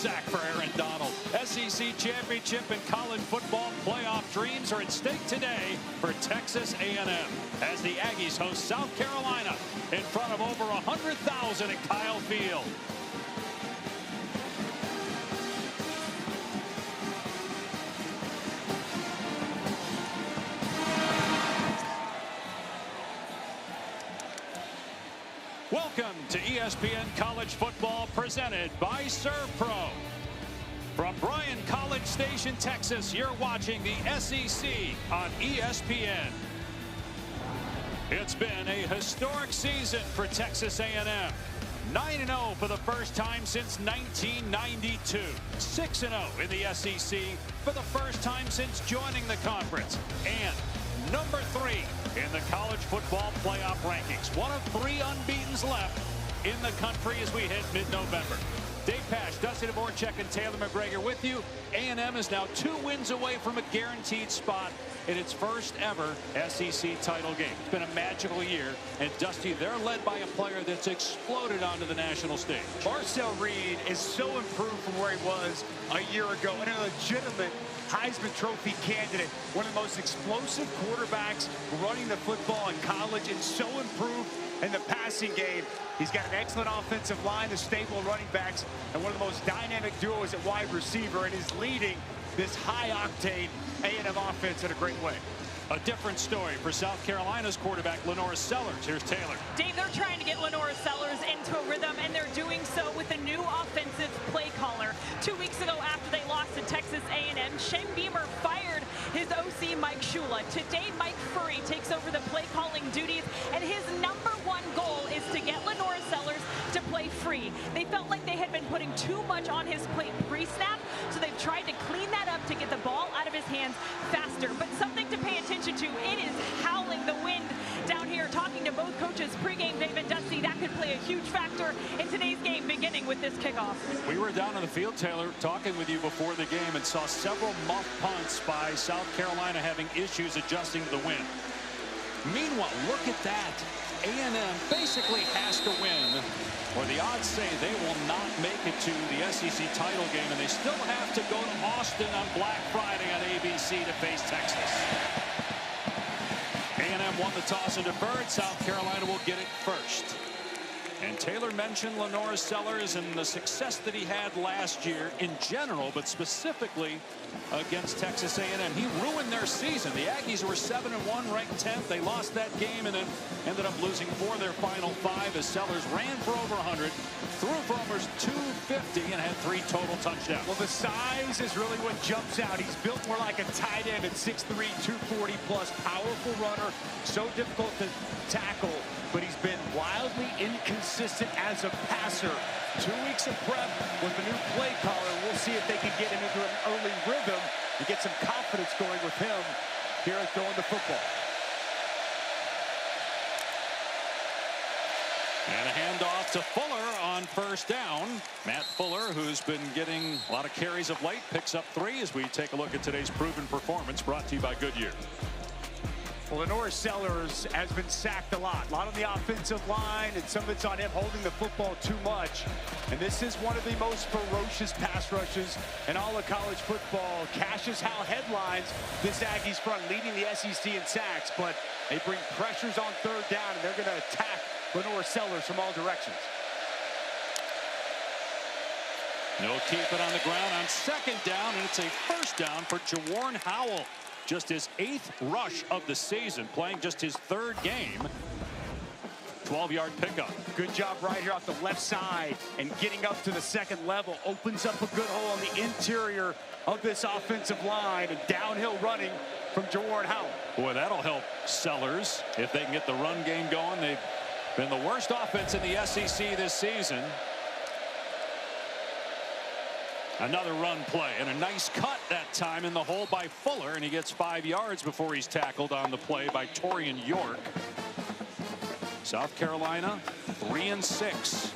sack for Aaron Donald. SEC championship and college football playoff dreams are at stake today for Texas A&M as the Aggies host South Carolina in front of over 100,000 at Kyle Field. Welcome to ESPN College Football presented by ServPro. From Bryan College Station, Texas, you're watching the SEC on ESPN. It's been a historic season for Texas A&M. 9-0 for the first time since 1992. 6-0 in the SEC for the first time since joining the conference. And number 3 in the college football playoff rankings. One of 3 unbeatens left in the country as we hit mid-November. Dave Pasch, Dusty Dvorak, and Taylor McGregor with you. A&M is now 2 wins away from a guaranteed spot in its first ever SEC title game. It's been a magical year, and Dusty, they're led by a player that's exploded onto the national stage. Marcel Reed is so improved from where he was a year ago, and a legitimate Heisman Trophy candidate. One of the most explosive quarterbacks running the football in college, and so improved in the passing game. He's got an excellent offensive line, the stable running backs, and one of the most dynamic duos at wide receiver, and is leading this high-octane A&M offense in a great way. A different story for South Carolina's quarterback, Lenore Sellers. Here's Taylor. Dave, they're trying to get Lenore Sellers into a rhythm, and they're doing so with a new offensive play caller. 2 weeks ago, after they lost to Texas A&M, Shane Beamer fired his OC, Mike Shula. Today, Mike Furry takes over the play calling duties, and his #1 goal is to get Lenore Sellers to play free. They felt like they had been putting too much on his plate pre-snap, so they've tried to clean that up to get the ball out of his hands faster. But something to pay attention to, it is howling the wind down here. Talking to both coaches pregame, Dave and Dusty, that could play a huge factor in today's game, beginning with this kickoff. We were down on the field, Taylor, talking with you before the game, and saw several muff punts by South Carolina having issues adjusting to the wind. Meanwhile, look at that. A&M basically has to win, or the odds say they will not make it to the SEC title game, and they still have to go to Austin on Black Friday on ABC to face Texas. A&M won the toss and deferred. South Carolina will get it first. And Taylor mentioned Lenore Sellers and the success that he had last year in general, but specifically against Texas A&M. He ruined their season. The Aggies were 7-1, ranked 10th. They lost that game and then ended up losing 4 of their final 5 as Sellers ran for over 100, threw for almost 250, and had 3 total touchdowns. Well, the size is really what jumps out. He's built more like a tight end at 6'3", 240 plus, powerful runner, so difficult to tackle, but he's been wildly inconsistent as a passer. 2 weeks of prep with the new play caller. We'll see if they can get him into an early rhythm and get some confidence going with him here at throwing the football. And a handoff to Fuller on first down. Matt Fuller, who's been getting a lot of carries of late, picks up 3 as we take a look at today's proven performance, brought to you by Goodyear. Well, Lenore Sellers has been sacked a lot on the offensive line, and some of it's on him holding the football too much. And this is one of the most ferocious pass rushes in all of college football. Cassius Howe headlines this Aggies front, leading the SEC in sacks, but they bring pressures on third down, and they're going to attack Lenore Sellers from all directions. No keep it on the ground on second down, and it's a first down for Jawarn Howell. Just his 8th rush of the season, playing just his 3rd game. 12-yard pickup. Good job right here off the left side, and getting up to the second level opens up a good hole on the interior of this offensive line, and downhill running from Jawarn Howell. Boy, that'll help Sellers if they can get the run game going. They've been the worst offense in the SEC this season. Another run play, and a nice cut that time in the hole by Fuller, and he gets 5 yards before he's tackled on the play by Torian York. South Carolina 3-6.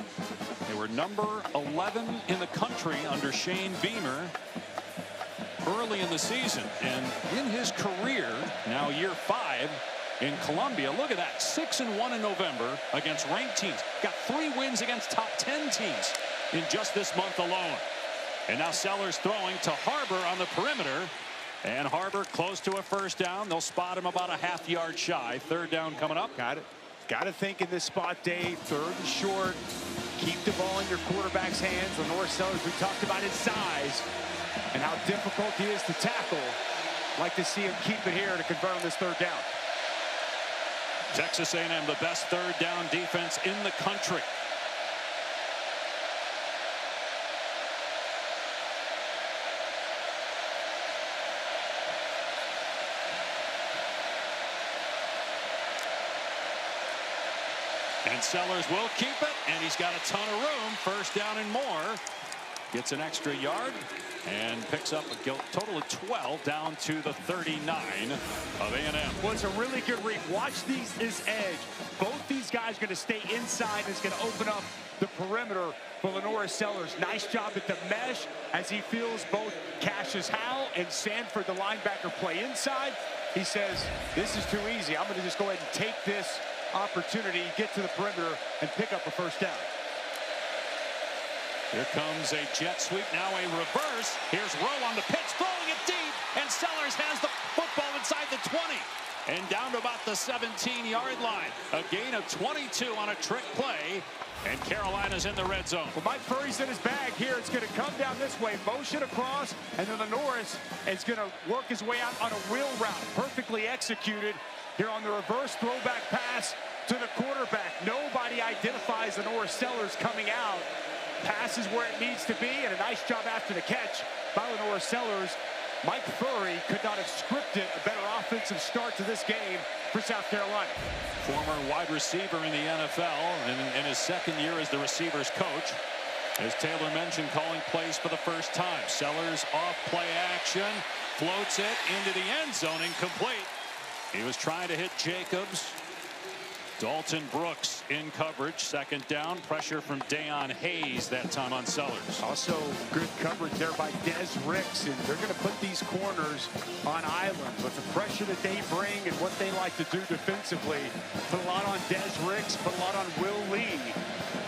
They were number 11 in the country under Shane Beamer early in the season, and in his career, now year 5 in Columbia, look at that, 6-1 in November against ranked teams. Got 3 wins against top 10 teams in just this month alone. And now Sellers throwing to Harbor on the perimeter. And Harbor close to a first down. They'll spot him about a half-yard shy. Third down coming up. Got to think in this spot, Dave. Third and short. Keep the ball in your quarterback's hands. Lenore Sellers, we talked about his size and how difficult he is to tackle. Like to see him keep it here to convert on this third down. Texas A&M, the best third down defense in the country. And Sellers will keep it, and he's got a ton of room. First down and more. Gets an extra yard and picks up a total of 12 down to the 39 of A&M. Well, it's a really good read. Watch this edge. Both these guys are going to stay inside. It's going to open up the perimeter for Lenore Sellers. Nice job at the mesh as he feels both Cassius Howell and Sanford, the linebacker, play inside. He says, this is too easy. I'm going to just go ahead and take this opportunity, get to the perimeter, and pick up a first down. Here comes a jet sweep, now a reverse. Here's Rowe on the pitch, throwing it deep, and Sellers has the football inside the 20. And down to about the 17-yard line. A gain of 22 on a trick play, and Carolina's in the red zone. Well, Mike Furry's in his bag here. It's going to come down this way, motion across, and then Norris is going to work his way out on a wheel route. Perfectly executed here on the reverse throwback pass to the quarterback. Nobody identifies Lenore Sellers coming out. Pass is where it needs to be, and a nice job after the catch by Lenore Sellers. Mike Furry could not have scripted a better offensive start to this game for South Carolina. Former wide receiver in the NFL, and in his second year as the receivers coach. As Taylor mentioned, calling plays for the first time. Sellers off play action, floats it into the end zone, incomplete. He was trying to hit Jacobs. Dalton Brooks in coverage. Second down. Pressure from Deion Hayes that time on Sellers. Also good coverage there by Des Ricks. And they're going to put these corners on islands. With the pressure that they bring and what they like to do defensively. Put a lot on Des Ricks. Put a lot on Will Lee.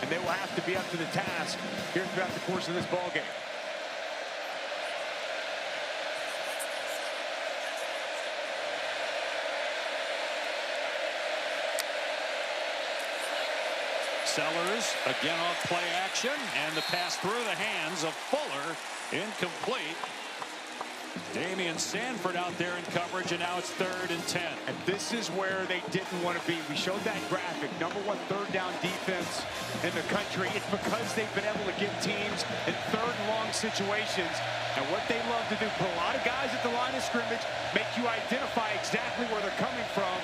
And they will have to be up to the task here throughout the course of this ball game. Sellers again off play action, and the pass through the hands of Fuller, incomplete. Damian Sanford out there in coverage, and now it's 3rd and 10. And this is where they didn't want to be. We showed that graphic. #1 third down defense in the country. It's because they've been able to get teams in third and long situations. And what they love to do, put a lot of guys at the line of scrimmage, make you identify exactly where they're coming from.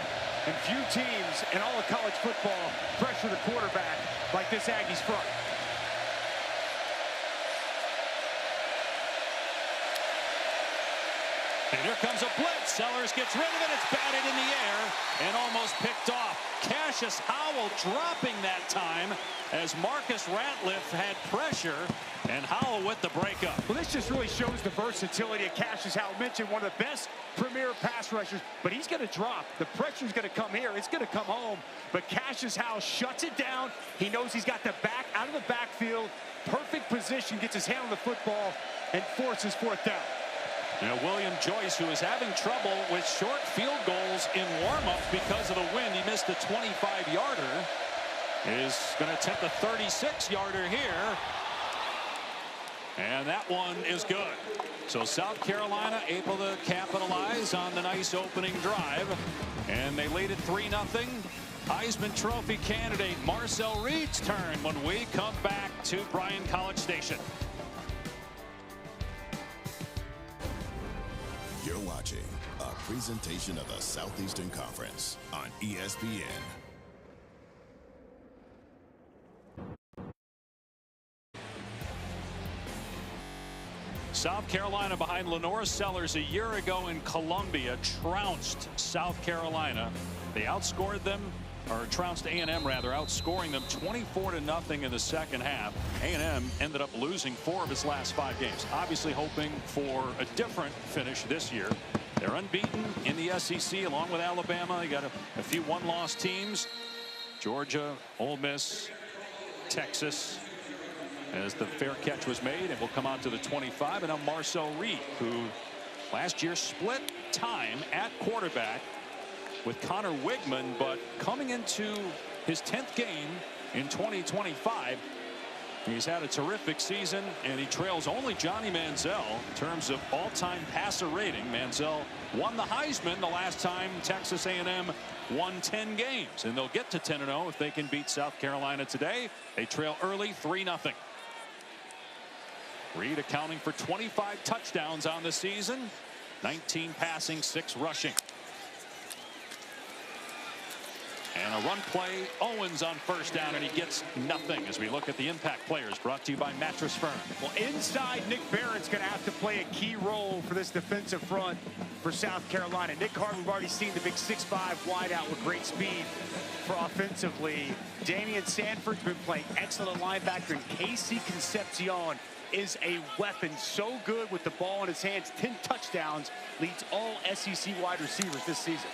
And few teams in all of college football pressure the quarterback like this Aggies front. And here comes a blitz. Sellers gets rid of it. It's batted in the air and almost picked off. Cassius Howell dropping that time as Marcus Ratliff had pressure, and Howell with the breakup. Well, this just really shows the versatility of Cassius Howell. Mentioned one of the best premier pass rushers, but he's going to drop. The pressure's going to come here. It's going to come home. But Cassius Howell shuts it down. He knows he's got the back out of the backfield. Perfect position, gets his hand on the football, and forces 4th down. Now, William Joyce, who is having trouble with short field goals in warm-up because of the wind, he missed a 25-yarder, is going to attempt a 36-yarder here. And that one is good. So South Carolina able to capitalize on the nice opening drive. And they lead it 3-0. Heisman Trophy candidate Marcel Reed's turn when we come back to Bryan College Station. You're watching a presentation of the Southeastern Conference on ESPN. South Carolina behind Lenore Sellers a year ago in Columbia trounced South Carolina. They outscored them, or trounced A&M rather, outscoring them 24-0 in the second half. A&M ended up losing 4 of its last 5 games. Obviously hoping for a different finish this year. They're unbeaten in the SEC along with Alabama. They got a few one-loss teams. Georgia, Ole Miss, Texas, as the fair catch was made, and will come out to the 25. And now Marcel Reed, who last year split time at quarterback with Connor Wigman, but coming into his 10th game in 2025, he's had a terrific season, and he trails only Johnny Manziel in terms of all-time passer rating. Manziel won the Heisman the last time Texas A&M won 10 games, and they'll get to 10-0 if they can beat South Carolina today. They trail early 3-0. Reed accounting for 25 touchdowns on the season, 19 passing, 6 rushing. And a run play, Owens on first down, and he gets nothing as we look at the impact players, brought to you by Mattress Firm. Well, inside, Nick Barrett's going to have to play a key role for this defensive front for South Carolina. Nick Hart, we've already seen the big 6'5" wideout with great speed for offensively. Damian Sanford's been playing excellent linebacker, and Casey Concepcion is a weapon, so good with the ball in his hands. 10 touchdowns, leads all SEC wide receivers this season.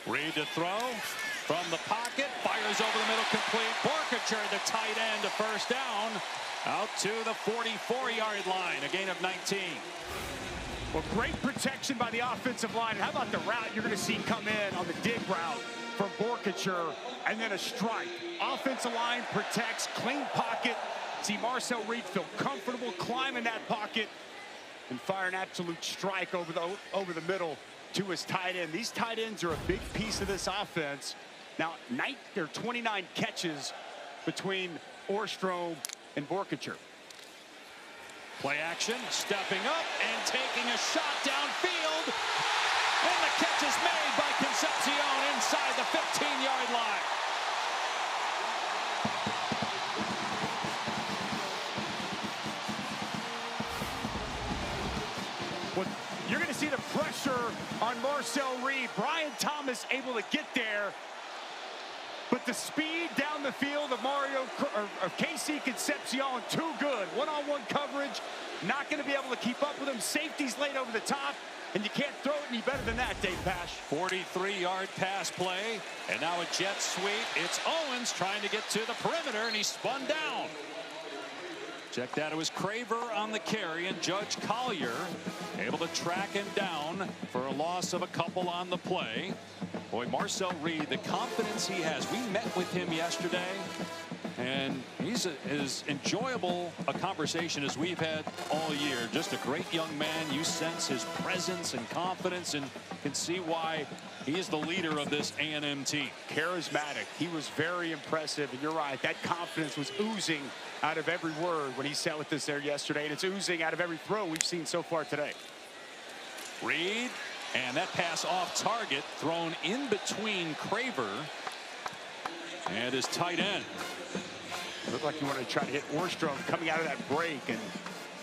Reed to throw from the pocket, fires over the middle, complete. Borkacher, the tight end, to first down, out to the 44-yard line, a gain of 19. Well, great protection by the offensive line. And how about the route you're going to see come in on the dig route from Borkacher, and then a strike. Offensive line protects, clean pocket. See Marcel Reed feel comfortable climbing that pocket and fire an absolute strike over the middle to his tight end. These tight ends are a big piece of this offense. Now, there are 29 catches between Orstrom and Borkacher. Play action, stepping up and taking a shot downfield. And the catch is made by Concepcion inside the 15-yard line. Well, you're going to see the pressure on Marcel Reed. Brian Thomas able to get there, but the speed down the field of Casey Concepcion, too good. One-on-one coverage, not going to be able to keep up with him. Safety's laid over the top, and you can't throw it any better than that, Dave Pash. 43-yard pass play, and now a jet sweep. It's Owens trying to get to the perimeter, and he's spun down. Check that, it was Craver on the carry, and Judge Collier able to track him down for a loss of a couple on the play. Boy, Marcel Reed, the confidence he has. We met with him yesterday, and he's as enjoyable a conversation as we've had all year. Just a great young man. You sense his presence and confidence, and can see why he is the leader of this A&M team. Charismatic. He was very impressive, and you're right, that confidence was oozing out of every word when he sat with us there yesterday, and it's oozing out of every throw we've seen so far today. Reed, and that pass off target, thrown in between Craver and his tight end. Looked like he wanted to try to hit Orstrom coming out of that break, and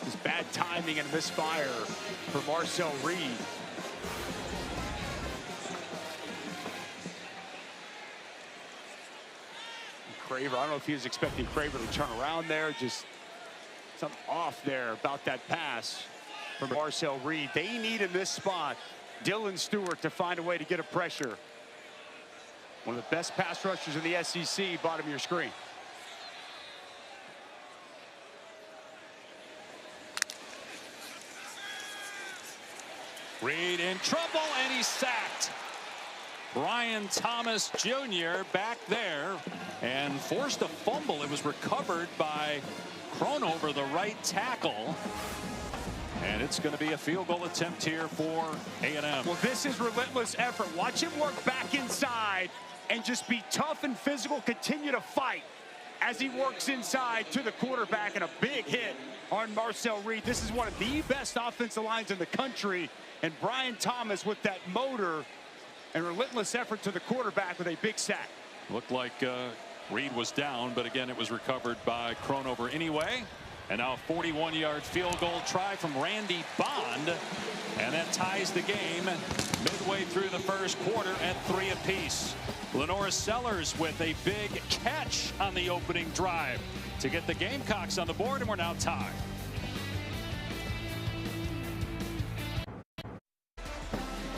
just bad timing and misfire for Marcel Reed. Craver, I don't know if he was expecting Craver to turn around there. Just something off there about that pass from Marcel Reed. They need in this spot Dylan Stewart to find a way to get a pressure. One of the best pass rushers in the SEC, bottom of your screen. Reed in trouble, and he's sacked. Brian Thomas Jr. back there and forced a fumble. It was recovered by Kronover, the right tackle. And it's going to be a field goal attempt here for A&M. Well, this is relentless effort. Watch him work back inside and just be tough and physical, continue to fight as he works inside to the quarterback, and a big hit on Marcel Reed. This is one of the best offensive lines in the country, and Brian Thomas with that motor and relentless effort to the quarterback with a big sack. Looked like Reed was down, but again, it was recovered by Kronover anyway. And now a 41-yard field goal try from Randy Bond, and that ties the game midway through the first quarter at 3 apiece. Lenora Sellers with a big catch on the opening drive to get the Gamecocks on the board, and we're now tied.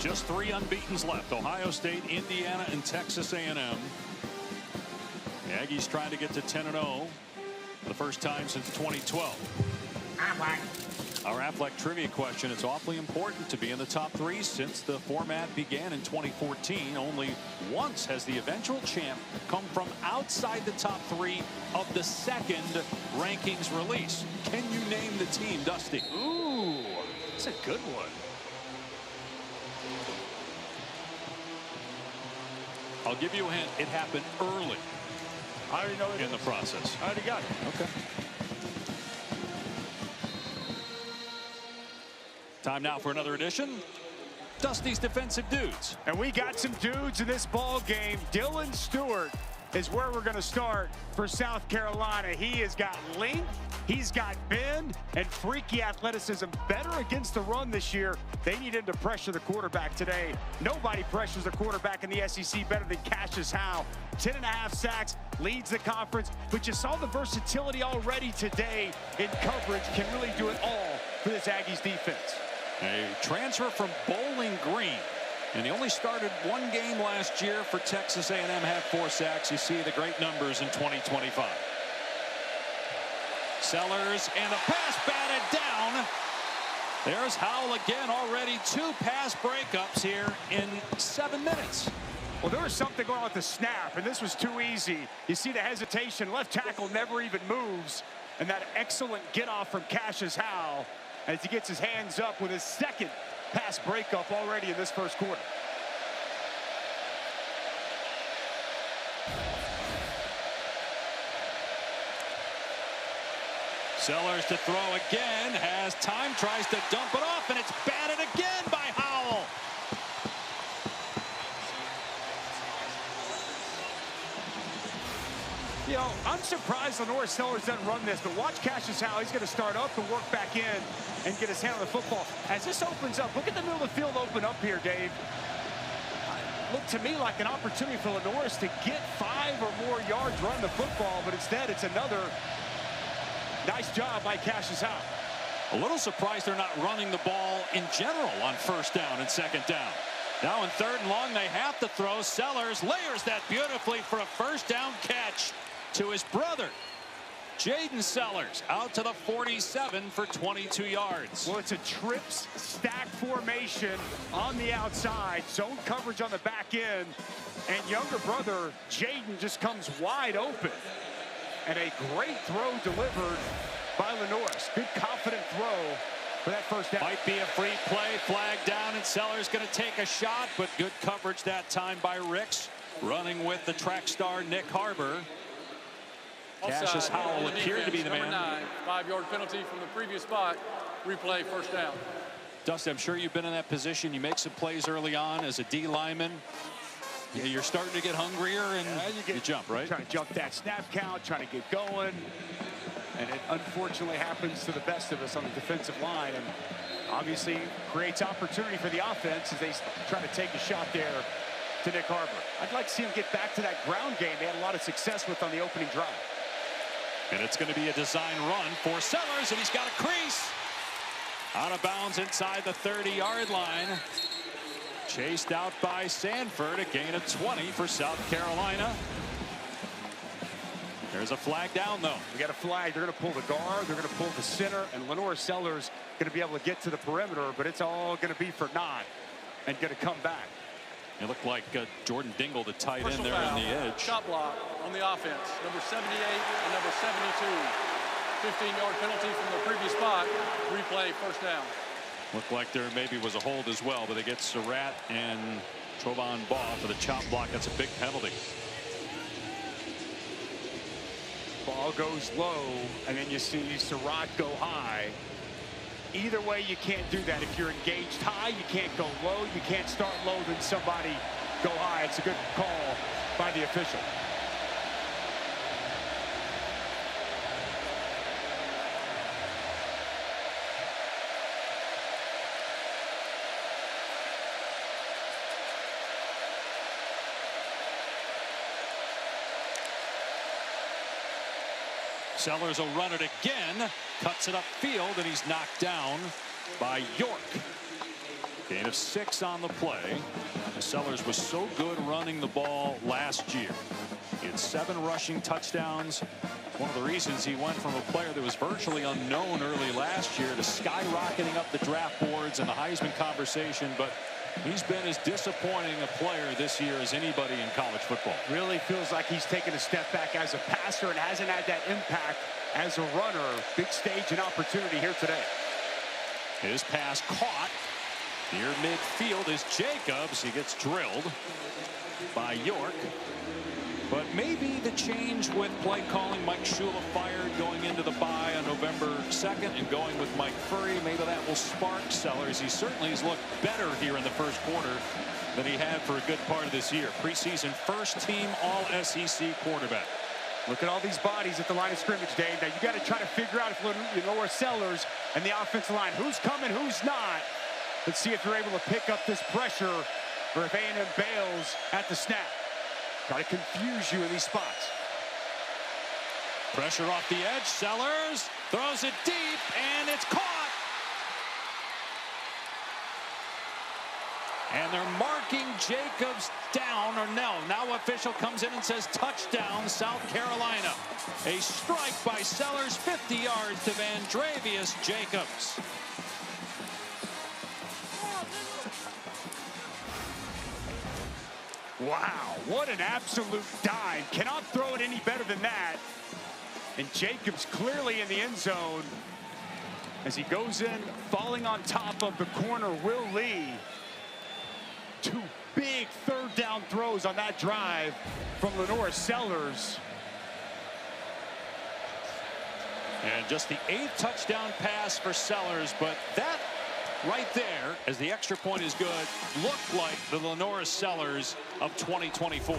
Just 3 unbeatens left: Ohio State, Indiana, and Texas A&M. The Aggies trying to get to 10-0. for the first time since 2012. Our Affleck trivia question: it's awfully important to be in the top 3 since the format began in 2014. Only once has the eventual champ come from outside the top 3 of the second rankings release. Can you name the team, Dusty? Ooh, that's a good one. I'll give you a hint. It happened early. I already know it in the process. I already got it. Okay. Time now for another edition. Dusty's Defensive Dudes. And we got some dudes in this ball game. Dylan Stewart is where we're going to start for South Carolina. He has got length, he's got bend, and freaky athleticism. Better against the run this year. They need him to pressure the quarterback today. Nobody pressures the quarterback in the SEC better than Cassius Howe. 10.5 sacks, leads the conference. But you saw the versatility already today in coverage. Can really do it all for this Aggies defense. A transfer from Bowling Green, and he only started 1 game last year for Texas A&M, had 4 sacks. You see the great numbers in 2025. Sellers, and a pass batted down. There's Howell again, already 2 pass breakups here in 7 minutes. Well, there was something going on with the snap, and this was too easy. You see the hesitation. Left tackle never even moves, and that excellent get off from Cassius Howe as he gets his hands up with his 2nd pass breakup already in this first quarter. Sellers to throw again, has time, tries to dump it off, and it's batted again by Howell. You know, I'm surprised Lenore Sellers doesn't run this, but watch Cassius Howe. He's going to start up and work back in and get his hand on the football. As this opens up, look at the middle of the field open up here, Dave. Looked to me like an opportunity for Lenore to get 5 or more yards running the football, but instead it's another nice job by Cassius Howe. A little surprised they're not running the ball in general on 1st down and 2nd down. Now in 3rd and long, they have to throw. Sellers layers that beautifully for a 1st down catch to his brother. Jaden Sellers out to the 47 for 22 yards. Well, it's a trips stack formation on the outside, zone coverage on the back end, and younger brother Jaden just comes wide open. And a great throw delivered by Lenoris. Good confident throw for that 1st down. Might be a free play, flag down, and Sellers going to take a shot, but good coverage that time by Ricks. Running with the track star Nick Harbor. Cassius Howell appeared to be the man. Number 9, 5-yard penalty from the previous spot. Replay, 1st down. Dusty, I'm sure you've been in that position. You make some plays early on as a D lineman. Yeah, you're starting to get hungrier and you jump, right? Trying to jump that snap count, trying to get going. And it unfortunately happens to the best of us on the defensive line. And obviously creates opportunity for the offense as they try to take a shot there to Nick Harbor. I'd like to see him get back to that ground game they had a lot of success with on the opening drive. And it's going to be a design run for Sellers, and he's got a crease. Out of bounds inside the 30-yard line. Chased out by Sanford, a gain of 20 for South Carolina. There's a flag down, though. We got a flag. They're going to pull the guard. They're going to pull the center. And Lenore Sellers going to be able to get to the perimeter, but it's all going to be for naught and going to come back. It looked like Jordan Dingle, the tight end there foul on the edge. Shot block on the offense. Number 78 and number 72. 15-yard penalty from the previous spot. Replay, 1st down. Looked like there maybe was a hold as well, but they get Surratt and Trovon Baugh for the chop block. That's a big penalty. Ball goes low, and then you see Surratt go high. Either way, you can't do that. If you're engaged high, you can't go low. You can't start low, then somebody go high. It's a good call by the official. Sellers will run it again, cuts it upfield, and he's knocked down by York. Gain of 6 on the play. Sellers was so good running the ball last year. He had 7 rushing touchdowns, One of the reasons he went from a player that was virtually unknown early last year to skyrocketing up the draft boards and the Heisman conversation, but he's been as disappointing a player this year as anybody in college football. Really feels like he's taken a step back as a passer and hasn't had that impact as a runner. Big stage and opportunity here today. His pass caught near midfield is Jacobs. He gets drilled by York. But maybe the change with play calling, Mike Shula fired going into the bye on November 2nd and going with Mike Furry, maybe that will spark Sellers. He certainly has looked better here in the first quarter than he had for a good part of this year. Preseason first team All-SEC quarterback. Look at all these bodies at the line of scrimmage, Dave. Now you got to try to figure out if you know where Sellers and the offensive line, who's coming, who's not. Let's see if you're able to pick up this pressure or if A&M bails at the snap. Try to confuse you in these spots. Pressure off the edge. Sellers throws it deep, and it's caught. And they're marking Jacobs down, or no. Now official comes in and says touchdown, South Carolina. A strike by Sellers, 50 yards to Vandrevius Jacobs. Wow, what an absolute dime. Cannot throw it any better than that. And Jacobs clearly in the end zone as he goes in, falling on top of the corner, Will Lee. Two big third down throws on that drive from Lenore Sellers. And just the 8th touchdown pass for Sellers, but that right there, as the extra point is good, looked like the Lenore Sellers of 2024.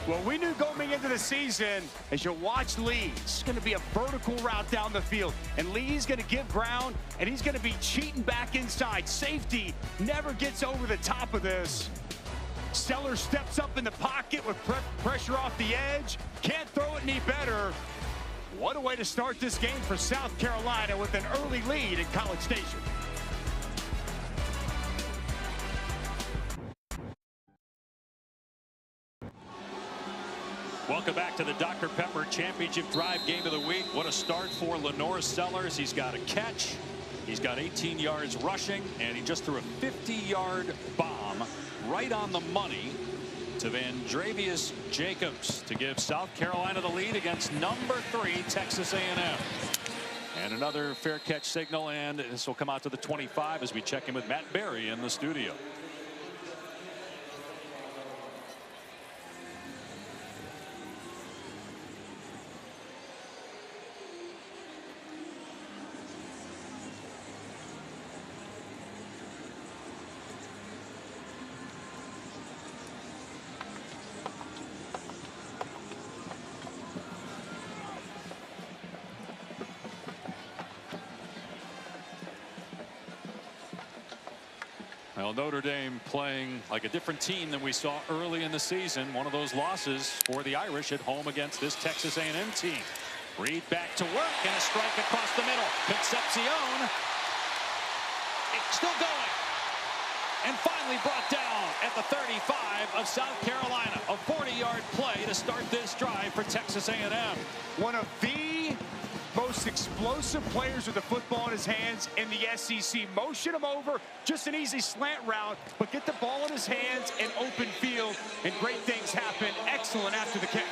Well, we knew going into the season, as you watch Lee, it's going to be a vertical route down the field. And Lee's going to give ground, and he's going to be cheating back inside. Safety never gets over the top of this. Sellers steps up in the pocket with pressure off the edge. Can't throw it any better. What a way to start this game for South Carolina with an early lead in College Station. Welcome back to the Dr. Pepper Championship Drive Game of the Week. What a start for Lenore Sellers. He's got a catch. He's got 18 yards rushing, and he just threw a 50-yard bomb right on the money to Vandrevius Jacobs to give South Carolina the lead against number 3 Texas A&M. And another fair catch signal, and this will come out to the 25 as we check in with Matt Berry in the studio. Well, Notre Dame playing like a different team than we saw early in the season. One of those losses for the Irish at home against this Texas A&M team. Reed back to work, and a strike across the middle. Concepcion. It's still going. And finally brought down at the 35 of South Carolina. A 40-yard play to start this drive for Texas A&M. One of the most explosive players with the football in his hands in the SEC. Motion him over, just an easy slant route, but get the ball in his hands in open field, and great things happen. Excellent after the catch.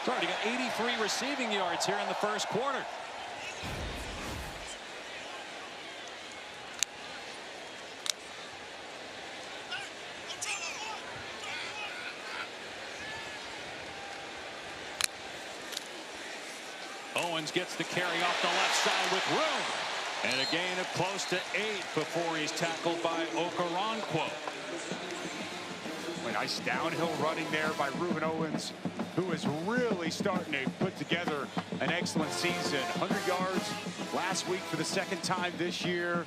He's already got 83 receiving yards here in the first quarter. Owens gets the carry off the left side with room. And a gain of close to 8 before he's tackled by Okoronkwo. A nice downhill running there by Reuben Owens, who is really starting to put together an excellent season. 100 yards last week for the second time this year.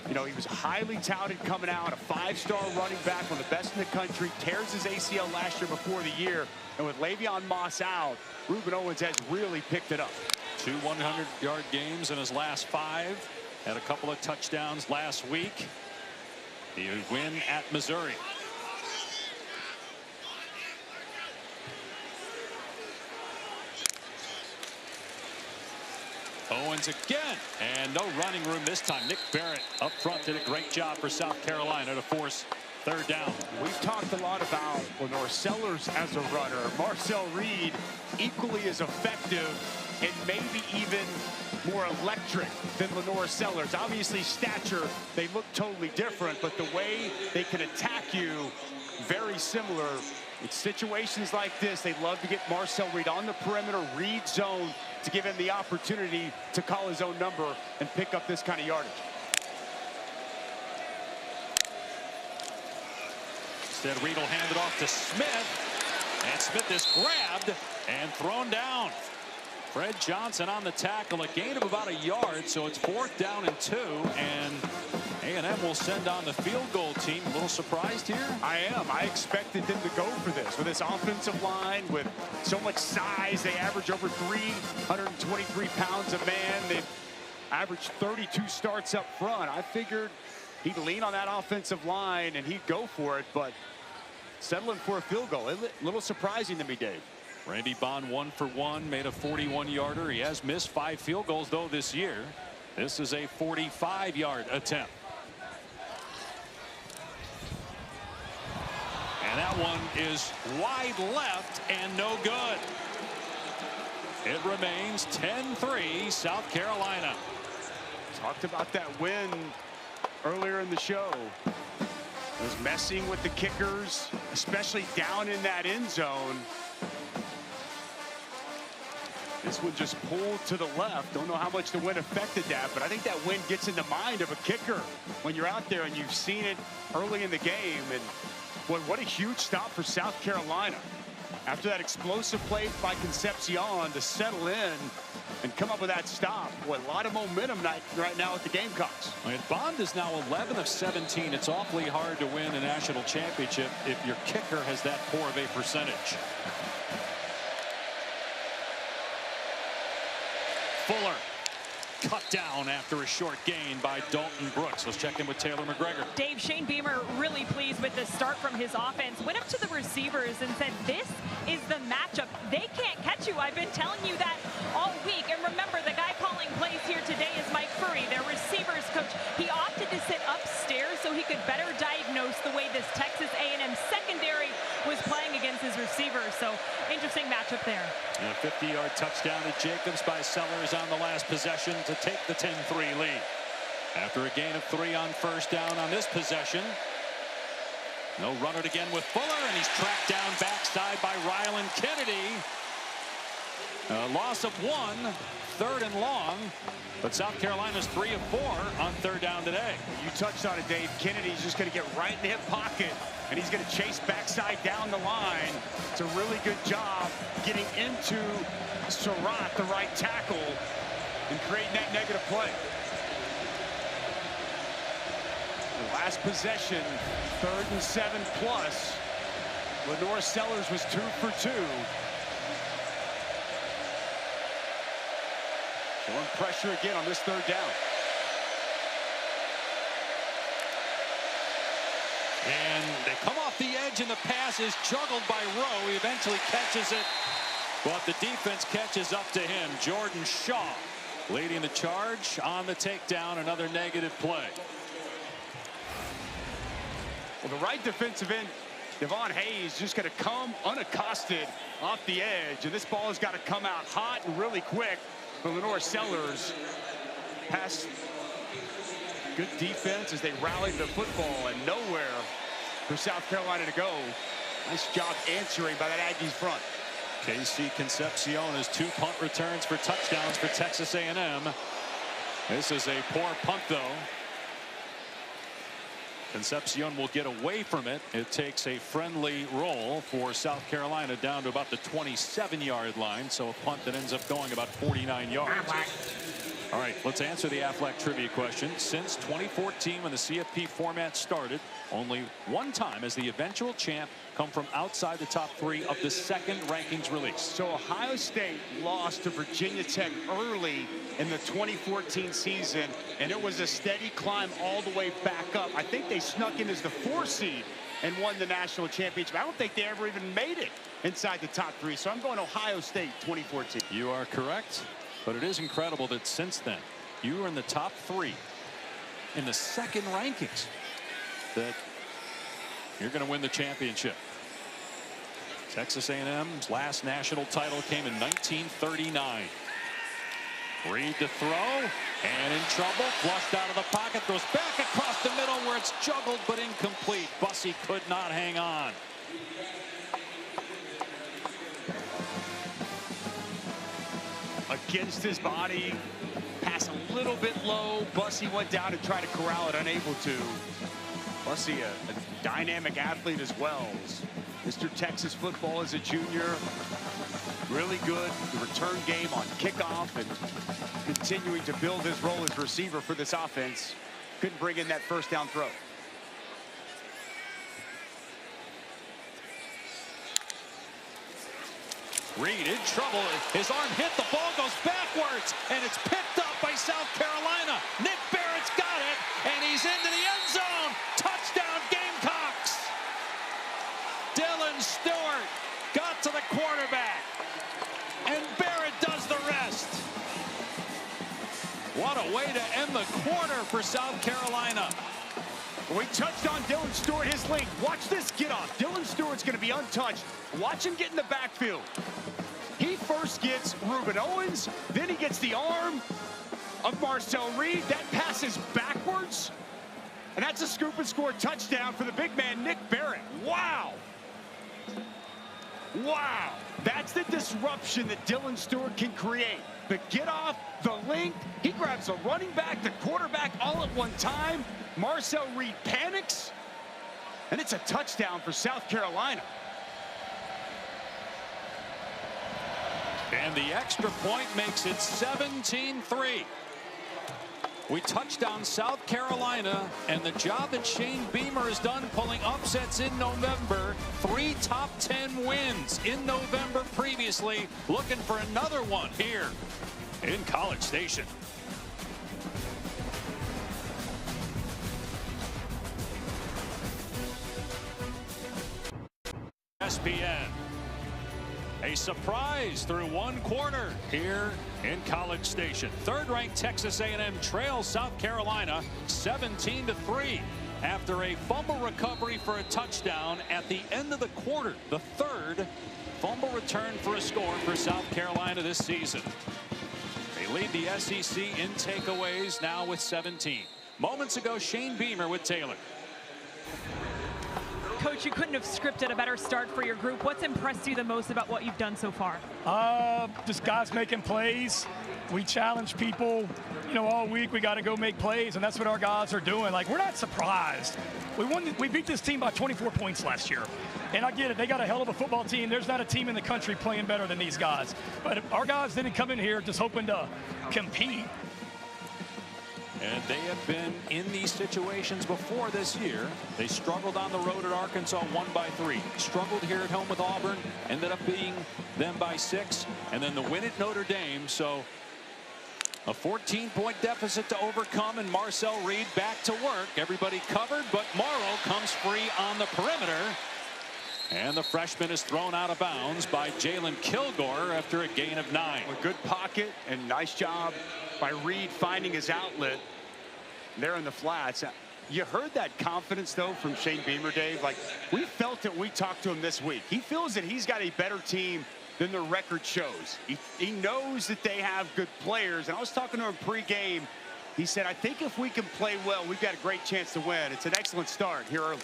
You know, he was highly touted coming out, a 5-star running back, one of the best in the country. Tears his ACL last year before the year. And with Le'Veon Moss out, Reuben Owens has really picked it up. 2 100-yard games in his last 5. Had a couple of touchdowns last week. The win at Missouri. Owens again, and no running room this time. Nick Barrett up front did a great job for South Carolina to force third down. We've talked a lot about Lenore Sellers as a runner. Marcel Reed equally as effective and maybe even more electric than Lenore Sellers. Obviously stature, they look totally different, but the way they can attack you, very similar. In situations like this, they love to get Marcel Reed on the perimeter, read zone, to give him the opportunity to call his own number and pick up this kind of yardage. Instead, Reed will hand it off to Smith, and Smith is grabbed and thrown down. Fred Johnson on the tackle, a gain of about a yard, so it's 4th down and 2, and A&M will send on the field goal team. A little surprised here? I am. I expected them to go for this. With this offensive line, with so much size, they average over 323 pounds a man. They've averaged 32 starts up front. I figured he'd lean on that offensive line and he'd go for it, but settling for a field goal. A little surprising to me, Dave. Randy Bond 1 for 1, made a 41-yarder. He has missed 5 field goals, though, this year. This is a 45-yard attempt. And that one is wide left and no good. It remains 10-3 South Carolina. Talked about that win earlier in the show. Was messing with the kickers, especially down in that end zone. This one just pulled to the left. Don't know how much the wind affected that, but I think that wind gets in the mind of a kicker when you're out there and you've seen it early in the game. And boy, what a huge stop for South Carolina. After that explosive play by Concepcion to settle in and come up with that stop. Boy, a lot of momentum right now at the Gamecocks. And Bond is now 11 of 17. It's awfully hard to win a national championship if your kicker has that poor of a percentage. Fuller cut down after a short gain by Dalton Brooks. Let's check in with Taylor McGregor. Dave, Shane Beamer really pleased with the start from his offense. Went up to the receivers and said, this is the matchup. They can't catch you. I've been telling you that all week. And remember, the guy calling plays here today is Mike Furry, their receivers coach. He opted to sit upstairs so he could better diagnose the way this Texas A&M secondary was playing against his receivers. So interesting matchup there. And a 50-yard touchdown to Jacobs by Sellers on the last possession to take the 10-3 lead. After a gain of 3 on first down on this possession. No run it again with Fuller, and he's tracked down backside by Ryland Kennedy. A loss of 1, 3rd and long. But South Carolina's 3 of 4 on 3rd down today. You touched on it, Dave. Kennedy's just going to get right in the hip pocket, and he's going to chase backside down the line. It's a really good job getting into Surratt, the right tackle, and creating that negative play. The last possession, 3rd and 7 plus. Lenore Sellers was 2 for 2. Showing pressure again on this 3rd down. And they come off the edge, and the pass is juggled by Rowe. He eventually catches it, but the defense catches up to him. Jordan Shaw leading the charge on the takedown. Another negative play. Well, the right defensive end, Devon Hayes, just going to come unaccosted off the edge, and this ball has got to come out hot and really quick. But Lenore Sellers has good defense as they rally the football, and nowhere for South Carolina to go. Nice job answering by that Aggies front. KC Concepcion has 2 punt returns for touchdowns for Texas A&M. This is a poor punt, though. Concepcion will get away from it. It takes a friendly roll for South Carolina down to about the 27-yard line. So a punt that ends up going about 49 yards. All right, let's answer the Aflac trivia question. Since 2014, when the CFP format started, only one time has the eventual champ come from outside the top 3 of the second rankings release. So Ohio State lost to Virginia Tech early in the 2014 season, and it was a steady climb all the way back up. I think they snuck in as the 4 seed and won the national championship. I don't think they ever even made it inside the top 3. So I'm going Ohio State 2014. You are correct. But it is incredible that since then, you are in the top 3 in the second rankings, that you're going to win the championship. Texas A&M's last national title came in 1939. Reed to throw, and in trouble, flushed out of the pocket, throws back across the middle where it's juggled but incomplete. Bussey could not hang on. Against his body, pass a little bit low. Bussey went down and tried to corral it, unable to. Bussey, a dynamic athlete as well. Mr. Texas football as a junior. Really good. The return game on kickoff and continuing to build his role as receiver for this offense. Couldn't bring in that first down throw. Reed in trouble. His arm hit. The ball goes backwards, and it's picked up by South Carolina. Nick Barrett's got it, and he's into the end zone. Touchdown, Gamecocks. Dylan Stewart got to the quarterback, and Barrett does the rest. What a way to end the quarter for South Carolina. We touched on Dylan Stewart, his length. Watch this get off. Dylan Stewart's going to be untouched. Watch him get in the backfield. He first gets Reuben Owens, then he gets the arm of Marcel Reed. That passes backwards, and that's a scoop and score touchdown for the big man, Nick Barrett. Wow. Wow. That's the disruption that Dylan Stewart can create. The get off, the length. He grabs a running back, the quarterback all at one time. Marcel Reed panics, and it's a touchdown for South Carolina. And the extra point makes it 17-3. We touched on South Carolina and the job that Shane Beamer has done pulling upsets in November. 3 top 10 wins in November previously. Looking for another one here in College Station. ESPN. A surprise through one quarter here in College Station. Third-ranked Texas A&M trails South Carolina 17-3 after a fumble recovery for a touchdown at the end of the quarter. The third fumble return for a score for South Carolina this season. They lead the SEC in takeaways now with 17. Moments ago, Shane Beamer with Taylor. Coach, you couldn't have scripted a better start for your group. What's impressed you the most about what you've done so far? Just guys making plays. We challenge people, all week. We got to go make plays, and that's what our guys are doing. Like, we're not surprised. We beat this team by 24 points last year. And I get it. They got a hell of a football team. There's not a team in the country playing better than these guys. But our guys didn't come in here just hoping to compete. And they have been in these situations before this year. They struggled on the road at Arkansas, won by 3. Struggled here at home with Auburn, ended up beating them by 6. And then the win at Notre Dame. So a 14-point deficit to overcome, and Marcel Reed back to work. Everybody covered, but Morrow comes free on the perimeter. And the freshman is thrown out of bounds by Jalen Kilgore after a gain of 9. A good pocket and nice job by Reed finding his outlet there in the flats. You heard that confidence, though, from Shane Beamer, Dave. Like, we felt it. We talked to him this week. He feels that he's got a better team than the record shows. He knows that they have good players. And I was talking to him pregame. He said, I think if we can play well, we've got a great chance to win. It's an excellent start here early.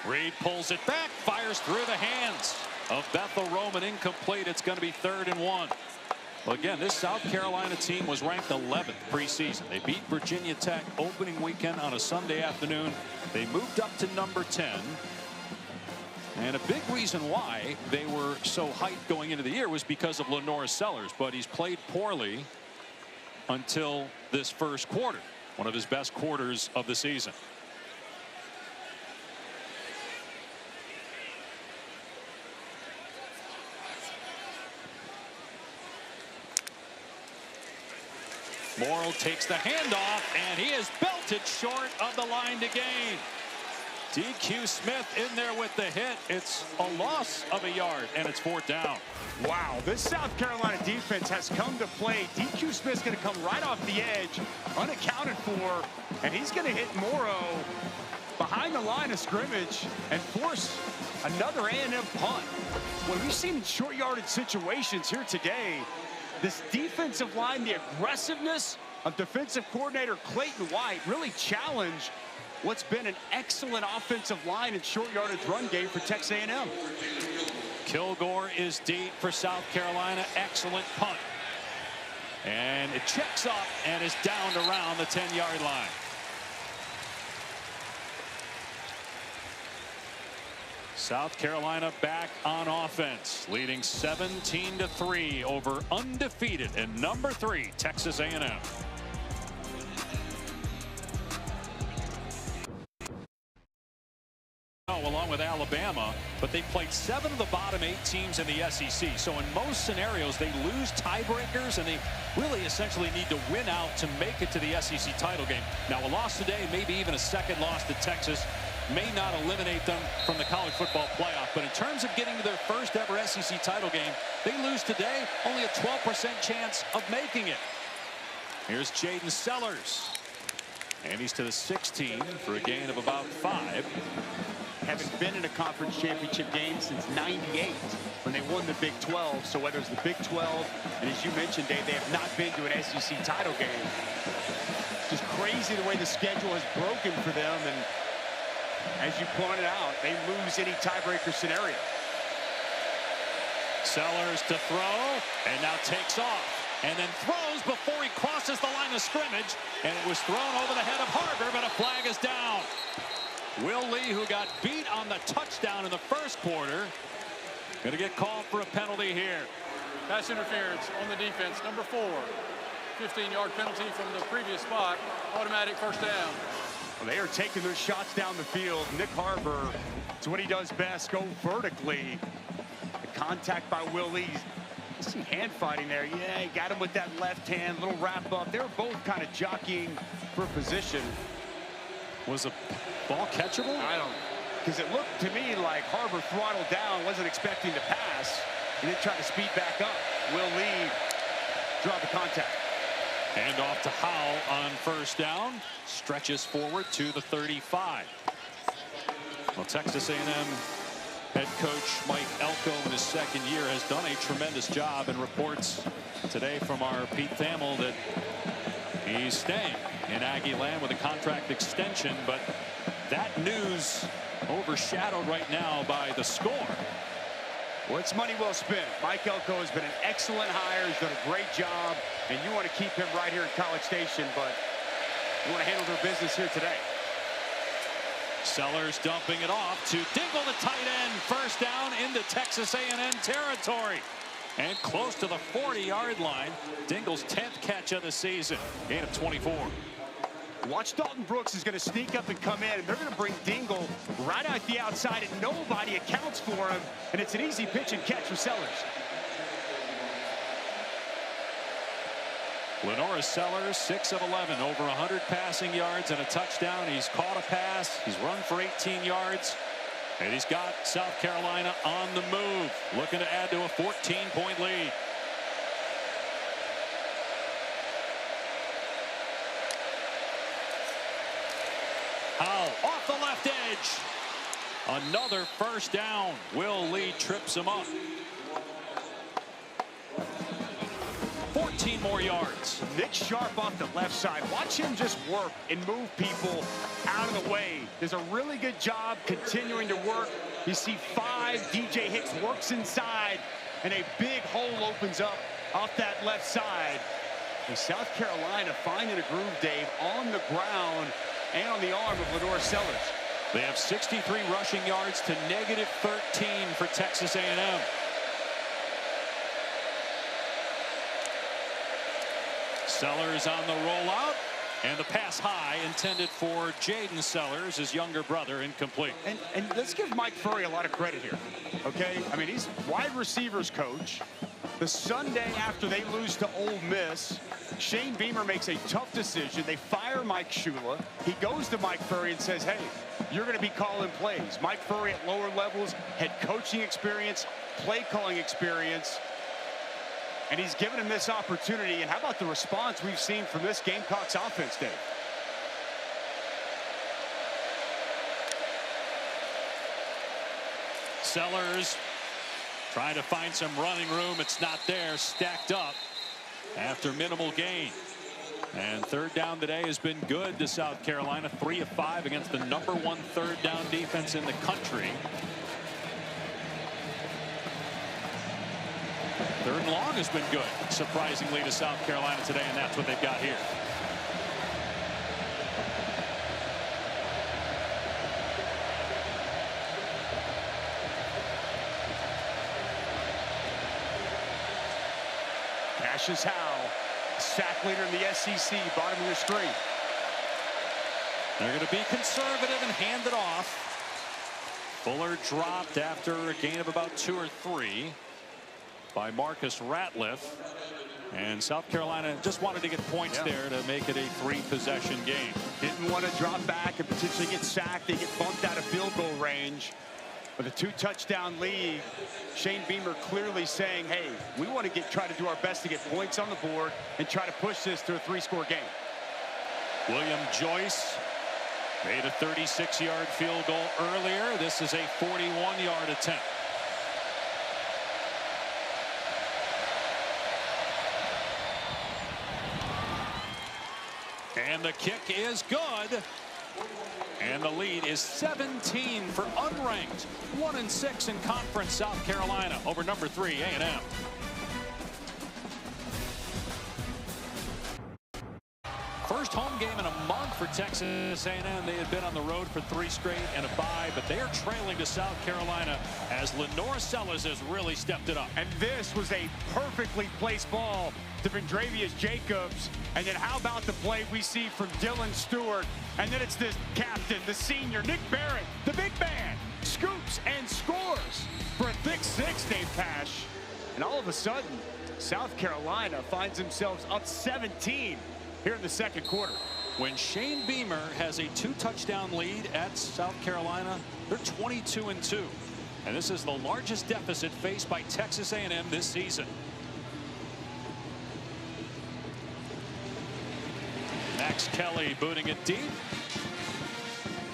Reed pulls it back, fires through the hands of Bethel Roman, incomplete. It's going to be 3rd and 1. Well, again, this South Carolina team was ranked 11th preseason. They beat Virginia Tech opening weekend on a Sunday afternoon. They moved up to number 10. And a big reason why they were so hyped going into the year was because of Lenore Sellers, but he's played poorly until this first quarter, one of his best quarters of the season. Morrow takes the handoff, and he is belted short of the line to gain. DQ Smith in there with the hit. It's a loss of a yard, and it's 4th down. Wow, this South Carolina defense defense has come to play. DQ Smith's going to come right off the edge, unaccounted for, and he's going to hit Morrow behind the line of scrimmage and force another A&M punt. What we've seen in short yardage situations here today, this defensive line, the aggressiveness of defensive coordinator Clayton White really challenged what's been an excellent offensive line and short yardage run game for Texas A&M. Kilgore is deep for South Carolina. Excellent punt. And it checks up and is down around the 10-yard line. South Carolina back on offense, leading 17-3 over undefeated and number 3 Texas A&M. Along with Alabama, but they played 7 of the bottom 8 teams in the SEC. So in most scenarios, they lose tiebreakers, and they really essentially need to win out to make it to the SEC title game. Now, a loss today, maybe even a second loss to Texas, may not eliminate them from the college football playoff. But in terms of getting to their first ever SEC title game, they lose today, only a 12% chance of making it. Here's Jaden Sellers. And he's to the 16 for a gain of about 5. Haven't been in a conference championship game since '98 when they won the Big 12. So whether it's the Big 12, and as you mentioned, Dave, they have not been to an SEC title game. Just crazy the way the schedule has broken for them. And as you pointed out, they lose any tiebreaker scenario. Sellers to throw, and now takes off. And then throws before he crosses the line of scrimmage. And it was thrown over the head of Harper, but a flag is down. Will Lee, who got beat on the touchdown in the first quarter, going to get called for a penalty here. Pass interference on the defense, number 4. 15-yard penalty from the previous spot. Automatic first down. Well, they are taking their shots down the field. Nick Harper, it's what he does best, go vertically. The contact by Will Lee. Some hand fighting there. Yeah, he got him with that left hand, little wrap up. They were both kind of jockeying for position. Was a ball catchable? I don't, because it looked to me like Harper throttled down, wasn't expecting to pass, and then tried to speed back up. Will Lee draw the contact. Hand off to Howell on first down. Stretches forward to the 35. Well, Texas A&M head coach Mike Elko in his second year has done a tremendous job, and reports today from our Pete Thamel that he's staying in Aggie land with a contract extension, but that news overshadowed right now by the score. Well, it's money well spent. Mike Elko has been an excellent hire. He's done a great job, and you want to keep him right here in College Station, but you want to handle their business here today. Sellers dumping it off to Dingle, the tight end. First down into Texas A&M territory. And close to the 40-yard line. Dingle's 10th catch of the season. Gain of 24. Watch Dalton Brooks is going to sneak up and come in, and they're going to bring Dingle right out the outside, and nobody accounts for him. And it's an easy pitch and catch for Sellers. Lenora Sellers, 6 of 11, over 100 passing yards and a touchdown. He's caught a pass. He's run for 18 yards. And he's got South Carolina on the move, looking to add to a 14-point lead. Howell off the left edge. Another first down. Will Lee trips him up. 14 more yards. Nick Sharp off the left side. Watch him just work and move people out of the way. Does a really good job continuing to work. You see 5. DJ Hicks works inside, and a big hole opens up off that left side. And South Carolina finding a groove, Dave, on the ground and on the arm of Lenora Sellers. They have 63 rushing yards to negative 13 for Texas A&M. Sellers on the rollout, and the pass high intended for Jaden Sellers, his younger brother, incomplete. And let's give Mike Furry a lot of credit here, okay? I mean, he's wide receivers coach. The Sunday after they lose to Ole Miss, Shane Beamer makes a tough decision. They fire Mike Shula. He goes to Mike Furry and says, hey, you're going to be calling plays. Mike Furry at lower levels, head coaching experience, play calling experience. And he's given him this opportunity. And how about the response we've seen from this Gamecocks offense, Dave? Sellers trying to find some running room. It's not there. Stacked up after minimal gain. And third down today has been good to South Carolina. 3 of 5 against the #1 third down defense in the country. Third and long has been good, surprisingly, to South Carolina today, and that's what they've got here. Cassius Howe, sack leader in the SEC, bottom of your screen. They're going to be conservative and hand it off. Fuller dropped after a gain of about 2 or 3 by Marcus Ratliff. And South Carolina just wanted to get points there to make it a 3-possession game. Didn't want to drop back and potentially get sacked. They get bumped out of field goal range. With a 2-touchdown lead, Shane Beamer clearly saying, hey, we want to try to do our best to get points on the board and try to push this to a 3-score game. William Joyce made a 36-yard field goal earlier. This is a 41-yard attempt. And the kick is good. And the lead is 17 for unranked 1-6 in conference South Carolina over number 3 A&M. First home game in a month for Texas A&M. They had been on the road for 3 straight and a bye, but they are trailing to South Carolina as Lenore Sellers has really stepped it up. And this was a perfectly placed ball to Vendravius Jacobs. And then how about the play we see from Dylan Stewart? And then it's the captain, the senior, Nick Barrett, the big man, scoops and scores for a thick 6, Dave Pash. And all of a sudden, South Carolina finds themselves up 17 here in the second quarter. When Shane Beamer has a 2-touchdown lead at South Carolina, they're 22-2. And this is the largest deficit faced by Texas A&M this season. Max Kelly booting it deep.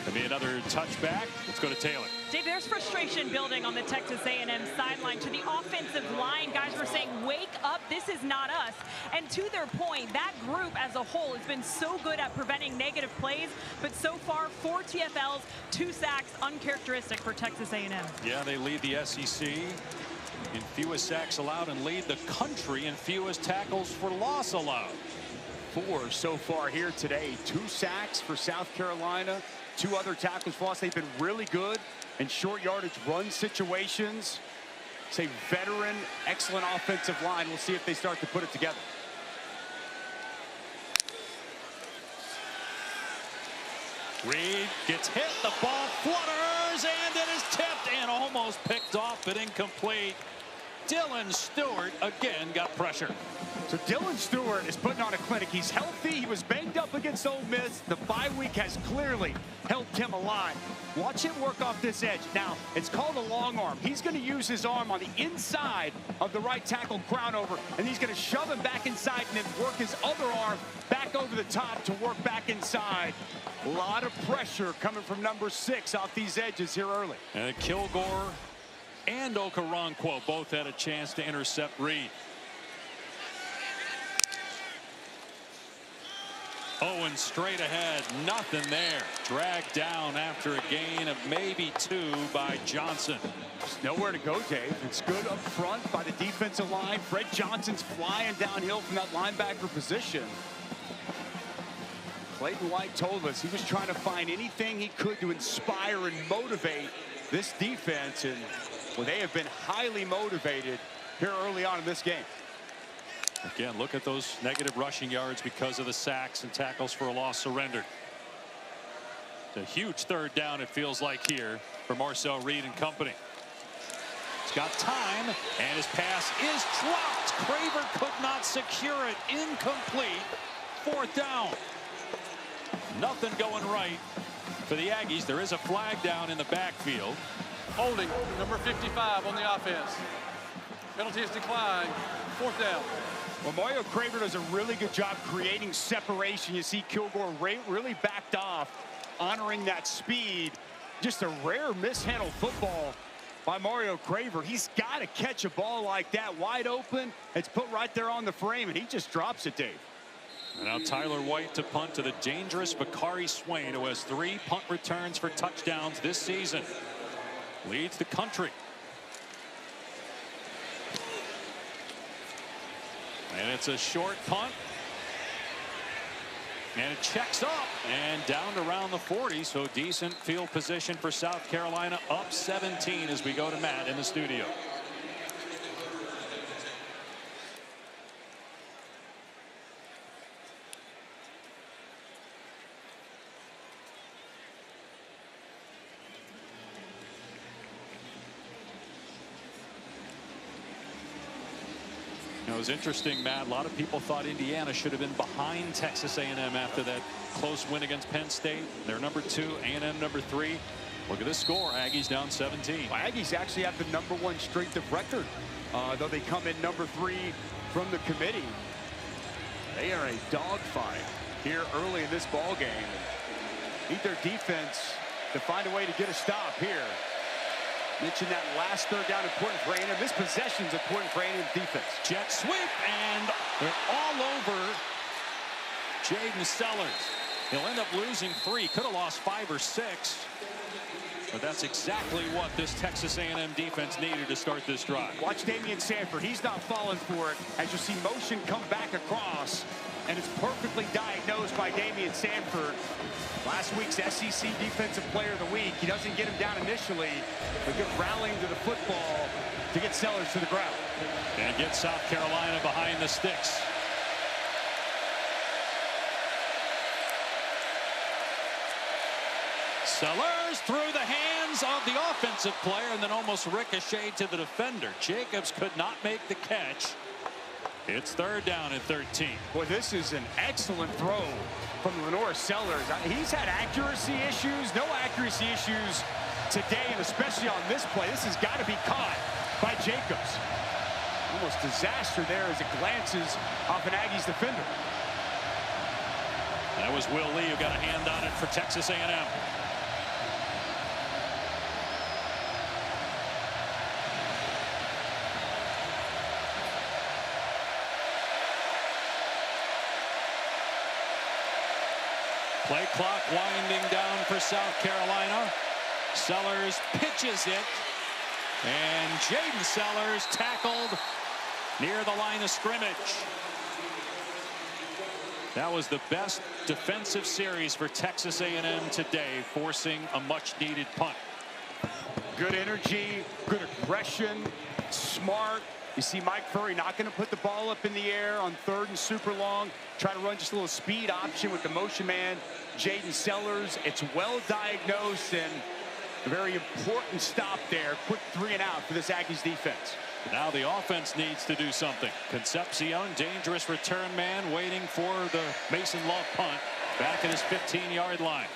Could be another touchback. Let's go to Taylor. Dave, there's frustration building on the Texas A&M sideline. To the offensive line, guys were saying, wake up, this is not us. And to their point, that group as a whole has been so good at preventing negative plays, but so far, 4 TFLs, 2 sacks, uncharacteristic for Texas A&M. Yeah, they lead the SEC in fewest sacks allowed and lead the country in fewest tackles for loss allowed. 4 so far here today. 2 sacks for South Carolina, 2 other tackles for loss. They've been really good in short yardage run situations. It's a veteran, excellent offensive line. We'll see if they start to put it together. Reed gets hit, the ball flutters, and it is tipped and almost picked off, but incomplete. Dylan Stewart again got pressure. So Dylan Stewart is putting on a clinic. He's healthy. He was banged up against Ole Miss. The bye week has clearly helped him alive. Watch him work off this edge. Now, it's called a long arm. He's going to use his arm on the inside of the right tackle crown over, and he's going to shove him back inside and then work his other arm back over the top to work back inside. A lot of pressure coming from number 6 off these edges here early. And Kilgore and Okoronkwo both had a chance to intercept Reed. Owen straight ahead, nothing there. Dragged down after a gain of maybe 2 by Johnson. There's nowhere to go, Dave. It's good up front by the defensive line. Fred Johnson's flying downhill from that linebacker position. Clayton White told us he was trying to find anything he could to inspire and motivate this defense, and well, they have been highly motivated here early on in this game. Again, look at those negative rushing yards because of the sacks and tackles for a loss surrendered. It's a huge third down, it feels like, here for Marcel Reed and company. He's got time, and his pass is dropped. Craver could not secure it. Incomplete. 4th down. Nothing going right for the Aggies. There is a flag down in the backfield. Holding, number 55 on the offense. Penalty is declined. Fourth down. Well, Mario Craver does a really good job creating separation. You see Kilgore really backed off, honoring that speed. Just a rare mishandled football by Mario Craver. He's got to catch a ball like that wide open. It's put right there on the frame, and he just drops it, Dave. And now Tyler White to punt to the dangerous Bakari Swain, who has 3 punt returns for touchdowns this season. Leads the country. And it's a short punt. And it checks up and down to around the 40. So decent field position for South Carolina, up 17 as we go to Matt in the studio. It was interesting, Matt. A lot of people thought Indiana should have been behind Texas A&M after that close win against Penn State. They're number 2, A&M number 3. Look at this score. Aggies down 17. Well, Aggies actually have the #1 strength of record, though they come in number 3 from the committee. They are a dogfight here early in this ball game. Need their defense to find a way to get a stop here. Mentioned that last third down important for A&M. This possession's important for A&M defense. Jet sweep, and they're all over Jaden Sellers. He'll end up losing 3. Could have lost 5 or 6. But that's exactly what this Texas A&M defense needed to start this drive. Watch Damian Sanford. He's not falling for it. As you see motion come back across, and it's perfectly diagnosed by Damian Sanford. Last week's SEC Defensive Player of the Week. He doesn't get him down initially, but good rallying to the football to get Sellers to the ground. And get South Carolina behind the sticks. Sellers through the hands of the offensive player and then almost ricocheted to the defender. Jacobs could not make the catch. It's 3rd down and 13. Boy, this is an excellent throw from Lenore Sellers. He's had accuracy issues, no accuracy issues today, and especially on this play. This has got to be caught by Jacobs. Almost disaster there as it glances off an Aggies defender. That was Will Lee who got a hand on it for Texas A&M. Play clock winding down for South Carolina. Sellers pitches it. And Jaden Sellers tackled near the line of scrimmage. That was the best defensive series for Texas A&M today, forcing a much-needed punt. Good energy, good aggression, smart. You see Mike Furry not going to put the ball up in the air on 3rd and super long. Try to run just a little speed option with the motion man, Jaden Sellers. It's well diagnosed and a very important stop there. Quick 3 and out for this Aggies defense. Now the offense needs to do something. Concepcion, dangerous return man, waiting for the Mason Love punt back at his 15-yard line.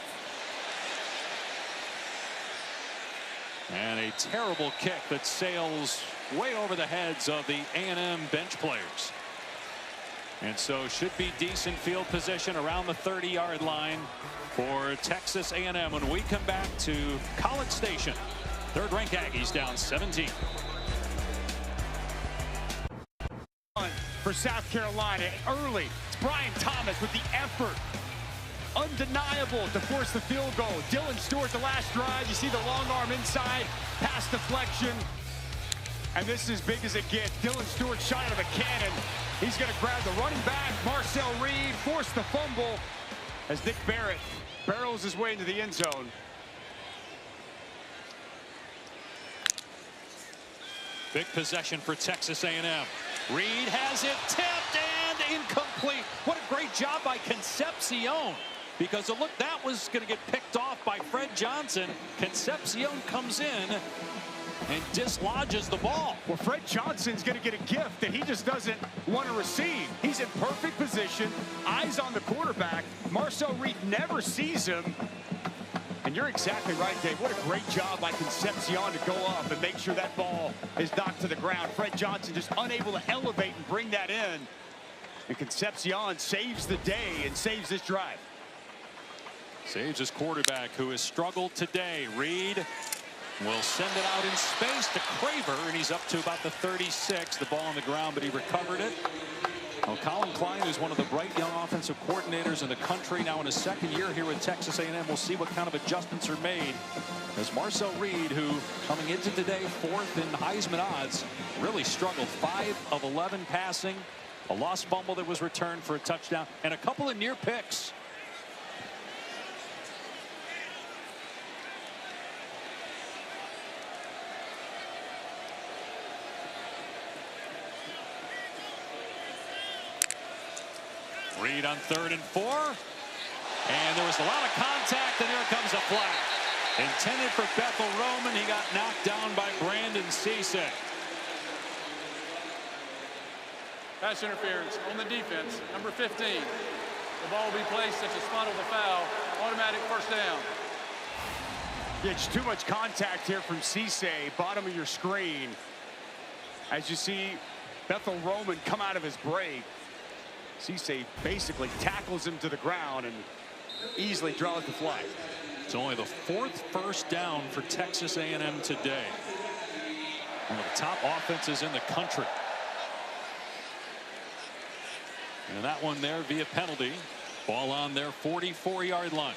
And a terrible kick that sails way over the heads of the A&M bench players. And so should be decent field position around the 30-yard line for Texas A&M when we come back to College Station. 3rd-ranked Aggies down 17. For South Carolina early, it's Brian Thomas with the effort. Undeniable to force the field goal. Dylan Stewart the last drive. You see the long arm inside, pass deflection. And this is as big as it gets. Dylan Stewart shot out of a cannon. He's going to grab the running back, Marcel Reed, force the fumble as Nick Barrett barrels his way into the end zone. Big possession for Texas A&M. Reed has it tipped and incomplete. What a great job by Concepcion. Because look, that was going to get picked off by Fred Johnson. Concepcion comes in and dislodges the ball. Well, Fred Johnson's going to get a gift that he just doesn't want to receive. He's in perfect position, eyes on the quarterback. Marcel Reed never sees him. And And you're exactly right, Dave. What a great job by Concepcion to go up and make sure that ball is knocked to the ground. Fred Johnson just unable to elevate and bring that in. And Concepcion saves the day and saves this drive. Saves his quarterback, who has struggled today. Reed will send it out in space to Craver, and he's up to about the 36. The ball on the ground, but he recovered it. Well, Colin Klein is one of the bright young offensive coordinators in the country, now in his second year here with Texas A&M. We'll see what kind of adjustments are made as Marcel Reed, who coming into today fourth in Heisman odds, really struggled. 5 of 11 passing, a lost fumble that was returned for a touchdown, and a couple of near picks. Reed on 3rd and 4. And there was a lot of contact, and here comes a flag. Intended for Bethel Roman. He got knocked down by Brandon Cisse. Pass interference on the defense, number 15. The ball will be placed at the spot of the foul. Automatic first down. Yeah, it's too much contact here from Cisse, bottom of your screen. As you see Bethel Roman come out of his break. Cisse basically tackles him to the ground and easily draws the flag. It's only the 4th first down for Texas A&M today. One of the top offenses in the country. And that one there via penalty. Ball on their 44-yard line.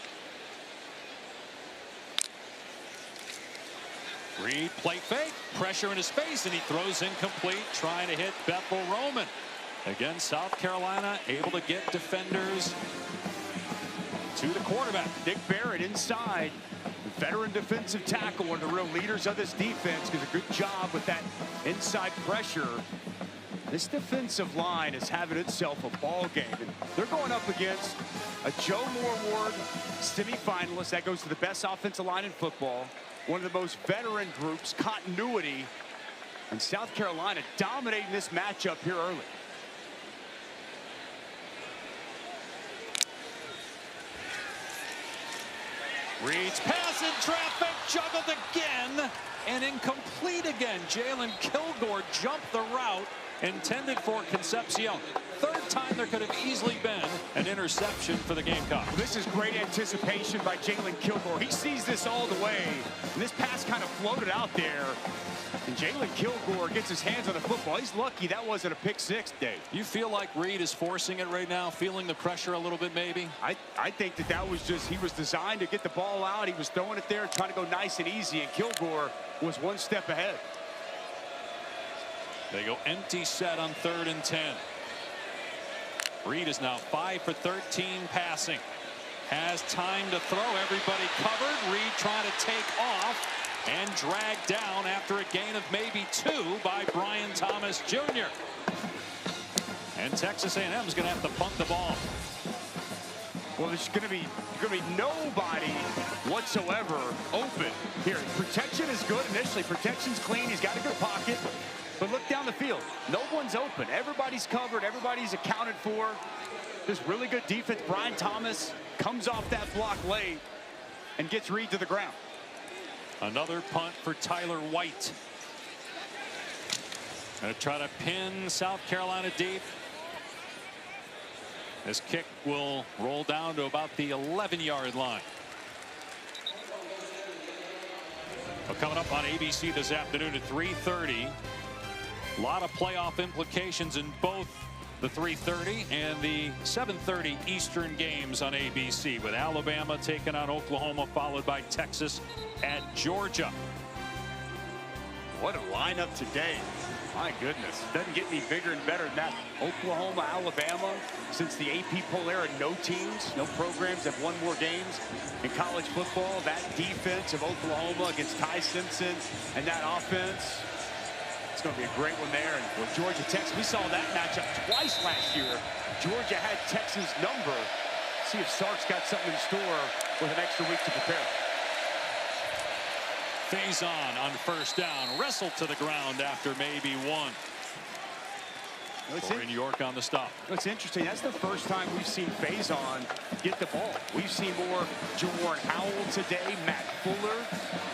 Reed play fake, pressure in his face, and he throws incomplete, trying to hit Bethel Roman. Again, South Carolina able to get defenders to the quarterback. Nick Barrett inside, veteran defensive tackle, one of the real leaders of this defense, does a good job with that inside pressure. This defensive line is having itself a ball game, and they're going up against a Joe Moore Award semifinalist. That goes to the best offensive line in football, one of the most veteran groups, continuity, and South Carolina dominating this matchup here early. Reed's pass in traffic, juggled again, and incomplete again. Jalen Kilgore jumped the route intended for Concepcion. 3rd time there could have easily been an interception for the Gamecocks. Well, this is great anticipation by Jalen Kilgore. He sees this all the way, and this pass kind of floated out there. And Jalen Kilgore gets his hands on the football. He's lucky that wasn't a pick six, Dave. You feel like Reed is forcing it right now, feeling the pressure a little bit maybe? I think that was just, he was designed to get the ball out. He was throwing it there, trying to go nice and easy, and Kilgore was one step ahead. They go empty set on 3rd and 10. Reed is now 5 for 13 passing. Has time to throw. Everybody covered. Reed trying to take off and dragged down after a gain of maybe 2 by Brian Thomas Jr. And Texas A&M is going to have to punt the ball. Well, there's going to be nobody whatsoever open here. Protection is good initially. Protection's clean. He's got a good pocket. But look down the field. No one's open. Everybody's covered. Everybody's accounted for. Just really good defense. Brian Thomas comes off that block late and gets Reed to the ground. Another punt for Tyler White. Going to try to pin South Carolina deep. This kick will roll down to about the 11-yard line. Well, coming up on ABC this afternoon at 3:30. A lot of playoff implications in both the 3:30 and the 7:30 Eastern games on ABC, with Alabama taking on Oklahoma, followed by Texas at Georgia. What a lineup today. My goodness. Doesn't get any bigger and better than that. Oklahoma, Alabama, since the AP poll era, no teams, no programs have won more games in college football. That defense of Oklahoma against Ty Simpson and that offense, it's going to be a great one there. And with Georgia, Texas, we saw that matchup twice last year. Georgia had Texas' number. See if Sark's got something in store with an extra week to prepare. Faison on 1st down, wrestled to the ground after maybe 1. Corey York on the stop. It's interesting. That's the first time we've seen Faison get the ball. We've seen more Jawarn Howell today, Matt Fuller,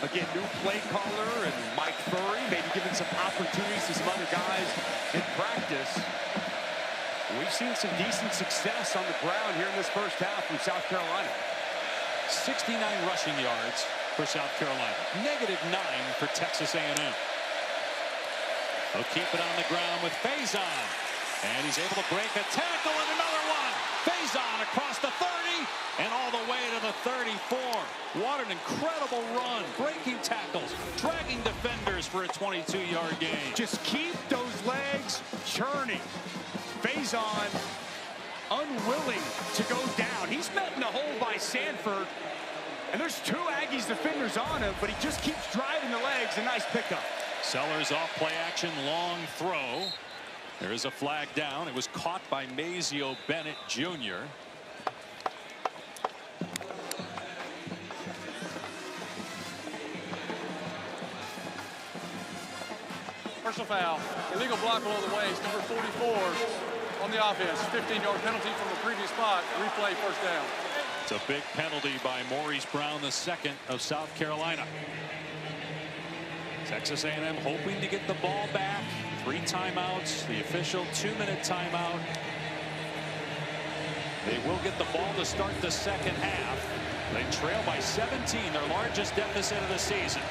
again, new play caller, and Mike Furry, maybe giving some opportunities to some other guys in practice. We've seen some decent success on the ground here in this first half from South Carolina. 69 rushing yards for South Carolina. -9 for Texas A&M. They'll keep it on the ground with Faison. And he's able to break a tackle and another one. Faison across the 30 and all the way to the 34. What an incredible run. Breaking tackles, dragging defenders for a 22-yard gain. Just keep those legs churning. Faison unwilling to go down. He's met in the hole by Sanford. And there's two Aggies defenders on him, but he just keeps driving the legs. A nice pickup. Sellers off play action, long throw. There is a flag down. It was caught by Mazio Bennett Jr. Personal foul. Illegal block below the waist. Number 44 on the offense. 15-yard penalty from the previous spot. Replay, first down. It's a big penalty by Maurice Brown, the second of South Carolina. Texas A&M hoping to get the ball back. 3 timeouts. The official 2-minute timeout. They will get the ball to start the second half. They trail by 17, their largest deficit of the season.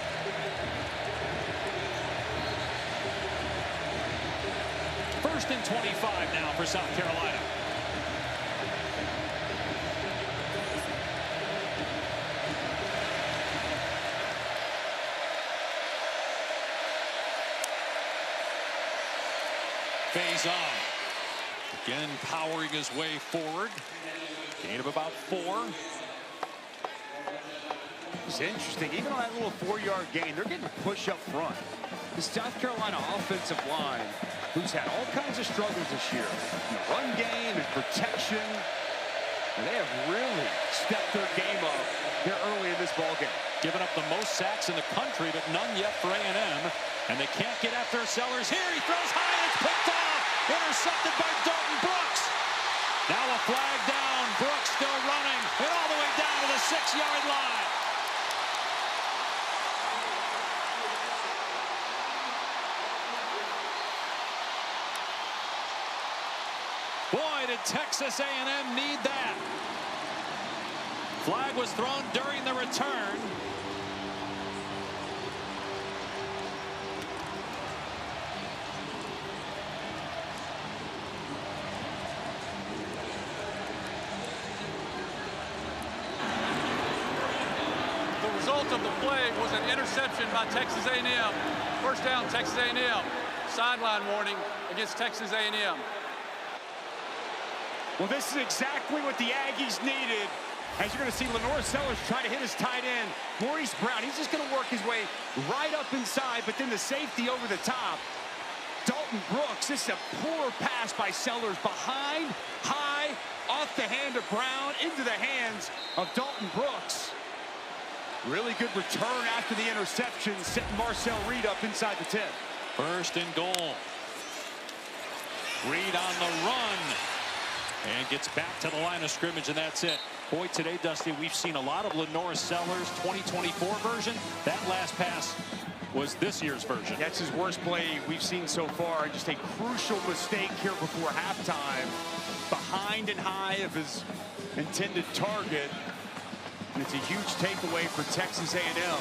First and 25 now for South Carolina. Faison again powering his way forward. Gain of about 4. It's interesting. Even on that little 4-yard gain, they're getting a push up front. The South Carolina offensive line, who's had all kinds of struggles this year in the run game and protection, and they have really stepped their game up here early in this ball game. Giving up the most sacks in the country, but none yet for A&M. And they can't get after Sellers here. He throws high and it's picked off. Intercepted by Dalton Brooks. Now a flag down. Brooks still running and all the way down to the 6-yard line. Boy, did Texas A&M need that. Flag was thrown during the return. The result of the play was an interception by Texas A&M. First down, Texas A&M. Sideline warning against Texas A&M. Well, this is exactly what the Aggies needed. As you're going to see Lenore Sellers try to hit his tight end, Maurice Brown. He's just going to work his way right up inside, but then the safety over the top. Dalton Brooks, this is a poor pass by Sellers behind, high, off the hand of Brown, into the hands of Dalton Brooks. Really good return after the interception, setting Marcel Reed up inside the 10. First and goal. Reed on the run. And gets back to the line of scrimmage, and that's it. Boy, today, Dusty, we've seen a lot of Lenore Sellers 2024 version. That last pass was this year's version. That's his worst play we've seen so far. Just a crucial mistake here before halftime. Behind and high of his intended target. And it's a huge takeaway for Texas A&M.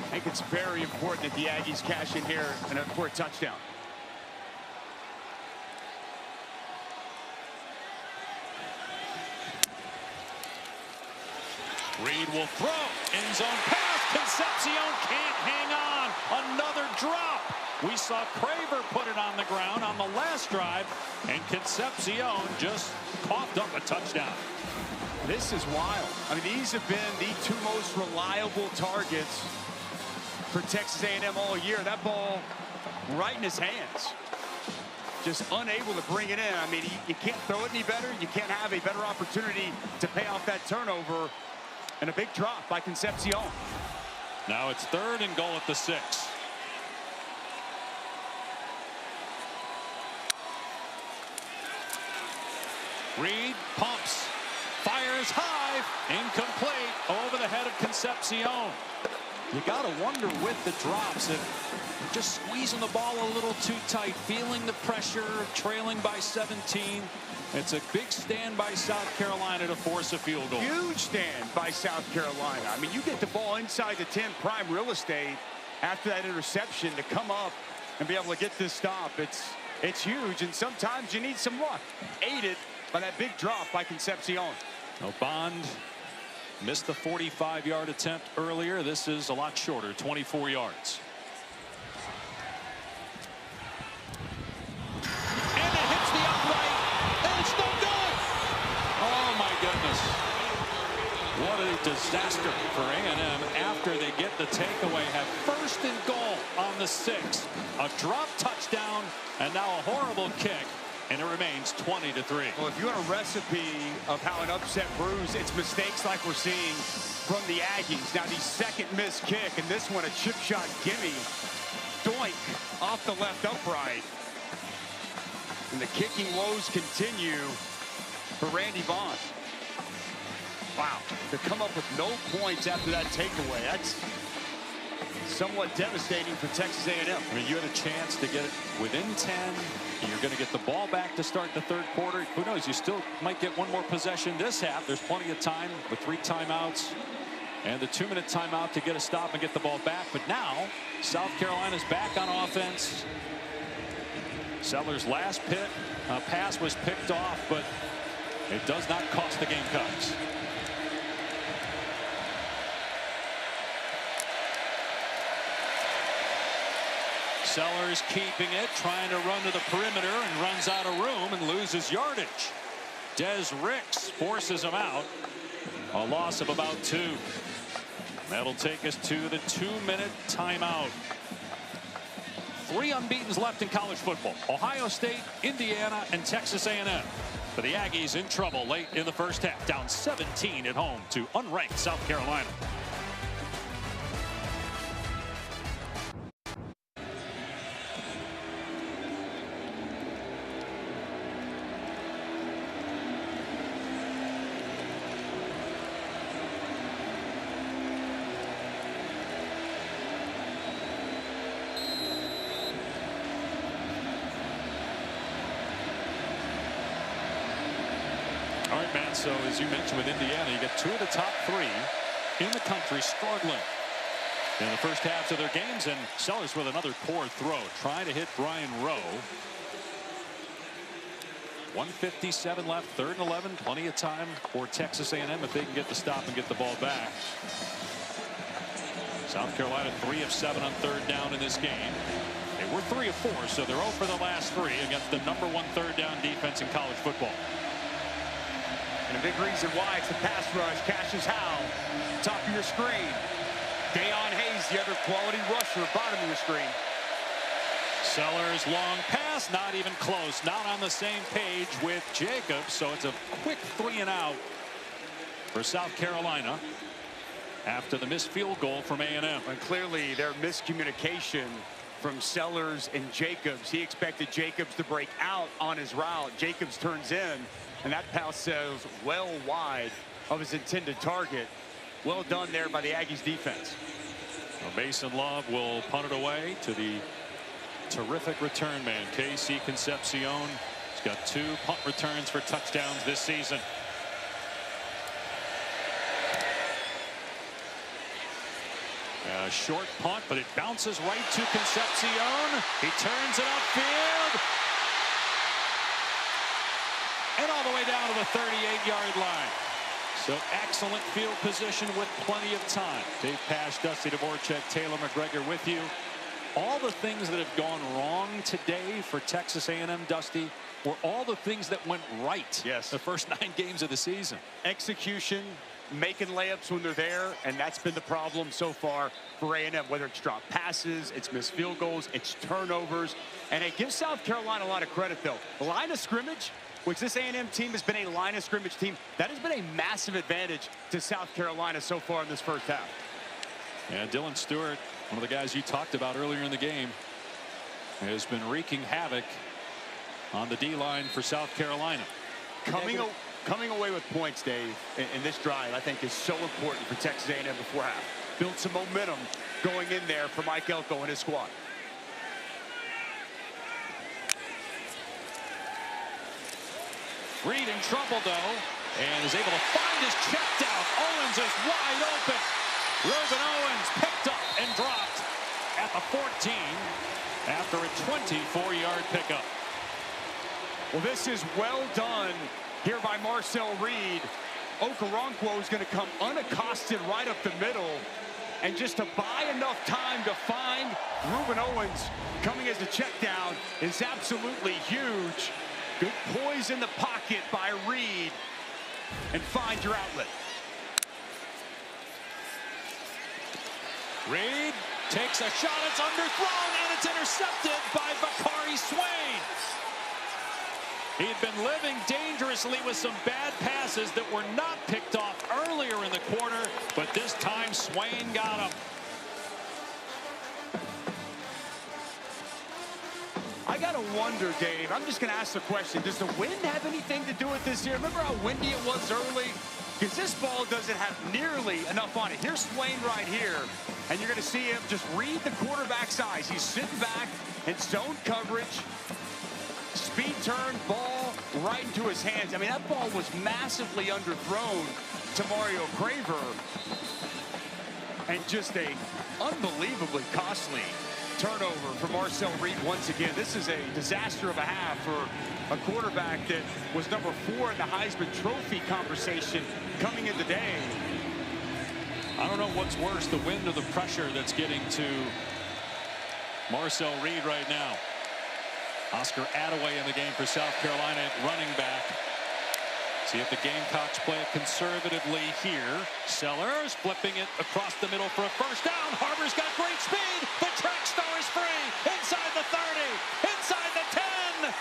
I think it's very important that the Aggies cash in here and for a touchdown. Reed will throw. End zone pass. Concepcion can't hang on. Another drop. We saw Craver put it on the ground on the last drive, and Concepcion just coughed up a touchdown. This is wild. I mean, these have been the 2 most reliable targets for Texas A&M all year. That ball right in his hands. Just unable to bring it in. I mean, you can't throw it any better. You can't have a better opportunity to pay off that turnover. And a big drop by Concepcion. Now it's 3rd and goal at the 6. Reed pumps, fires high, incomplete, over the head of Concepcion. You got to wonder with the drops if just squeezing the ball a little too tight, feeling the pressure, trailing by 17. It's a big stand by South Carolina to force a field goal. Huge stand by South Carolina. I mean, you get the ball inside the 10 prime real estate after that interception to come up and be able to get this stop. It's huge, and sometimes you need some luck, aided by that big drop by Concepcion. No, Bond missed the 45-yard attempt earlier. This is a lot shorter, 24 yards. And it hits the upright, and it's no good. Oh, my goodness. What a disaster for A&M after they get the takeaway. Have first and goal on the 6. A drop touchdown, and now a horrible kick. And it remains 20-3. Well, if you want a recipe of how an upset brews, it's mistakes like we're seeing from the Aggies. Now, the second missed kick, and this one a chip shot gimme. Doink off the left upright. And the kicking woes continue for Randy Bond. Wow, to come up with no points after that takeaway. That's somewhat devastating for Texas A&M. I mean, you had a chance to get it within 10. You're going to get the ball back to start the third quarter. Who knows? You still might get one more possession this half. There's plenty of time with 3 timeouts and the 2-minute timeout to get a stop and get the ball back. But now South Carolina's back on offense. Sellers' last pass was picked off, but it does not cost the Gamecocks. Sellers keeping it, trying to run to the perimeter, and runs out of room and loses yardage. Des Ricks forces him out. A loss of about 2. That'll take us to the 2-minute timeout. 3 unbeatens left in college football. Ohio State, Indiana, and Texas A&M. But the Aggies in trouble late in the first half, down 17 at home to unranked South Carolina. All right, Matt, so as you mentioned with Indiana, you get 2 of the top 3 in the country struggling in the first halves of their games, and Sellers with another poor throw, trying to hit Brian Rowe. 1:57 left, 3rd and 11, plenty of time for Texas A&M if they can get the stop and get the ball back. South Carolina 3 of 7 on 3rd down in this game. They were 3 of 4, so they're 0 for the last 3 against the #1 3rd down defense in college football. And a big reason why it's the pass rush. Cassius Howell, top of your screen. Deion Hayes, the other quality rusher, bottom of your screen. Sellers long pass, not even close, not on the same page with Jacobs, so it's a quick 3 and out for South Carolina after the missed field goal from A&M. And clearly their miscommunication from Sellers and Jacobs. He expected Jacobs to break out on his route. Jacobs turns in, and that pass sails well wide of his intended target. Well done there by the Aggies defense. Well, Mason Love will punt it away to the terrific return man, K.C. Concepcion. He's got 2 punt returns for touchdowns this season. A short punt, but it bounces right to Concepcion. He turns it upfield. And all the way down to the 38-yard line. So excellent field position with plenty of time. Dave Pasch, Dusty Dvorak, Taylor McGregor with you. All the things that have gone wrong today for Texas A&M, Dusty, were all the things that went right. Yes. The first 9 games of the season. Execution, making layups when they're there, and that's been the problem so far for A&M. Whether it's drop passes, it's missed field goals, it's turnovers. And it gives South Carolina a lot of credit, though. The line of scrimmage, which this A&M team has been a line of scrimmage team, that has been a massive advantage to South Carolina so far in this first half. Yeah, Dylan Stewart, one of the guys you talked about earlier in the game, has been wreaking havoc on the D-line for South Carolina. Coming away with points, Dave, in this drive, I think is so important for Texas A&M before half. Build some momentum going in there for Mike Elko and his squad. Reed in trouble, though, and is able to find his check down. Owens is wide open. Reuben Owens picked up and dropped at the 14 after a 24-yard pickup. Well, this is well done here by Marcel Reed. Okoronkwo is going to come unaccosted right up the middle, and just to buy enough time to find Reuben Owens coming as a check down is absolutely huge. Good poise in the pocket by Reed, and find your outlet. Reed takes a shot, it's underthrown, and it's intercepted by Bakari Swain. He had been living dangerously with some bad passes that were not picked off earlier in the quarter, but this time Swain got him. I gotta wonder, Dave, I'm just gonna ask the question, does the wind have anything to do with this here? Remember how windy it was early? Because this ball doesn't have nearly enough on it. Here's Swain right here, and you're gonna see him just read the quarterback's eyes. He's sitting back in zone coverage. Speed turn, ball right into his hands. I mean, that ball was massively underthrown to Mario Craver. And just a unbelievably costly turnover for Marcel Reed once again. This is a disaster of a half for a quarterback that was number 4 in the Heisman Trophy conversation coming in today. I don't know what's worse, the wind or the pressure that's getting to Marcel Reed right now. Oscar Attaway in the game for South Carolina at running back. See if the Gamecocks play it conservatively here. Sellers flipping it across the middle for a first down. Harbor's got great speed. The track star is free. Inside the 30. Inside the 10.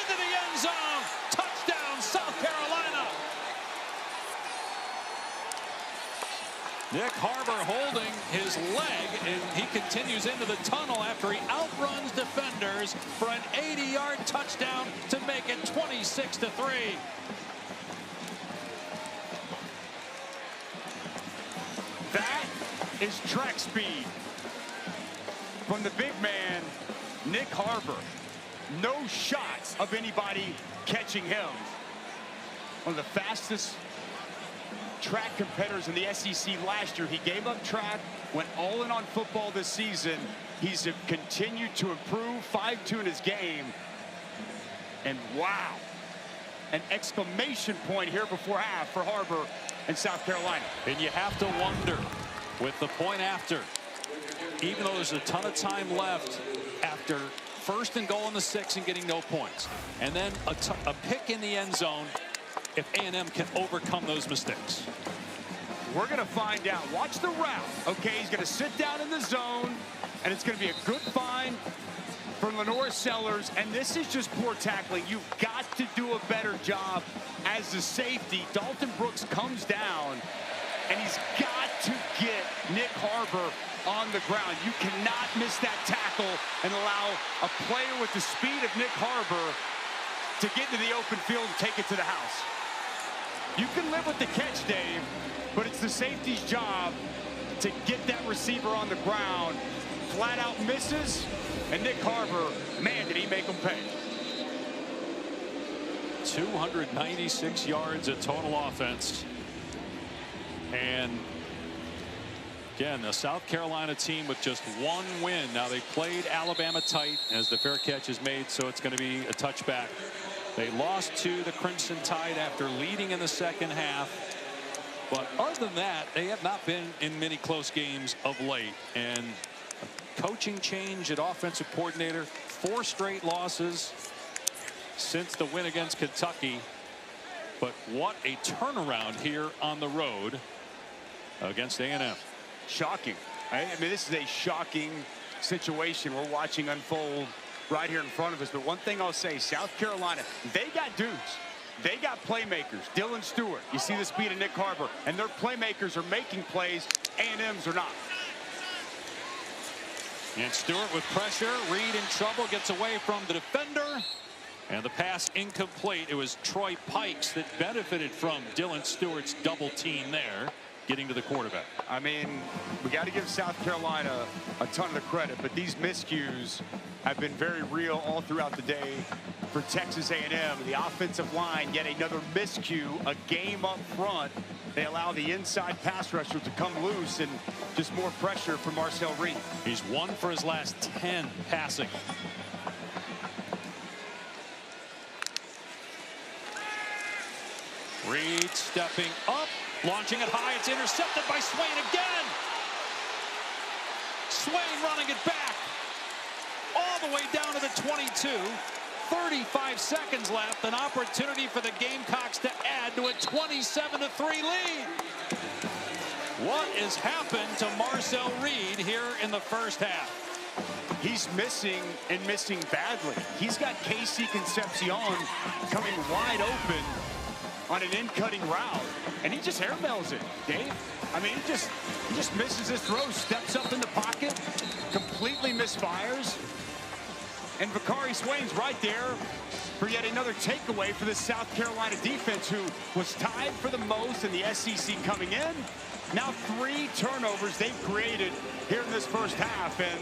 Into the end zone. Touchdown, South Carolina. Nick Harbor holding his leg, and he continues into the tunnel after he outruns defenders for an 80-yard touchdown to make it 26-3. That is track speed from the big man, Nick Harbor. No shots of anybody catching him. One of the fastest track competitors in the SEC last year. He gave up track, went all in on football this season. He's continued to improve, 5-2 in his game. And wow, an exclamation point here before half for Harbor in South Carolina. And you have to wonder, with the point after, even though there's a ton of time left after first and goal in the 6 and getting no points, and then a pick in the end zone, if A&M can overcome those mistakes. We're going to find out. Watch the route. Okay, he's going to sit down in the zone, and it's going to be a good find for Lenore Sellers, and this is just poor tackling. You've got to do a better job as the safety. Dalton Brooks comes down, and he's got to get Nick Harbor on the ground. You cannot miss that tackle and allow a player with the speed of Nick Harbor to get into the open field and take it to the house. You can live with the catch, Dave, but it's the safety's job to get that receiver on the ground. Flat out misses, and Nick Harbor, man, did he make them pay. 296 yards of total offense. And again, the South Carolina team with just one win. Now they played Alabama tight as the fair catch is made, so it's going to be a touchback. They lost to the Crimson Tide after leading in the second half. But other than that, they have not been in many close games of late. And a coaching change at offensive coordinator, 4 straight losses since the win against Kentucky. But what a turnaround here on the road against A&M. Shocking. I mean, this is a shocking situation we're watching unfold right here in front of us. But one thing I'll say, South Carolina, they got dudes. They got playmakers. Dylan Stewart, you see the speed of Nick Harbor, and their playmakers are making plays. A&M's are not. And Stewart with pressure. Reed in trouble, gets away from the defender. And the pass incomplete. It was Troy Pikes that benefited from Dylan Stewart's double team there, getting to the quarterback. I mean, we got to give South Carolina a ton of the credit, but these miscues have been very real all throughout the day for Texas A&M. The offensive line, yet another miscue, a game up front. They allow the inside pass rusher to come loose, and just more pressure for Marcel Reed. He's 1 for his last 10 passing. Reed stepping up, launching it high. It's intercepted by Swain again. Swain running it back all the way down to the 22. 35 seconds left. An opportunity for the Gamecocks to add to a 27-3 lead. What has happened to Marcel Reed here in the first half? He's missing, and missing badly. He's got Casey Concepcion coming wide open on an in-cutting route, and he just airmails it, Dave. I mean, he just misses his throw, steps up in the pocket, completely misfires. And Vakari Swain's right there for yet another takeaway for the South Carolina defense, who was tied for the most in the SEC coming in. Now 3 turnovers they've created here in this first half, and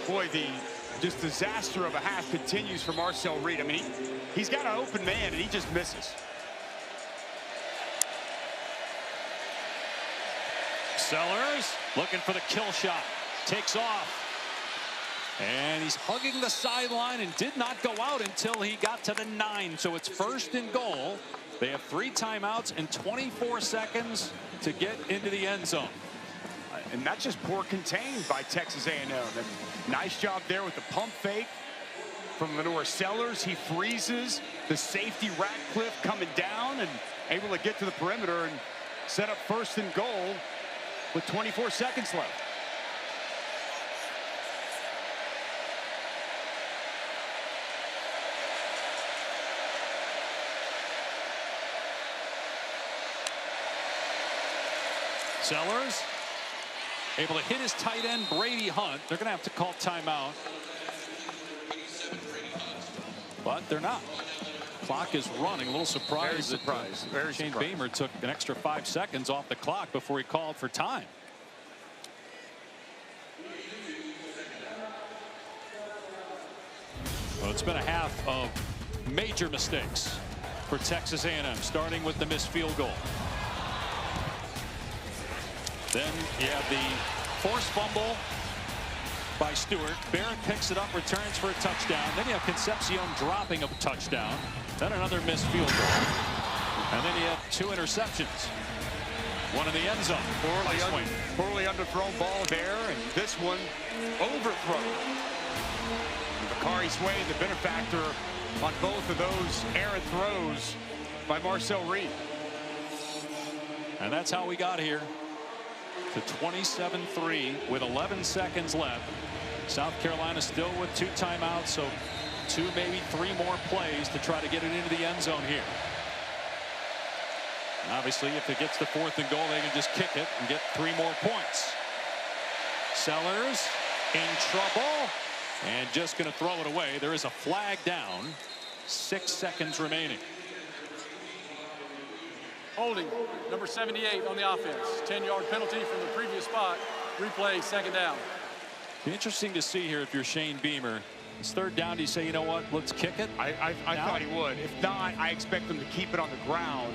boy, the just disaster of a half continues for Marcel Reed. I mean, he's got an open man, and he just misses. Sellers looking for the kill shot. Takes off. And he's hugging the sideline and did not go out until he got to the 9. So it's 1st and goal. They have 3 timeouts and 24 seconds to get into the end zone. And that's just poor contained by Texas A&M. And nice job there with the pump fake from Lenore Sellers. He freezes the safety Ratcliffe coming down and able to get to the perimeter and set up 1st and goal with 24 seconds left. Sellers able to hit his tight end Brady Hunt. They're going to have to call timeout, but they're not. Clock is running. A little surprised. Very Shane surprised. Beamer took an extra 5 seconds off the clock before he called for time. Well, it's been a half of major mistakes for Texas A&M, starting with the missed field goal. Then you have the forced fumble by Stewart. Barrett picks it up, returns for a touchdown. Then you have Concepcion dropping a touchdown. Then another missed field goal. And then you have 2 interceptions. One in the end zone. Poorly underthrown ball there, and this one overthrown. Vakari Swain, the benefactor on both of those errant throws by Marcel Reed. And that's how we got here to 27-3 with 11 seconds left. South Carolina still with 2 timeouts, so 2, maybe 3 more plays to try to get it into the end zone here. And obviously, if it gets to 4th and goal, they can just kick it and get 3 more points. Sellers in trouble and just going to throw it away. There is a flag down. 6 seconds remaining. Holding, number 78 on the offense. 10-yard penalty from the previous spot. Replay, 2nd down. Be interesting to see here if you're Shane Beamer. It's 3rd down. Do you say, you know what, let's kick it? I thought he would. If not, I expect them to keep it on the ground.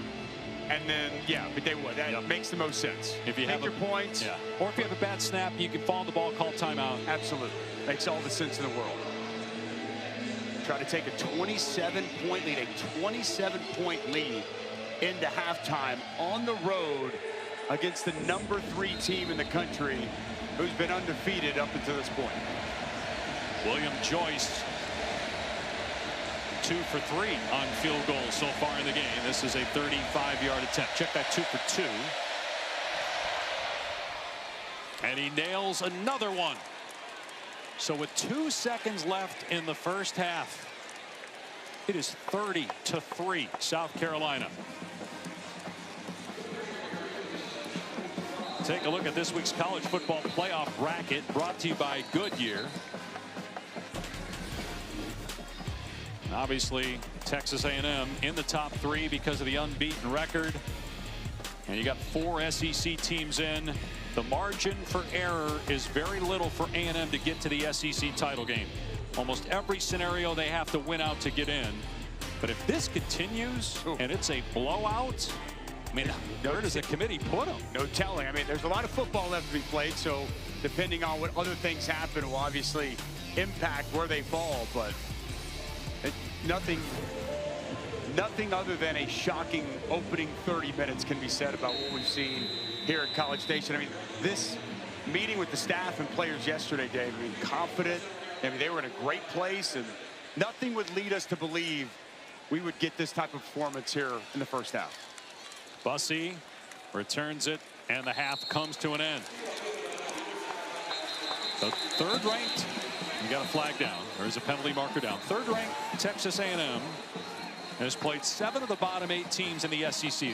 And then, yeah, but they would. That makes the most sense. If you take have your points. Yeah. Or if you have a bad snap, you can follow the ball, call timeout. Absolutely. Makes all the sense in the world. Try to take a 27-point lead, a 27-point lead into halftime on the road against the number 3 team in the country, who's been undefeated up until this point. William Joyce 2 for 3 on field goals so far in the game. This is a 35-yard attempt. Check that 2 for 2. And he nails another one. So with 2 seconds left in the first half, it is 30-3 South Carolina. Take a look at this week's college football playoff bracket, brought to you by Goodyear. Obviously, Texas A&M in the top 3 because of the unbeaten record. And you got 4 SEC teams in. The margin for error is very little for A&M to get to the SEC title game. Almost every scenario they have to win out to get in. But if this continues and it's a blowout, I mean, where does the committee put them? No telling. I mean, there's a lot of football left to be played, so depending on what other things happen will obviously impact where they fall. But nothing other than a shocking opening 30 minutes can be said about what we've seen here at College Station. I mean, this meeting with the staff and players yesterday, Dave, I mean, confident. I mean, they were in a great place, and nothing would lead us to believe we would get this type of performance here in the first half. Bussey returns it, and the half comes to an end. The third-ranked, you got a flag down. There's a penalty marker down. Third-ranked Texas A&M has played 7 of the bottom 8 teams in the SEC.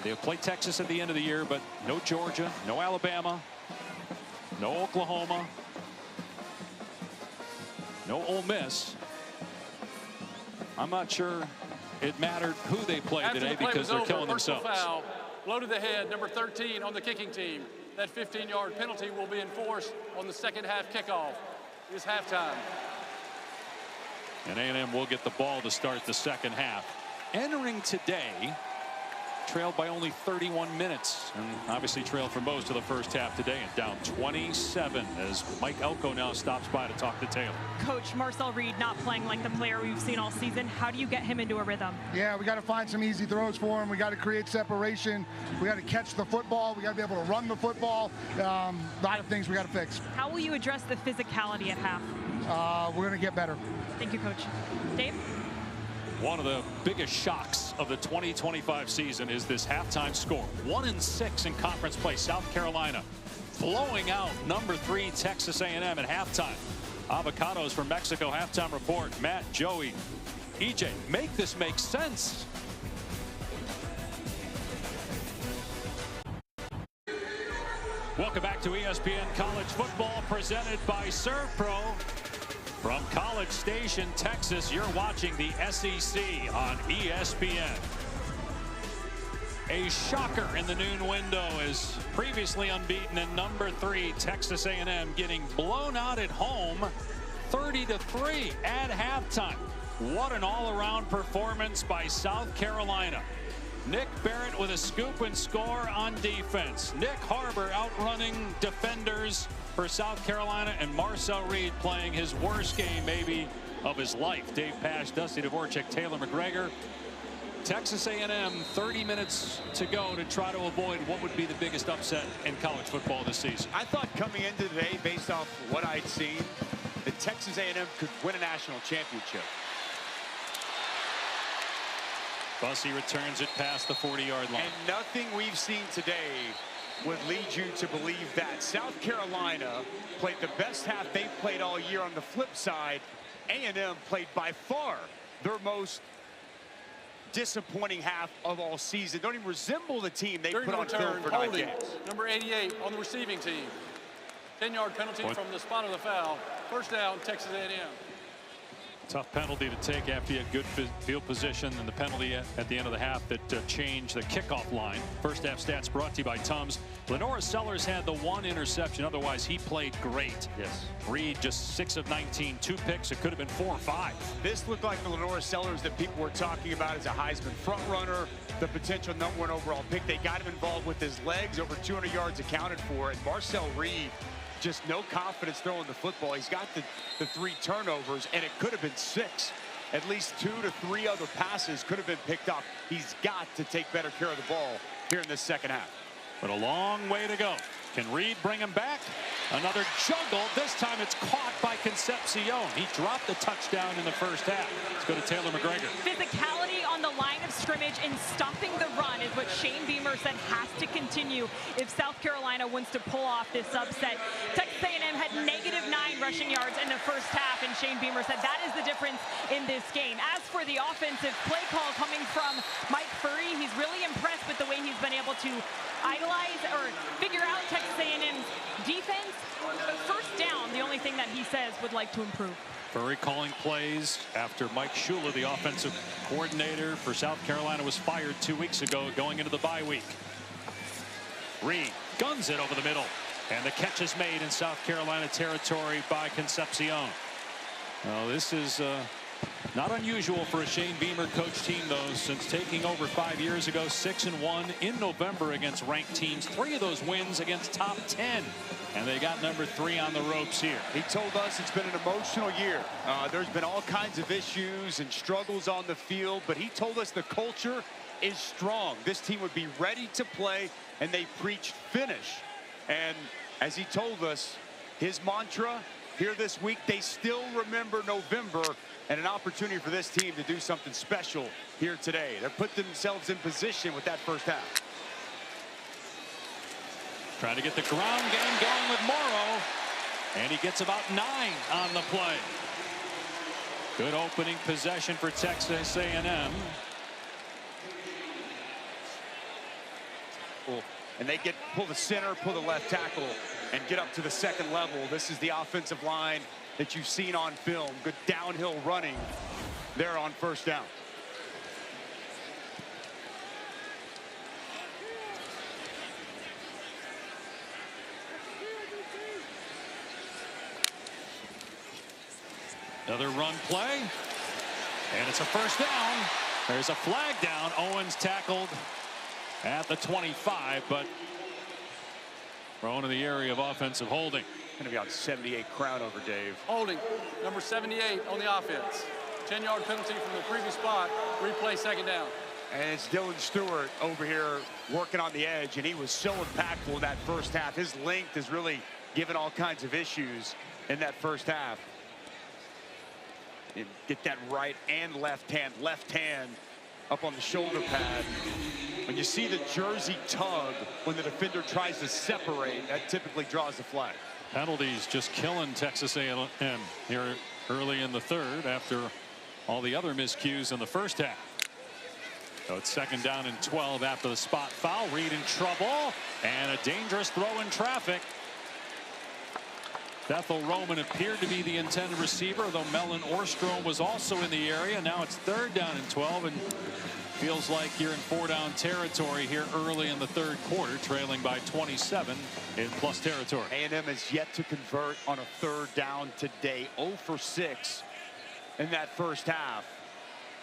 They'll play Texas at the end of the year, but no Georgia, no Alabama, no Oklahoma, no Ole Miss. I'm not sure it mattered who they played today because they're killing themselves. Foul, low to the head, number 13 on the kicking team. That 15-yard penalty will be enforced on the second half kickoff. It is halftime. And A&M will get the ball to start the second half. Entering today, trailed by only 31 minutes, and obviously trailed for most of the first half today, and down 27 as Mike Elko now stops by to talk to Taylor. Coach, Marcel Reed not playing like the player we've seen all season. How do you get him into a rhythm? Yeah, we got to find some easy throws for him. We got to create separation. We got to catch the football. We got to be able to run the football. A lot of things we got to fix. How will you address the physicality at half? We're going to get better. Thank you, Coach. Dave? One of the biggest shocks of the 2025 season is this halftime score. 1-6 in conference play. South Carolina blowing out number 3 Texas A&M at halftime. Avocados from Mexico halftime report. Matt, Joey, EJ, make this make sense. Welcome back to ESPN College Football presented by ServPro. From College Station, Texas, you're watching the SEC on ESPN. A shocker in the noon window is previously unbeaten and number 3 Texas A&M getting blown out at home 30-3 at halftime. What an all-around performance by South Carolina. Nick Barrett with a scoop and score on defense. Nick Harbor outrunning defenders for South Carolina, and Marcel Reed playing his worst game maybe of his life. Dave Pasch, Dusty Dvorak, Taylor McGregor. Texas A&M 30 minutes to go to try to avoid what would be the biggest upset in college football this season. I thought coming into today, based off what I'd seen, that Texas A&M could win a national championship. Bussey returns it past the 40-yard line. And nothing we've seen today would lead you to believe that. South Carolina played the best half they've played all year. On the flip side, A&M played by far their most disappointing half of all season. Don't even resemble the team they put on film for 9 games. Number 88 on the receiving team. 10-yard penalty from the spot of the foul. First down, Texas A&M. Tough penalty to take after you had good field position, and the penalty at the end of the half that changed the kickoff line. First half stats brought to you by Tums. Lenora Sellers had the 1 interception. Otherwise, he played great. Yes. Reed just 6 of 19, 2 picks. It could have been 4 or 5. This looked like the Lenora Sellers that people were talking about as a Heisman front runner, the potential #1 overall pick. They got him involved with his legs, over 200 yards accounted for. And Marcel Reed, just no confidence throwing the football. He's got the 3 turnovers, and it could have been 6. At least 2 to 3 other passes could have been picked up. He's got to take better care of the ball here in this second half. But a long way to go. Can Reed bring him back? Another juggle. This time it's caught by Concepcion. He dropped the touchdown in the first half. Let's go to Taylor McGregor. Physicality on the line of scrimmage and stopping the run is what Shane Beamer said has to continue if South Carolina wants to pull off this upset. Texas A&M had -9 rushing yards in the first half, and Shane Beamer said that is the difference in this game. As for the offensive play call coming from Mike Furry, he's really impressed with the way he's been able to idolize or figure out Texas A&M's defense. But first down, the only thing that he says would like to improve. Furry calling plays after Mike Shula, the offensive coordinator for South Carolina, was fired 2 weeks ago going into the bye week. Reed guns it over the middle, and the catch is made in South Carolina territory by Concepcion. Well, this is not unusual for a Shane Beamer coach team, though, since taking over 5 years ago. 6-1 in November against ranked teams. 3 of those wins against top 10. And they got number 3 on the ropes here. He told us it's been an emotional year. There's been all kinds of issues and struggles on the field, but he told us the culture is strong. This team would be ready to play, and they preached finish. And as he told us, his mantra here this week, they still remember November, and an opportunity for this team to do something special here today. They've put themselves in position with that first half. Trying to get the ground game going with Morrow, and he gets about 9 on the play. Good opening possession for Texas A&M. And they pull the center, pull the left tackle, and get up to the second level. This is the offensive line that you've seen on film. Good downhill running there on first down. Another run play, and it's a first down. There's a flag down. Owens tackled at the 25, but thrown in the area of offensive holding. Going to be on 78 crown over, Dave. Holding, number 78 on the offense. 10-yard penalty from the previous spot. Replay, second down. And it's Dylan Stewart over here working on the edge, and he was so impactful in that first half. His length has really given all kinds of issues in that first half. And get that right and left hand up on the shoulder pad. When you see the jersey tug when the defender tries to separate, that typically draws the flag. Penalties just killing Texas A&M here early in the third after all the other miscues in the first half. So it's second down and 12 after the spot foul. Reed in trouble, and a dangerous throw in traffic. Bethel Roman appeared to be the intended receiver, though Mellon Orstrom was also in the area. Now it's third down and 12, and feels like you're in 4-down territory here early in the third quarter, trailing by 27 in plus territory. A&M has yet to convert on a third down today. 0 for 6 in that first half.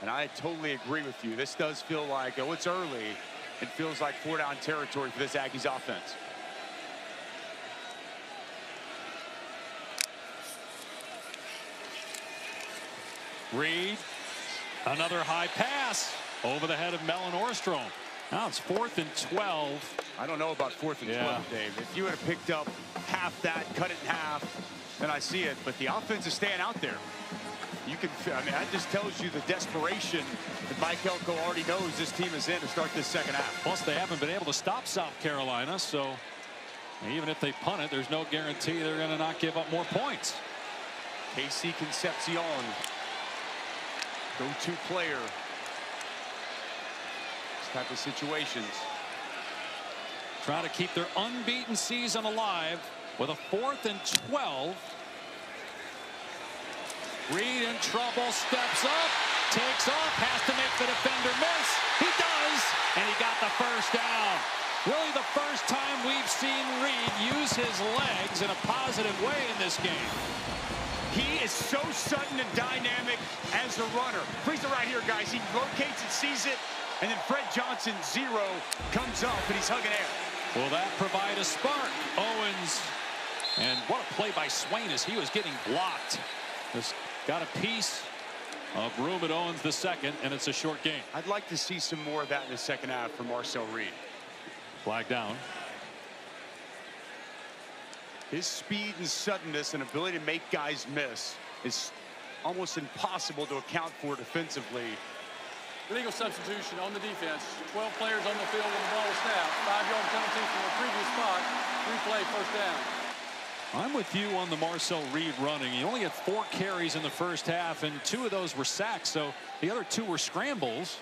And I totally agree with you. This does feel like, oh, it's early. It feels like 4-down territory for this Aggies offense. Reed, another high pass over the head of Mellon Orstrom. Now it's 4th and 12. I don't know about 4th and 12, Dave. If you had picked up half that, cut it in half, then I see it. But the offense is staying out there. You can, I mean, that just tells you the desperation that Mike Elko already knows this team is in to start this second half. Plus, they haven't been able to stop South Carolina, so even if they punt it, there's no guarantee they're going to not give up more points. Casey Concepcion, go-to player. This type of situations. Trying to keep their unbeaten season alive with a 4th and 12. Reed in trouble, steps up, takes off, has to make the defender miss. He does, and he got the first down. Really the first time we've seen Reed use his legs in a positive way in this game. He is so sudden and dynamic as a runner. Freeze it right here, guys. He locates it, sees it, and then Fred Johnson, 0, comes up, and he's hugging air. Will that provide a spark? Owens, and what a play by Swain as he was getting blocked. Just got a piece of room at Owens the second, and it's a short game. I'd like to see some more of that in the second half from Marcel Reed. Flag down. His speed and suddenness and ability to make guys miss is almost impossible to account for defensively. Legal substitution on the defense. 12 players on the field when the ball was snapped. 5-yard penalty from the previous spot. Replay, first down. I'm with you on the Marcel Reed running. He only had 4 carries in the first half, and 2 of those were sacks, so the other 2 were scrambles.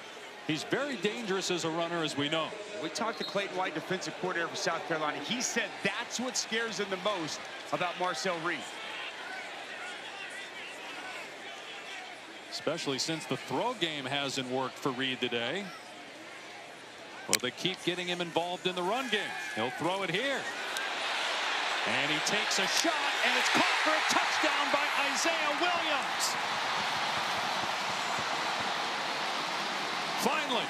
He's very dangerous as a runner, as we know. We talked to Clayton White, defensive coordinator for South Carolina. He said that's what scares him the most about Marcel Reed. especially since the throw game hasn't worked for Reed today. Well, they keep getting him involved in the run game. He'll throw it here. And he takes a shot, and it's caught for a touchdown by Isaiah Williams. Finally.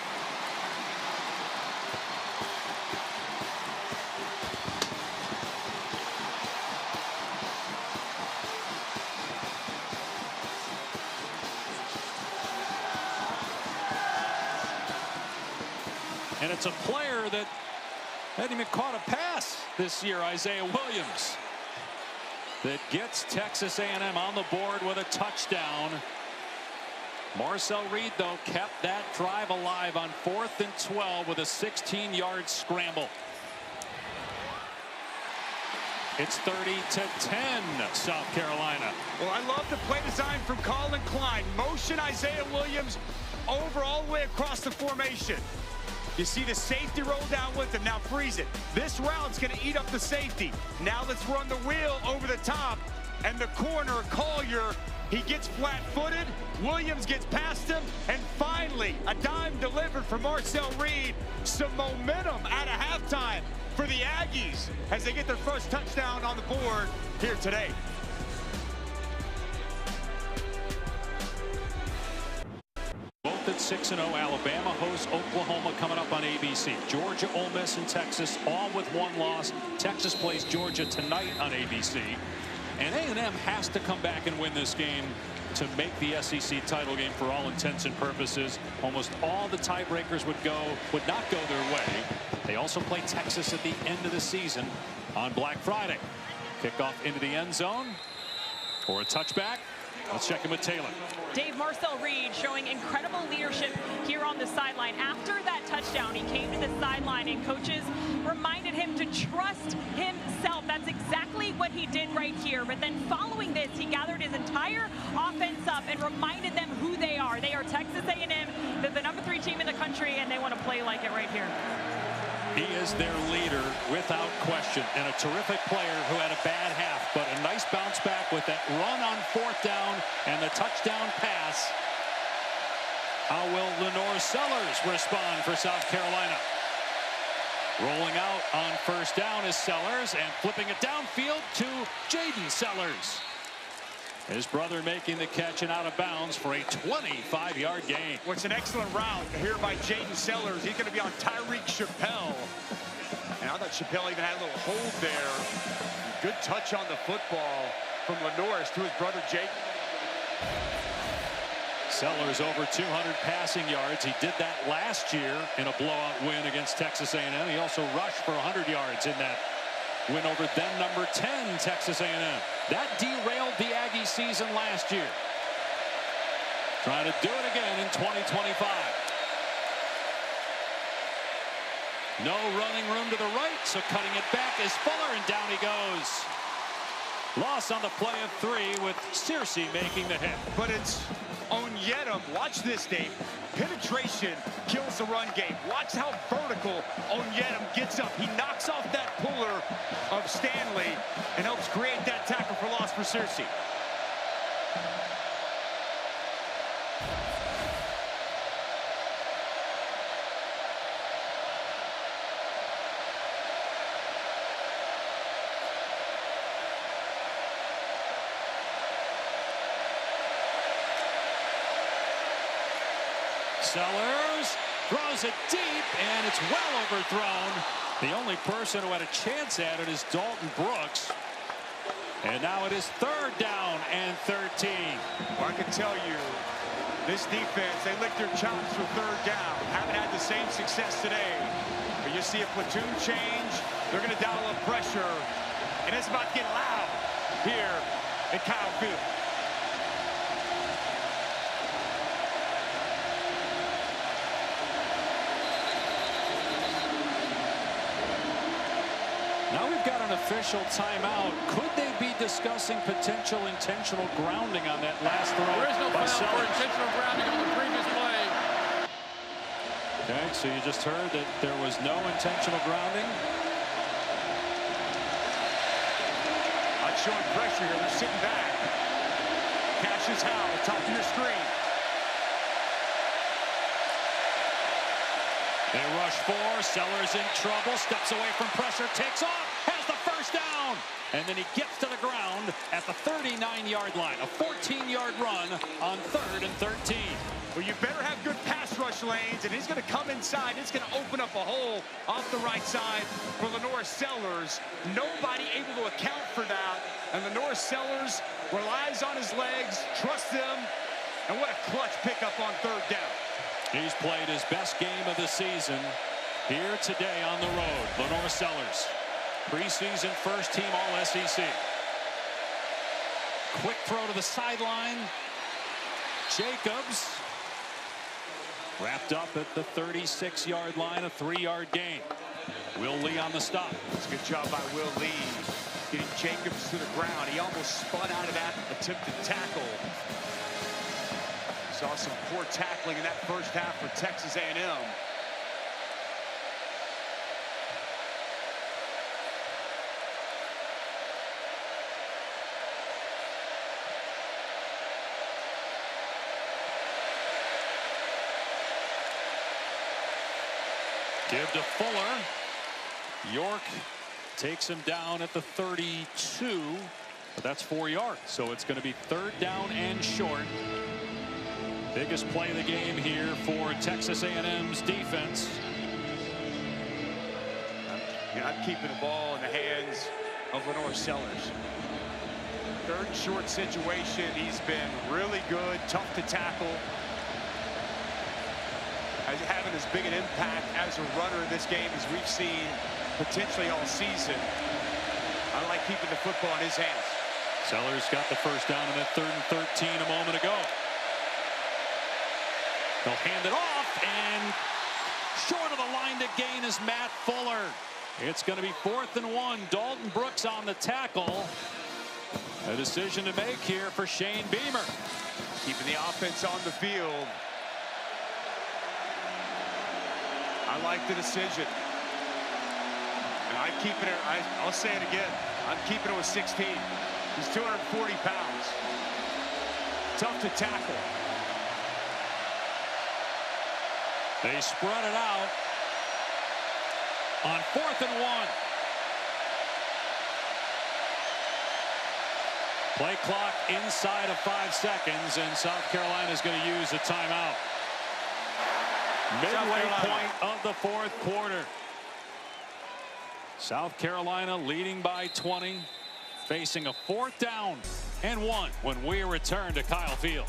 And it's a player that hadn't even caught a pass this year, Isaiah Williams, that gets Texas A&M on the board with a touchdown. Marcel Reed, though, kept that drive alive on 4th and 12 with a 16-yard scramble. It's 30-10, South Carolina. Well, I love the play design from Colin Klein. Motion Isaiah Williams over all the way across the formation. You see the safety roll down with him. Now freeze it. This route's going to eat up the safety. Now let's run the wheel over the top. And the corner, Collier, he gets flat-footed. Williams gets past him. And finally, a dime delivered for Marcel Reed. Some momentum out of halftime for the Aggies as they get their first touchdown on the board here today. Both at 6-0. Alabama hosts Oklahoma coming up on ABC. Georgia, Ole Miss, and Texas all with one loss. Texas plays Georgia tonight on ABC. And A&M has to come back and win this game to make the SEC title game for all intents and purposes. Almost all the tiebreakers would not go their way. They also play Texas at the end of the season on Black Friday. Kickoff into the end zone for a touchback. Let's check in with Taylor. Dave, Marcel Reed showing incredible leadership here on the sideline. After that touchdown, he came to the sideline and coaches reminded him to trust himself. That's exactly what he did right here. But then following this, he gathered his entire offense up and reminded them who they are. They are Texas A&M. They're the #3 team in the country, and they want to play like it right here. He is their leader without question, and a terrific player who had a bad half, but a nice bounce back with that run on 4th down and the touchdown pass. How will Lenore Sellers respond for South Carolina? Rolling out on 1st down is Sellers, and flipping it downfield to Jaden Sellers. His brother making the catch and out of bounds for a 25-yard gain. Well, it's an excellent route here by Jaden Sellers. He's going to be on Tyreek Chappelle. And I thought Chappelle even had a little hold there. Good touch on the football from Lenore's to his brother Jake. Sellers over 200 passing yards. He did that last year in a blowout win against Texas A&M. He also rushed for 100 yards in that win over then #10 Texas A&M. That derailed the Aggie season last year. Trying to do it again in 2025. No running room to the right, so cutting it back is Fuller, and down he goes. Loss on the play of 3 with Searcy making the hit. But it's Onyedem. Watch this, Dave. Penetration kills the run game. Watch how vertical Onyedem gets up. He knocks off that puller of Stanley and helps create that tackle for loss for Searcy. Sellers throws it deep, and it's well overthrown. The only person who had a chance at it is Dalton Brooks. And now it is 3rd down and 13. Well, I can tell you, this defense, they licked their chops for 3rd down. Haven't had the same success today. But you see a platoon change. They're going to dial up pressure. And it's about to get loud here at Kyle Field. Now we've got an official timeout. Could they be discussing potential intentional grounding on that last throw? There is no foul for intentional grounding on the previous play. Okay, so you just heard that there was no intentional grounding. Not showing pressure here. They're sitting back. Cassius Howell, top of your screen. They rush 4. Sellers in trouble. Steps away from pressure. Takes off. Has the first down. And then he gets to the ground at the 39-yard line. A 14-yard run on 3rd and 13. Well, you better have good pass rush lanes, and he's going to come inside. It's going to open up a hole off the right side for Lenore Sellers. Nobody able to account for that. And Lenore Sellers relies on his legs, trusts them, and what a clutch pickup on 3rd down. He's played his best game of the season here today on the road. Lenore Sellers, preseason first-team All-SEC. Quick throw to the sideline. Jacobs wrapped up at the 36-yard line, a 3-yard gain. Will Lee on the stop. It's a good job by Will Lee getting Jacobs to the ground. He almost spun out of that attempted tackle. Saw some poor tackling in that first half for Texas A&M. Give to Fuller. York takes him down at the 32, but that's 4 yards, so it's going to be 3rd down and short. Biggest play of the game here for Texas A&M's defense. You're not keeping the ball in the hands of Lenore Sellers. 3rd and short situation. He's been really good, tough to tackle. Having as big an impact as a runner in this game as we've seen potentially all season. I like keeping the football in his hands. Sellers got the first down in that 3rd and 13 a moment ago. They'll hand it off, and short of the line to gain is Matt Fuller. It's going to be 4th and 1. Dalton Brooks on the tackle. A decision to make here for Shane Beamer. Keeping the offense on the field. I like the decision. And I'm keeping it, I'll say it again. I'm keeping it with 16. He's 240 pounds. Tough to tackle. They spread it out on 4th and 1. Play clock inside of 5 seconds, and South Carolina is going to use a timeout. Midway point of the 4th quarter. South Carolina leading by 20, facing a 4th down and 1 when we return to Kyle Field.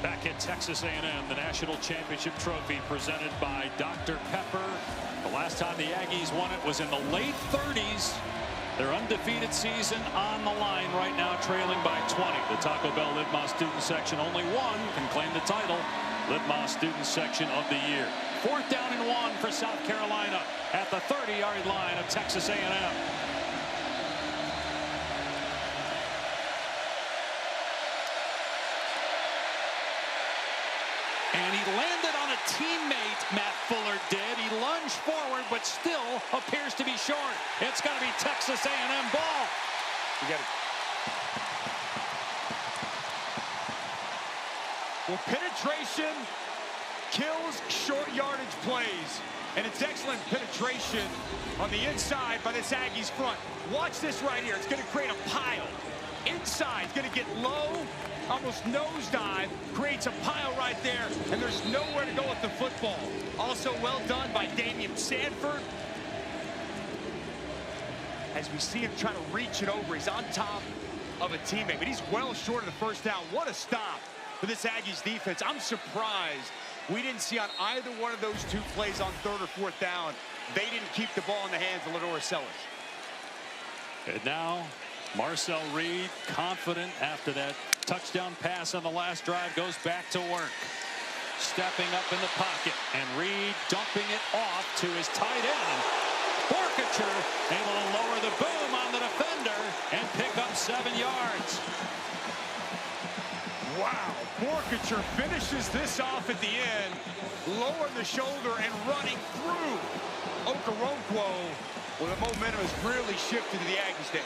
Back at Texas A&M, the national championship trophy presented by Dr. Pepper. The last time the Aggies won it was in the late 30s. Their undefeated season on the line right now, trailing by 20. The Taco Bell Live-Más Student Section, only one can claim the title. Live-Más Student Section of the year. 4th down and 1 for South Carolina at the 30-yard line of Texas A&M. And he landed on a teammate, Matt Fuller did. He lunged forward, but still appears to be short. It's going to be Texas A&M ball. You got it. Well, penetration kills short yardage plays. And it's excellent penetration on the inside by this Aggies front. Watch this right here. It's going to create a pile. Inside, it's going to get low, almost nosedive, creates a pile right there, and there's nowhere to go with the football. Also well done by Damian Sanford. As we see him trying to reach it over, he's on top of a teammate, but he's well short of the first down. What a stop for this Aggies defense. I'm surprised we didn't see on either one of those 2 plays on 3rd or 4th down, they didn't keep the ball in the hands of Lenore Sellers. And now Marcel Reed, confident after that touchdown pass on the last drive, goes back to work. Stepping up in the pocket, and Reed dumping it off to his tight end. Forfeiture able to lower the boom on the defender and pick up 7 yards. Wow. Forfeiture finishes this off at the end, lowering the shoulder and running through. Okoronkwo, well, the momentum has really shifted to the Aggies' day.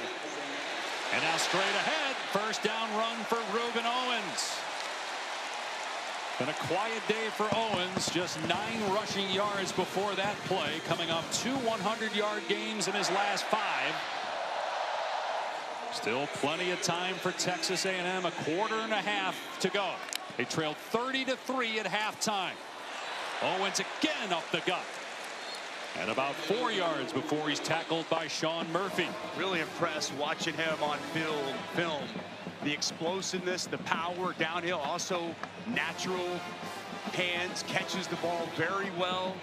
And now straight ahead, first down run for Reuben Owens. Been a quiet day for Owens, just 9 rushing yards before that play, coming off 2 100-yard games in his last 5. Still plenty of time for Texas A&M, a quarter and a half to go. They trailed 30-3 at halftime. Owens again up the gut. And about 4 yards before he's tackled by Sean Murphy. Really impressed watching him on film. The explosiveness, the power downhill, also natural hands, catches the ball very well.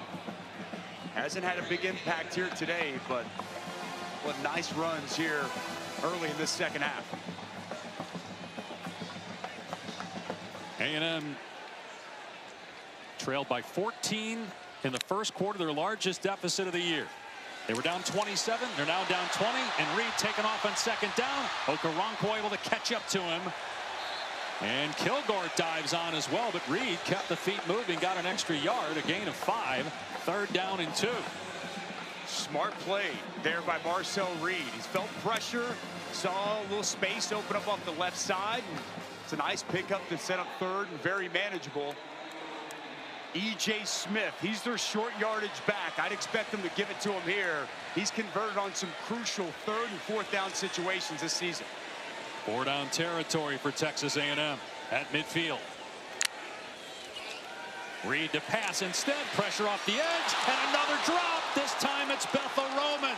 Hasn't had a big impact here today, but what nice runs here early in this second half. A&M trailed by 14 in the first quarter, their largest deficit of the year. They were down 27. They're now down 20. And Reed taken off on second down. Okoronkwo able to catch up to him. And Kilgore dives on as well. But Reed kept the feet moving, got an extra yard, a gain of 5. Third down and 2. Smart play there by Marcel Reed. He's felt pressure, saw a little space open up off the left side. It's a nice pickup to set up third and very manageable. E.J. Smith, he's their short yardage back. I'd expect them to give it to him here. He's converted on some crucial third and fourth down situations this season. 4-down territory for Texas A&M at midfield. Reed to pass instead, pressure off the edge, and another drop. This time it's Bethel Roman.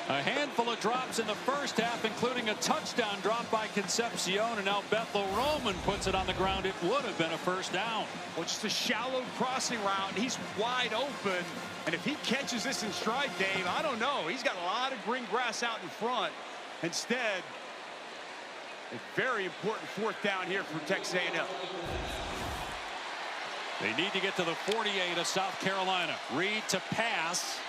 A handful of drops in the first half, including a touchdown drop by Concepcion, and now Bethel Roman puts it on the ground. It would have been a first down. Well, just a shallow crossing route. He's wide open, and if he catches this in stride, Dave, I don't know. He's got a lot of green grass out in front. Instead, a very important fourth down here for Texas A&M. They need to get to the 48 of South Carolina. Reed to pass.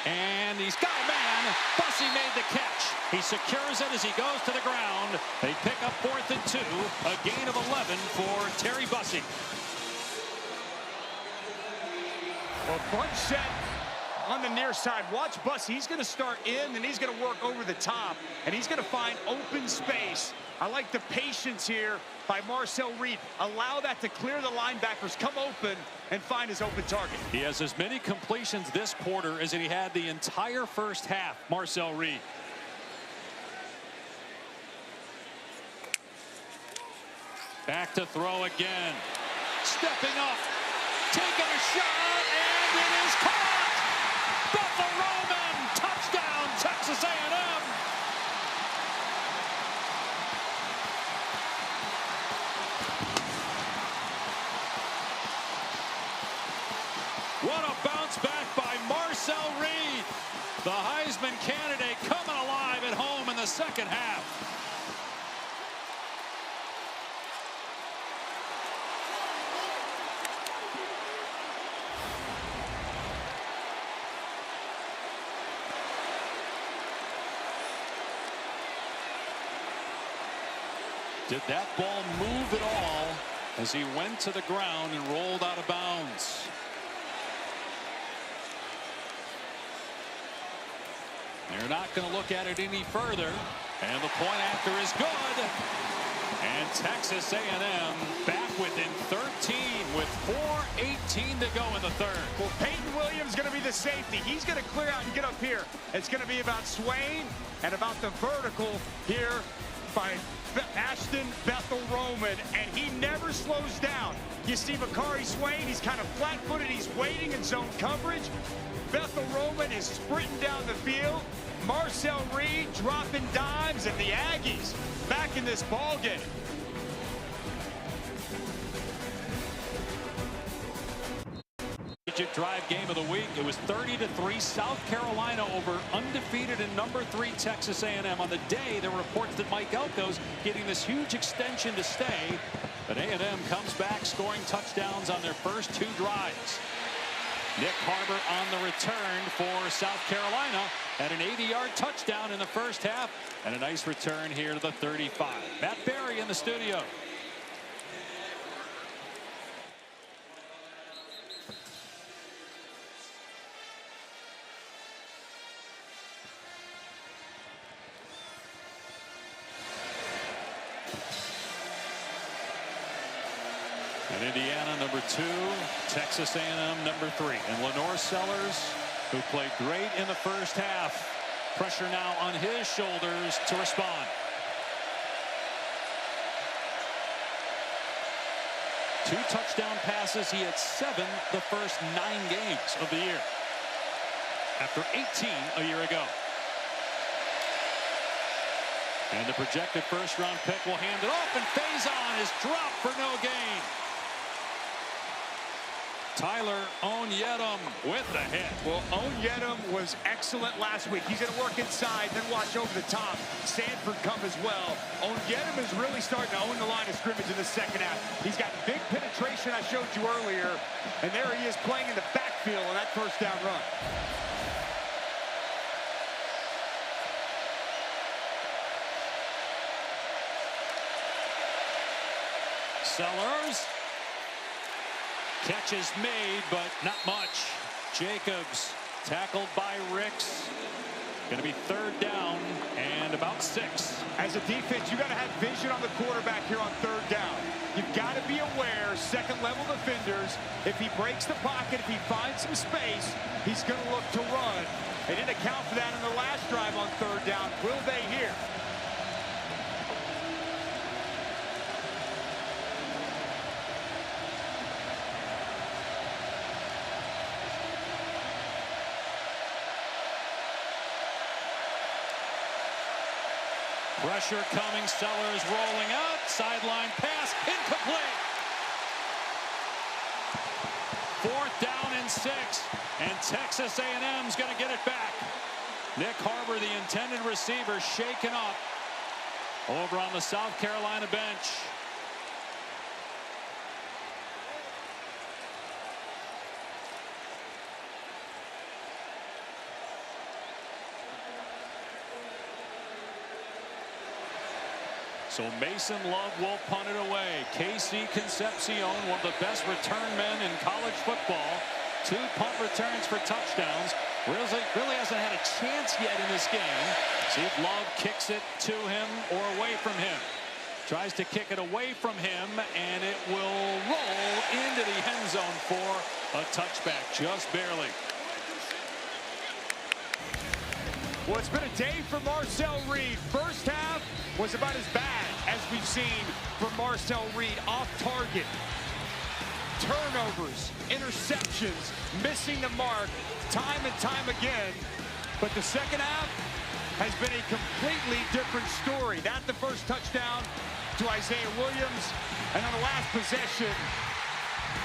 And he's got a man. Bussey made the catch. He secures it as he goes to the ground. They pick up 4th and 2. A gain of 11 for Terry Bussey. Well, bunch set on the near side. Watch Bussey. He's going to start in, and he's going to work over the top. And he's going to find open space. I like the patience here by Marcel Reed. Allow that to clear the linebackers, come open, and find his open target. He has as many completions this quarter as he had the entire first half, Marcel Reed. Back to throw again. Stepping up, taking a shot, and it is caught! Bethel Roman, touchdown, Texas A&M! What a bounce back by Marcel Reed. The Heisman candidate coming alive at home in the second half. Did that ball move at all as he went to the ground and rolled out of bounds? They're not going to look at it any further. And the point after is good. And Texas A&M back within 13 with 4:18 to go in the third. Well, Peyton Williams going to be the safety. He's going to clear out and get up here. It's going to be about Swain and about the vertical here by Ashton Bethel Roman, and he never slows down. You see Bakari Swain, he's kind of flat-footed. He's waiting in zone coverage. Bethel Roman is sprinting down the field. Marcel Reed dropping dimes, and the Aggies back in this ball game. Drive game of the week. It was 30-3 South Carolina over undefeated and number 3 Texas A&M. On the day, there were reports that Mike Elko's getting this huge extension to stay, but A&M comes back scoring touchdowns on their first 2 drives. Nick Harbor on the return for South Carolina. Had an 80-yard touchdown in the first half, and a nice return here to the 35. Matt Berry in the studio. And Indiana number 2, Texas A&M number 3, and Lenore Sellers, who played great in the first half. Pressure now on his shoulders to respond. 2 touchdown passes. He had 7 the first 9 games of the year, after 18 a year ago. And the projected first-round pick will hand it off, and Faison is dropped for no gain. Tyler Onyedum with the hit. Well, Onyedum was excellent last week. He's going to work inside, then watch over the top. Sanford come as well. Onyedum is really starting to own the line of scrimmage in the second half. He's got big penetration I showed you earlier, and there he is playing in the backfield on that first down run. Sellers. Catch is made, but not much. Jacobs tackled by Ricks. Going to be 3rd down and about 6. As a defense, you got to have vision on the quarterback here on 3rd down. You've got to be aware, second-level defenders, if he breaks the pocket, if he finds some space, he's going to look to run. They didn't account for that in the last drive on 3rd down. Will they here? Pressure coming, Sellers rolling out, sideline pass, incomplete. 4th down and 6, and Texas A&M's going to get it back. Nick Harbor, the intended receiver, shaken up over on the South Carolina bench. So Mason Love will punt it away. Casey Concepcion, one of the best return men in college football. 2 punt returns for touchdowns. Really hasn't had a chance yet in this game. See if Love kicks it to him or away from him. Tries to kick it away from him, and it will roll into the end zone for a touchback, just barely. Well, it's been a day for Marcel Reed. First half was about as bad as we've seen from Marcel Reed. Off target, turnovers, interceptions, missing the mark time and time again. But the second half has been a completely different story. That the first touchdown to Isaiah Williams, and on the last possession,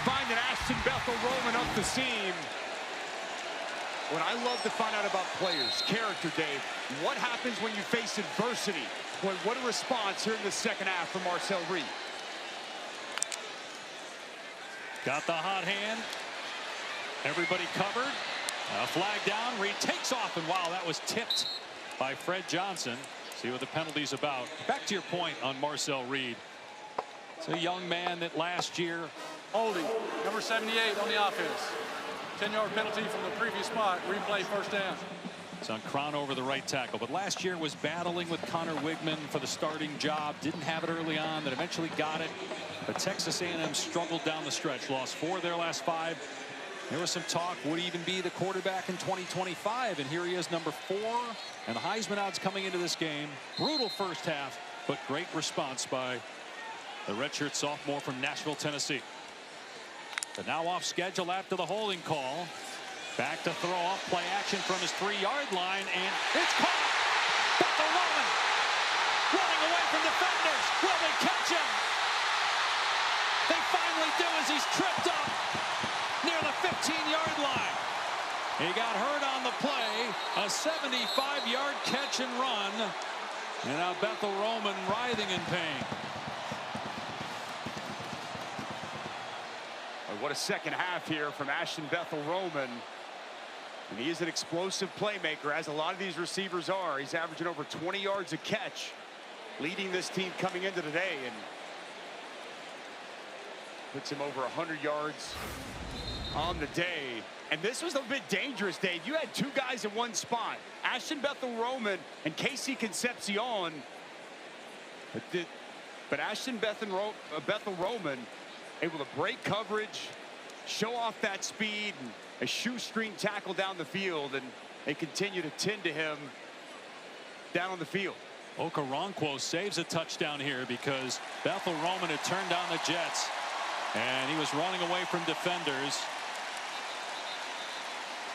finding Ashton Bethel-Roman up the seam. What I love to find out about players, character, Dave, what happens when you face adversity? What a response here in the second half from Marcel Reed. Got the hot hand. Everybody covered. Flag down. Reed takes off, and wow, that was tipped by Fred Johnson. See what the penalty's about. Back to your point on Marcel Reed. It's a young man that last year. Holding, number 78 on the offense. 10-yard penalty from the previous spot. Replay, first down. It's on Cron over the right tackle. But last year was battling with Connor Wigman for the starting job. Didn't have it early on, then eventually got it. But Texas A&M struggled down the stretch. Lost 4 of their last 5. There was some talk, would he even be the quarterback in 2025? And here he is, number 4. And the Heisman odds coming into this game. Brutal first half, but great response by the redshirt sophomore from Nashville, Tennessee. But now off schedule after the holding call. Back to throw off play action from his 3-yard line, and it's caught. Bethel-Roman running away from defenders. Will they catch him? They finally do as he's tripped up near the 15-yard line. He got hurt on the play. A 75-yard catch and run. And now Bethel-Roman writhing in pain. What a second half here from Ashton Bethel-Roman. And he is an explosive playmaker, as a lot of these receivers are. He's averaging over 20 yards a catch, leading this team coming into today, and puts him over 100 yards on the day. And this was a bit dangerous, Dave. You had two guys in one spot, Ashton Bethel-Roman and Casey Concepcion. But Ashton Bethel-Roman able to break coverage, show off that speed, and a shoestring tackle down the field, and they continue to tend to him down on the field. Okoronkwo saves a touchdown here because Bethel-Roman had turned down the Jets, and he was running away from defenders.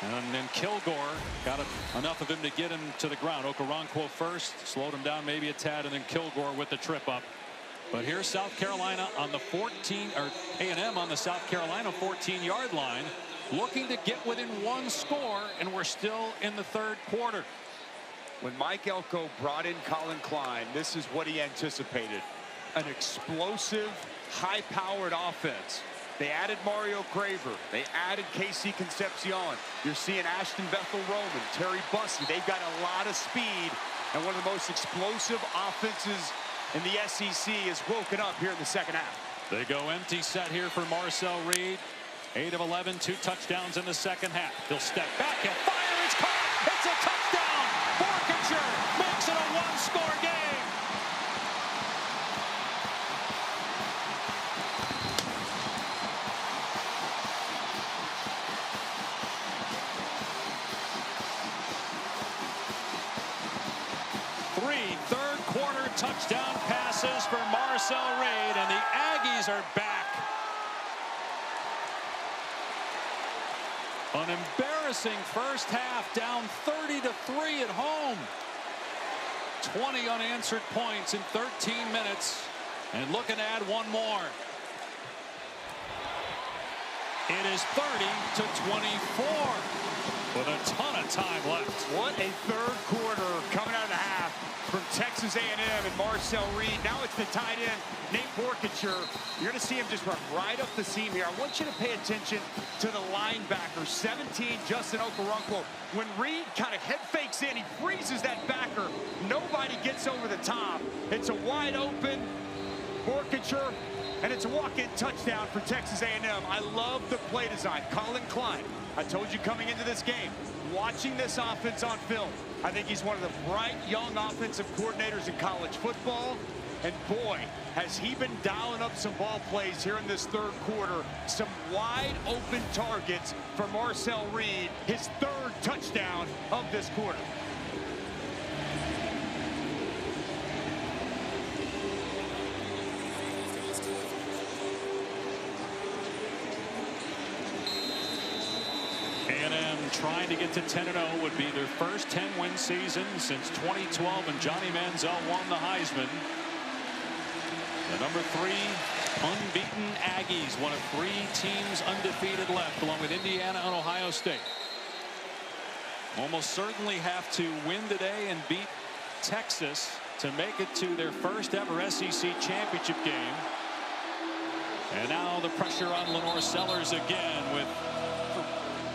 And then Kilgore got enough of him to get him to the ground. Okoronkwo first, slowed him down maybe a tad, and then Kilgore with the trip up. But here's South Carolina on the 14, or A&M on the South Carolina 14-yard line, looking to get within one score, and we're still in the third quarter. When Mike Elko brought in Colin Klein, this is what he anticipated: an explosive, high-powered offense. They added Mario Craver. They added Casey Concepcion. You're seeing Ashton Bethel-Roman, Terry Bussey. They've got a lot of speed, and one of the most explosive offenses in the SEC is woken up here in the second half. They go empty set here for Marcel Reed. 8 of 11, 2 touchdowns in the second half. He'll step back, he'll fire, it's caught, it's a touchdown! Forfeiture makes it a one-score game. Three third-quarter touchdown passes for Marcel Reed, and the Aggies are back. An embarrassing first half, down 30-3 at home. 20 unanswered points in 13 minutes, and looking to add one more. It is 30-24 with a ton of time left. What a third quarter coming out of the half from Texas A&M and Marcel Reed. Now it's the tight end, Nate Borkature. You're going to see him just run right up the seam here. I want you to pay attention to the linebacker, 17, Justin Okoronkwo. When Reed kind of head fakes in, he freezes that backer. Nobody gets over the top. It's a wide open Borkature, and it's a walk-in touchdown for Texas A&M. I love the play design. Colin Klein, I told you coming into this game, watching this offense on film, I think he's one of the bright young offensive coordinators in college football. And boy, has he been dialing up some ball plays here in this third quarter. Some wide open targets for Marcel Reed, his third touchdown of this quarter. A&M trying to get to 10-0 would be their first 10-win season since 2012, and Johnny Manziel won the Heisman. The number 3 unbeaten Aggies, one of 3 teams undefeated left, along with Indiana and Ohio State. Almost certainly have to win today and beat Texas to make it to their first ever SEC championship game. And now the pressure on Lenore Sellers again, with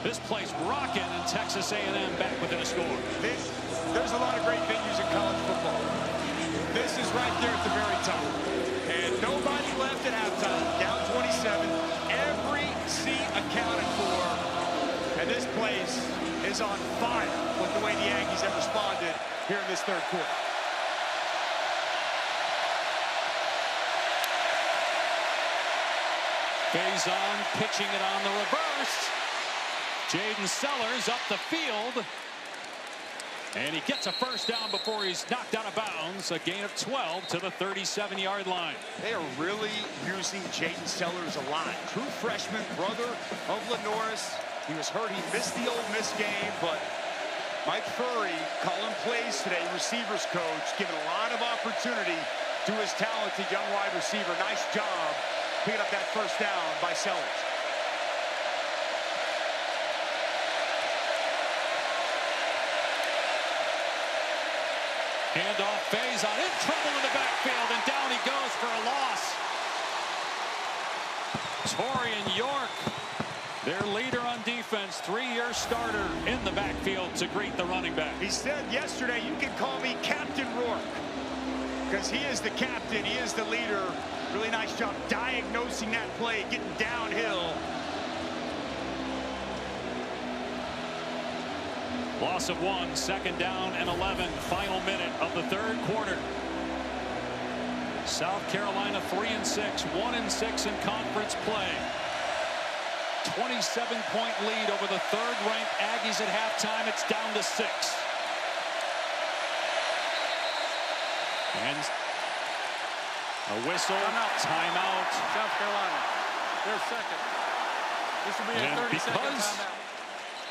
this place rocking, and Texas A&M back within a score. There's a lot of great venues in college football. This is right there at the very top. And nobody left at halftime. Down 27. Every seat accounted for. And this place is on fire with the way the Aggies have responded here in this third quarter. Faison pitching it on the reverse. Jaden Sellers up the field, and he gets a first down before he's knocked out of bounds. A gain of 12 to the 37-yard line. They are really using Jaden Sellers a lot. True freshman, brother of Lenoris. He was hurt. He missed the Ole Miss game, but Mike Furry calling plays today, receivers coach, giving a lot of opportunity to his talented young wide receiver. Nice job picking up that first down by Sellers. Handoff, Faison in trouble in the backfield, and down he goes for a loss. Torian York, their leader on defense. defense, 3-year starter in the backfield to greet the running back. He said yesterday, you can call me Captain Rourke, because he is the captain, he is the leader. Really nice job diagnosing that play, getting downhill. Loss of 1, 2nd down and 11, final minute of the 3rd quarter. South Carolina 3-6, 1-6 in conference play. 27-point lead over the 3rd-ranked Aggies at halftime. It's down to 6. And a whistle, timeout. South Carolina, they're second. This will be a 30-second timeout.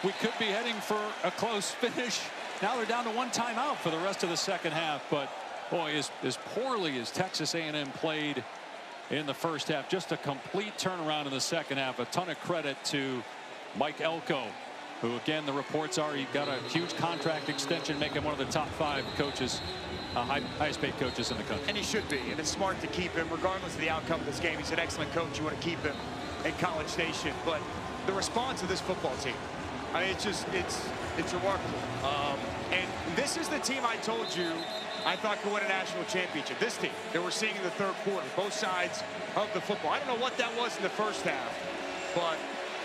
We could be heading for a close finish. Now they're down to 1 timeout for the rest of the 2nd half. But boy, as poorly as Texas A&M played in the 1st half, just a complete turnaround in the 2nd half. A ton of credit to Mike Elko, who, again, the reports are he got a huge contract extension, making one of the top 5 coaches, highest paid coaches in the country. And he should be, and it's smart to keep him regardless of the outcome of this game. He's an excellent coach. You want to keep him in College Station. But the response of this football team, I mean, it's remarkable. And this is the team I told you I thought could win a national championship. This team that we're seeing in the 3rd quarter, both sides of the football. I don't know what that was in the 1st half, but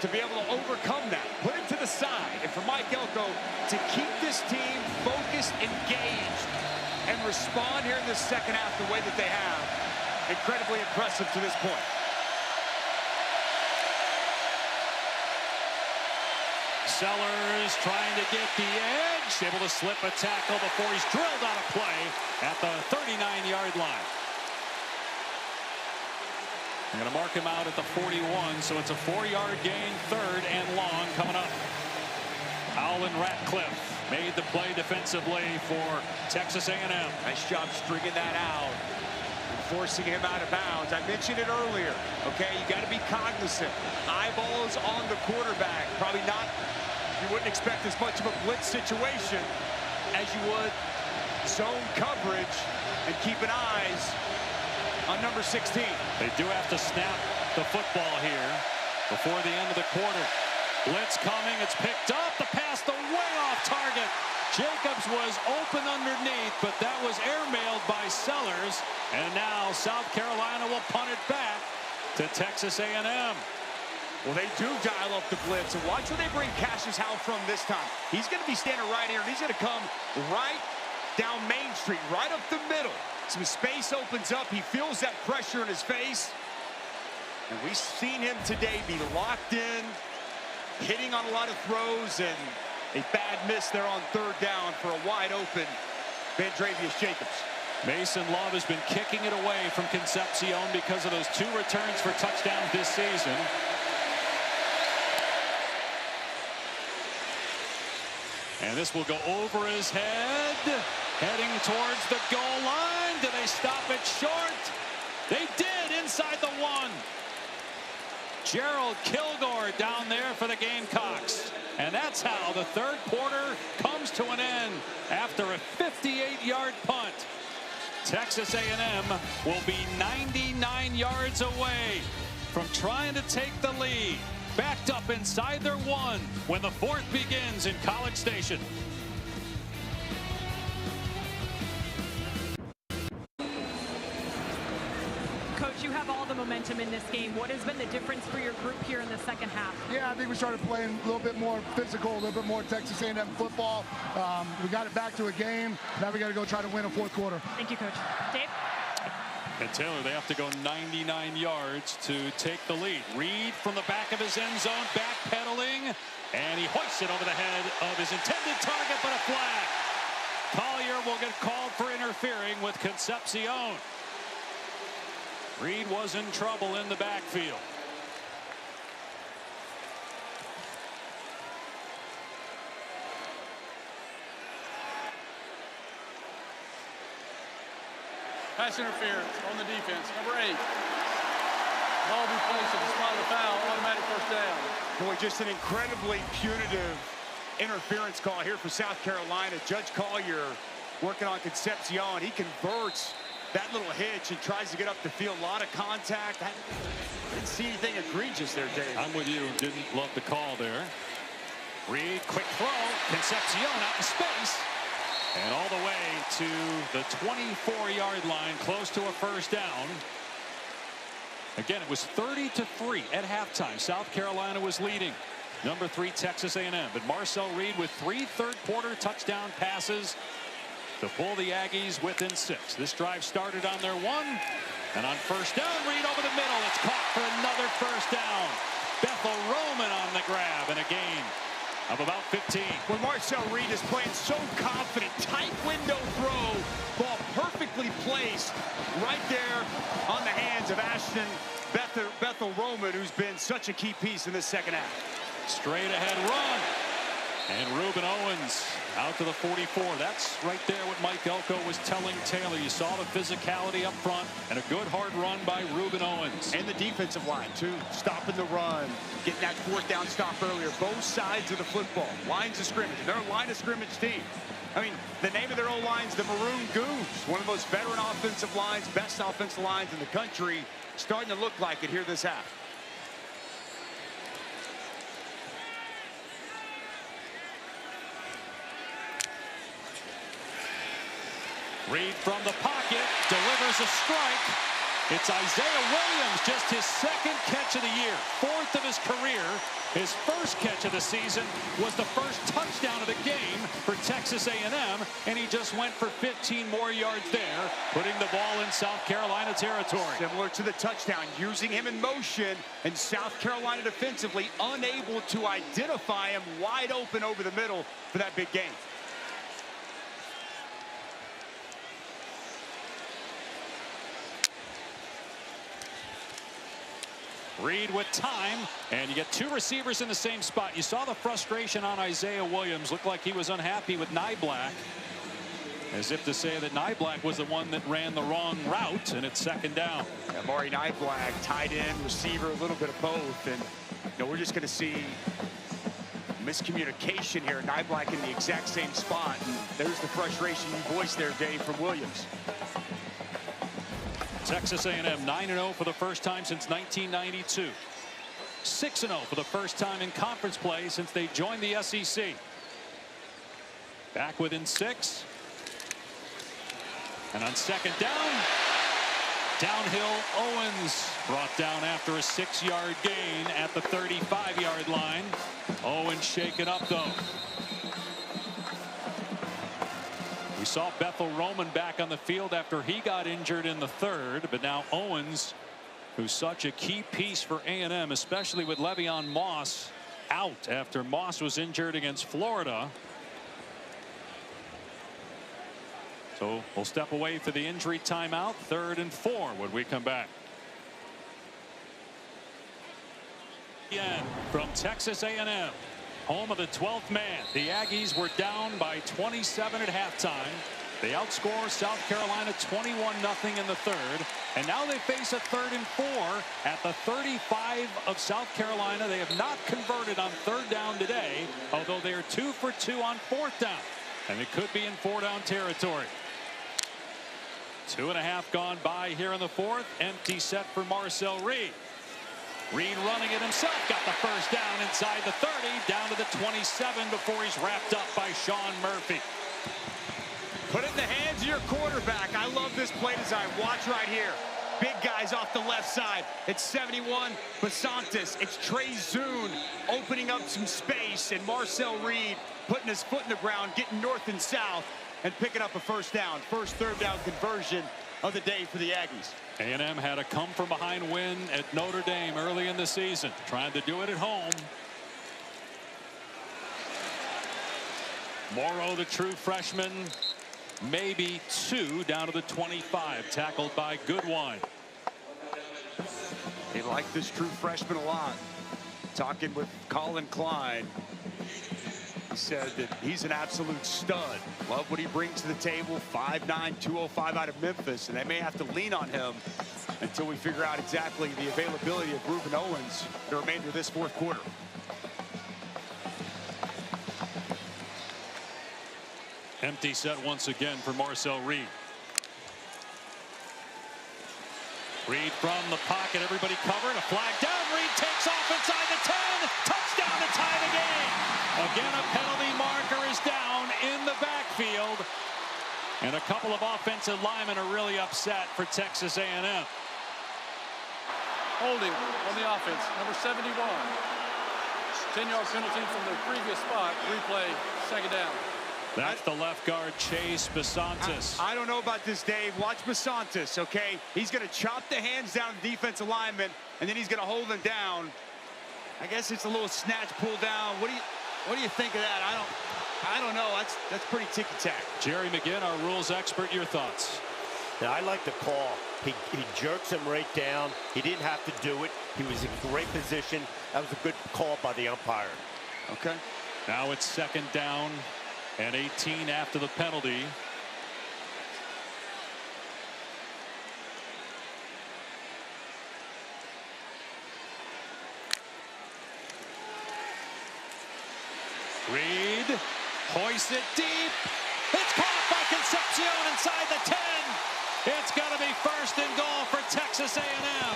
to be able to overcome that, put it to the side, and for Mike Elko to keep this team focused, engaged, and respond here in the 2nd half the way that they have, incredibly impressive to this point. Sellers trying to get the edge, able to slip a tackle before he's drilled out of play at the 39-yard line. They're going to mark him out at the 41, so it's a 4-yard gain, 3rd and long coming up. Allen Ratcliffe made the play defensively for Texas A&M. Nice job stringing that out and forcing him out of bounds. I mentioned it earlier. Okay, you got to be cognizant. Eyeballs on the quarterback. Probably not. You wouldn't expect as much of a blitz situation as you would zone coverage, and keeping eyes on number 16. They do have to snap the football here before the end of the quarter. Blitz coming, it's picked up, the pass the way off target. Jacobs was open underneath, but that was airmailed by Sellers, and now South Carolina will punt it back to Texas A&M. Well, they do dial up the blitz, and watch where they bring Cassius Howe from this time. He's going to be standing right here, and he's going to come right down Main Street, right up the middle. Some space opens up. He feels that pressure in his face, and we've seen him today be locked in, hitting on a lot of throws, and a bad miss there on 3rd down for a wide open Vandravius Jacobs. Mason Love has been kicking it away from Concepcion because of those 2 returns for touchdowns this season. And this will go over his head, heading towards the goal line. Do they stop it short? They did, inside the 1. Gerald Kilgore down there for the Gamecocks. And that's how the 3rd quarter comes to an end after a 58-yard punt. Texas A&M will be 99 yards away from trying to take the lead. Backed up inside their 1 when the 4th begins in College Station. Coach, you have all the momentum in this game. What has been the difference for your group here in the 2nd half? Yeah, I think we started playing a little bit more physical, a little bit more Texas A&M football. We got it back to a game. Now we got to go try to win a 4th quarter. Thank you, Coach. Dave? And Taylor, they have to go 99 yards to take the lead. Reed from the back of his end zone, backpedaling, and he hoists it over the head of his intended target, but a flag. Collier will get called for interfering with Concepcion. Reed was in trouble in the backfield. Pass interference on the defense, number 8. Ball be placed at the spot of the foul, automatic 1st down. Boy, just an incredibly punitive interference call here for South Carolina. Judge Collier working on Concepcion. He converts that little hitch and tries to get up the field. A lot of contact. I didn't see anything egregious there, Dave. I'm with you. Didn't love the call there. Reed, quick throw. Concepcion out in space. And all the way to the 24-yard line, close to a first down. Again, it was 30-3 at halftime. South Carolina was leading. Number 3, Texas A&M. But Marcel Reed with 3 third-quarter touchdown passes to pull the Aggies within 6. This drive started on their 1. And on first down, Reed over the middle. It's caught for another first down. Bethel Roman on the grab and a gain of about 15. When Marcel Reed is playing so confident, tight window throw, ball perfectly placed right there on the hands of Ashton Bethel Roman, who's been such a key piece in this second half. Straight ahead run. And Reuben Owens out to the 44. That's right there what Mike Elko was telling Taylor. You saw the physicality up front and a good hard run by Reuben Owens. And the defensive line, too. Stopping the run, getting that fourth down stop earlier. Both sides of the football. Lines of scrimmage. They're a line of scrimmage team. I mean, the name of their O-line's the Maroon Goons. One of the most veteran offensive lines, best offensive lines in the country. Starting to look like it here this half. Reed from the pocket, delivers a strike. It's Isaiah Williams, just his 2nd catch of the year, 4th of his career. His first catch of the season was the first touchdown of the game for Texas A&M, and he just went for 15 more yards there, putting the ball in South Carolina territory. Similar to the touchdown, using him in motion, and South Carolina defensively unable to identify him wide open over the middle for that big gain. Reed with time, and you get 2 receivers in the same spot. You saw the frustration on Isaiah Williams. Looked like he was unhappy with Nyblack, as if to say that Nyblack was the one that ran the wrong route, and it's 2nd down. Yeah, Maury Nyblack, tight end, receiver, a little bit of both, and we're just going to see miscommunication here. Nyblack in the exact same spot, and there's the frustration you voiced there, Dave, from Williams. Texas A&M 9-0 for the first time since 1992. 6-0 for the first time in conference play since they joined the SEC. Back within 6. And on 2nd down, downhill Owens brought down after a 6-yard gain at the 35-yard line. Owens shaken up though. We saw Bethel Roman back on the field after he got injured in the 3rd, but now Owens, who's such a key piece for A&M, especially with Le'Veon Moss out after Moss was injured against Florida. So we'll step away for the injury timeout. 3rd and 4 when we come back. Again from Texas A&M. Home of the 12th man. The Aggies were down by 27 at halftime. They outscore South Carolina 21-0 in the 3rd. And now they face a 3rd and 4 at the 35 of South Carolina. They have not converted on 3rd down today, although they are 2 for 2 on 4th down. And it could be in 4-down territory. 2.5 gone by here in the 4th. Empty set for Marcel Reed. Reed running it himself, got the first down inside the 30, down to the 27 before he's wrapped up by Sean Murphy. Put it in the hands of your quarterback. I love this play design. Watch right here. Big guys off the left side. It's 71 Basantis. It's Trey Zune opening up some space, and Marcel Reed putting his foot in the ground, getting north and south, and picking up a first down. First 3rd down conversion of the day for the Aggies. A&M had a come-from-behind win at Notre Dame early in the season, trying to do it at home. Morrow, the true freshman, maybe 2 down to the 25, tackled by Goodwine. They like this true freshman a lot. Talking with Colin Klein, he said that he's an absolute stud. Love what he brings to the table. 5'9", 205 out of Memphis, and they may have to lean on him until we figure out exactly the availability of Reuben Owens the remainder of this 4th quarter. Empty set once again for Marcel Reed. Reed from the pocket, everybody covered, a flag down, Reed takes off inside the 10, touchdown! touchdown to tie the game. Again, a penalty marker is down in the backfield. And a couple of offensive linemen are really upset for Texas A&M. Holding on the offense, number 71. 10-yard penalty from the previous spot. Replay, second down. That's the left guard, Chase Basantis. I don't know about this, Dave. Watch Basantis, okay? He's going to chop the hands down of the defensive lineman, and then he's going to hold them down. I guess it's a little snatch pull down. What do you think of that? I don't know. That's pretty ticky-tack. Jerry McGinn, our rules expert, your thoughts? Yeah, I like the call. He jerks him right down. He didn't have to do it. He was in great position. That was a good call by the umpire. Okay. Now it's second down and 18 after the penalty. Reed hoists it deep. It's caught by Concepcion inside the 10. It's going to be first and goal for Texas A&M.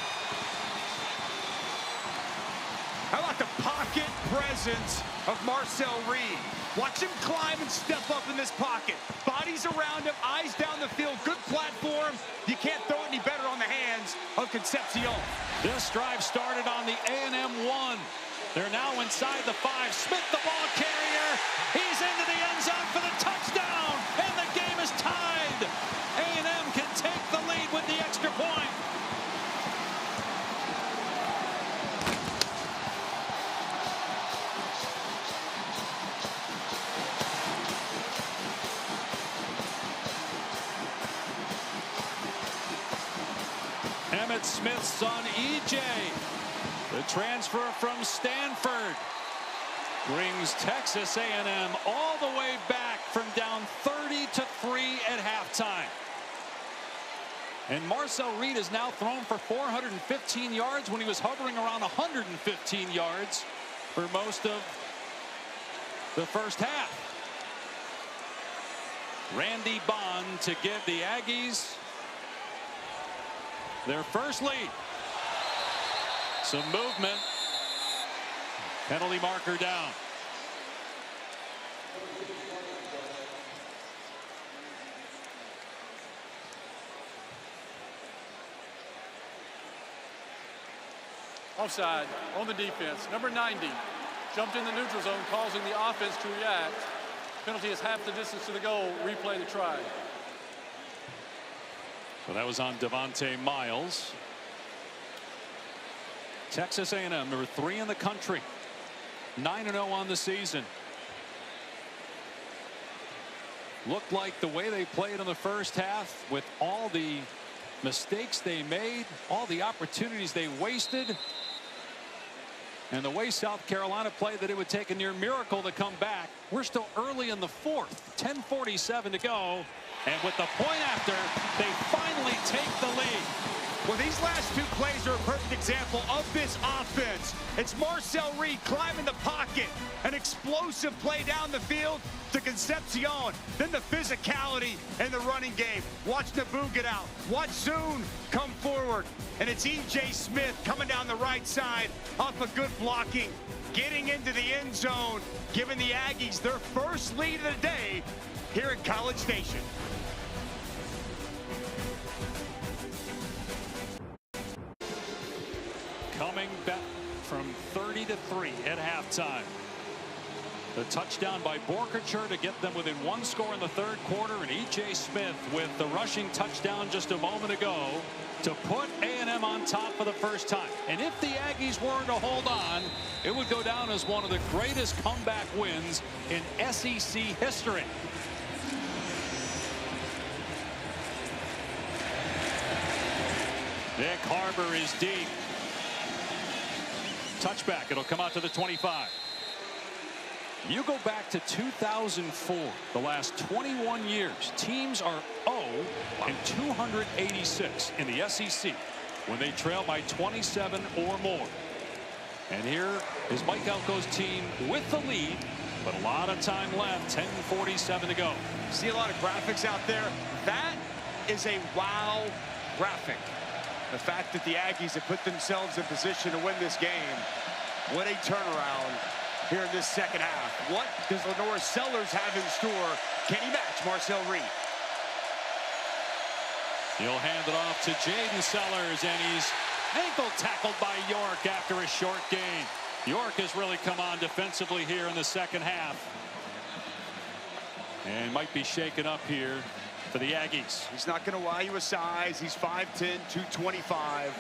How about the pocket presence of Marcel Reed? Watch him climb and step up in this pocket. Bodies around him, eyes down the field, good platform. You can't throw it any better on the hands of Concepcion. This drive started on the A&M 1. They're now inside the 5. Smith, the ball carrier. He's into the end zone for the touchdown, and the game is tied. A&M can take the lead with the extra point. Emmitt Smith's son, EJ, the transfer from Stanford, brings Texas A&M all the way back from down 30-3 at halftime. And Marcel Reed has now thrown for 415 yards when he was hovering around 115 yards for most of the first half. Randy Bond to give the Aggies their first lead. Some movement. Penalty marker down. Offside on the defense. Number 90 jumped in the neutral zone, causing the offense to react. Penalty is half the distance to the goal. Replay the try. So that was on Devontae Miles. Texas A&M, number 3 in the country, 9-0 on the season. Looked like the way they played in the first half, with all the mistakes they made, all the opportunities they wasted, and the way South Carolina played, that it would take a near miracle to come back. We're still early in the fourth, 10:47 to go, and with the point after, they finally take the lead. Well, these last two plays are a perfect example of this offense. It's Marcel Reed climbing the pocket, an explosive play down the field to Concepcion. Then the physicality in the running game. Watch Naboo get out. Watch Zoon come forward. And it's E.J. Smith coming down the right side off a good blocking, getting into the end zone, giving the Aggies their first lead of the day here at College Station. Coming back from 30-3 at halftime. The touchdown by Borkacher to get them within 1 score in the third quarter, and E.J. Smith with the rushing touchdown just a moment ago to put A&M on top for the first time. And if the Aggies were to hold on, it would go down as one of the greatest comeback wins in SEC history. Nick Harbor is deep. Touchback. It'll come out to the 25. You go back to 2004, the last 21 years, teams are 0-286 in the SEC when they trail by 27 or more. And here is Mike Elko's team with the lead, but a lot of time left, 10:47 to go. See a lot of graphics out there. That is a wow graphic. The fact that the Aggies have put themselves in position to win this game. What a turnaround here in this second half. What does Lenore Sellers have in store? Can he match Marcel Reed? He'll hand it off to Jaden Sellers, and he's ankle tackled by York after a short gain. York has really come on defensively here in the second half, and might be shaken up here for the Aggies. He's not going to lie you a size. He's 5'10", 225.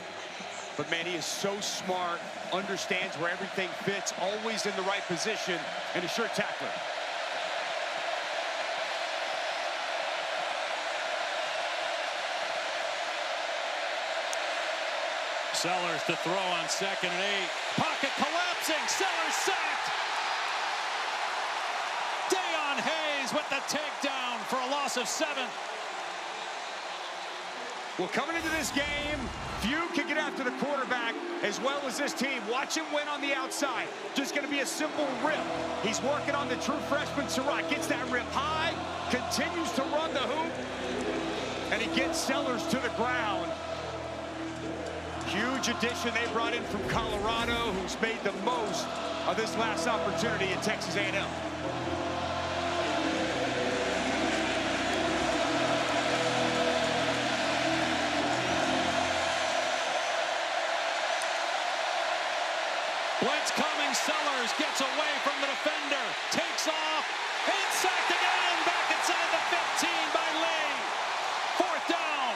But, man, he is so smart, understands where everything fits, always in the right position, and a sure tackler. Sellers to throw on 2nd and 8. Pocket collapsing. Sellers sacked. Dayon Hayes with the takedown for a loss of 7. Well, coming into this game, few can get after the quarterback as well as this team. Watch him win on the outside. Just going to be a simple rip. He's working on the true freshman, Surratt. Gets that rip high, continues to run the hoop, and he gets Sellers to the ground. Huge addition they brought in from Colorado, who's made the most of this last opportunity at Texas A&M. Blitz coming. Sellers gets away from the defender, takes off, and sacked again. Back inside the 15 by Lee. 4th down.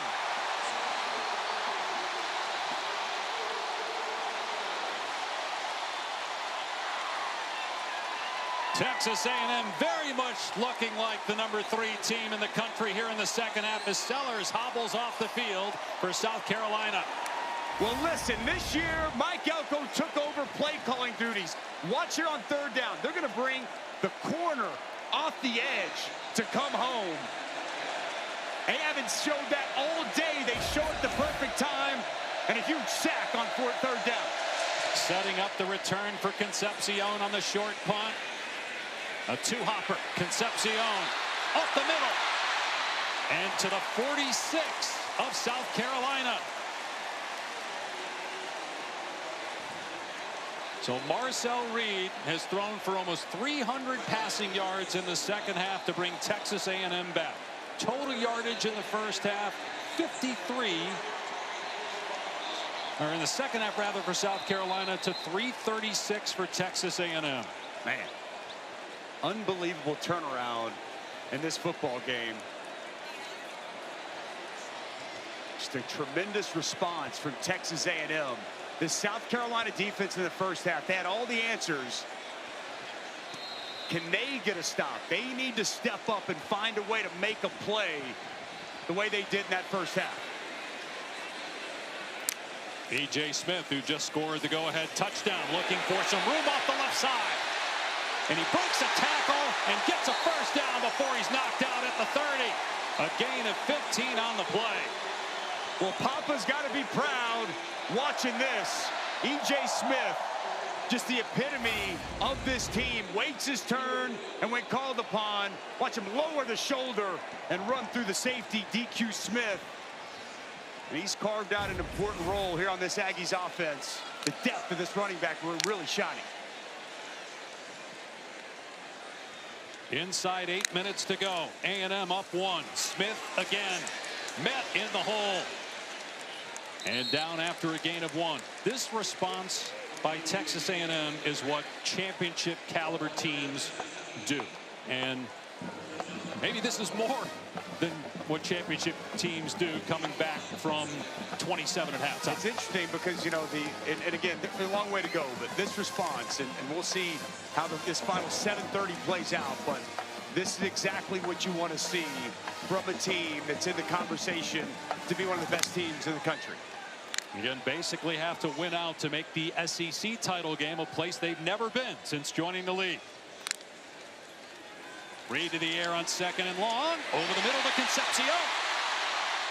Texas A&M very much looking like the number 3 team in the country here in the second half as Sellers hobbles off the field for South Carolina. Well, listen, this year, Mike Elko took over play calling duties. Watch it on 3rd down. They're going to bring the corner off the edge to come home. They haven't showed that all day. They show it the perfect time, and a huge sack on 3rd down. Setting up the return for Concepcion on the short punt. A 2-hopper. Concepcion up the middle. And to the 46 of South Carolina. So Marcel Reed has thrown for almost 300 passing yards in the second half to bring Texas A&M back. Total yardage in the first half, 53. Or in the second half, rather, for South Carolina to 336 for Texas A&M. Man, unbelievable turnaround in this football game. Just a tremendous response from Texas A&M. The South Carolina defense in the first half, they had all the answers. Can they get a stop? They need to step up and find a way to make a play the way they did in that first half. E.J. Smith, who just scored the go-ahead touchdown, looking for some room off the left side. And he breaks a tackle and gets a first down before he's knocked out at the 30. A gain of 15 on the play. Well, Papa's got to be proud watching this. E.J. Smith, just the epitome of this team, waits his turn, and when called upon, watch him lower the shoulder and run through the safety, DQ Smith. And he's carved out an important role here on this Aggies offense. The depth of this running back room really shining. Inside 8 minutes to go. A&M up 1. Smith again. Met in the hole. And down after a gain of 1. This response by Texas A&M is what championship caliber teams do. And maybe this is more than what championship teams do coming back from 27 at halftime. It's interesting because, you know, and again, there's a long way to go, but this response, and we'll see how this final 7:30 plays out, but this is exactly what you want to see from a team that's in the conversation to be one of the best teams in the country. Again, basically have to win out to make the SEC title game a place they've never been since joining the league. Reed to the air on 2nd and long. Over the middle to Concepcion.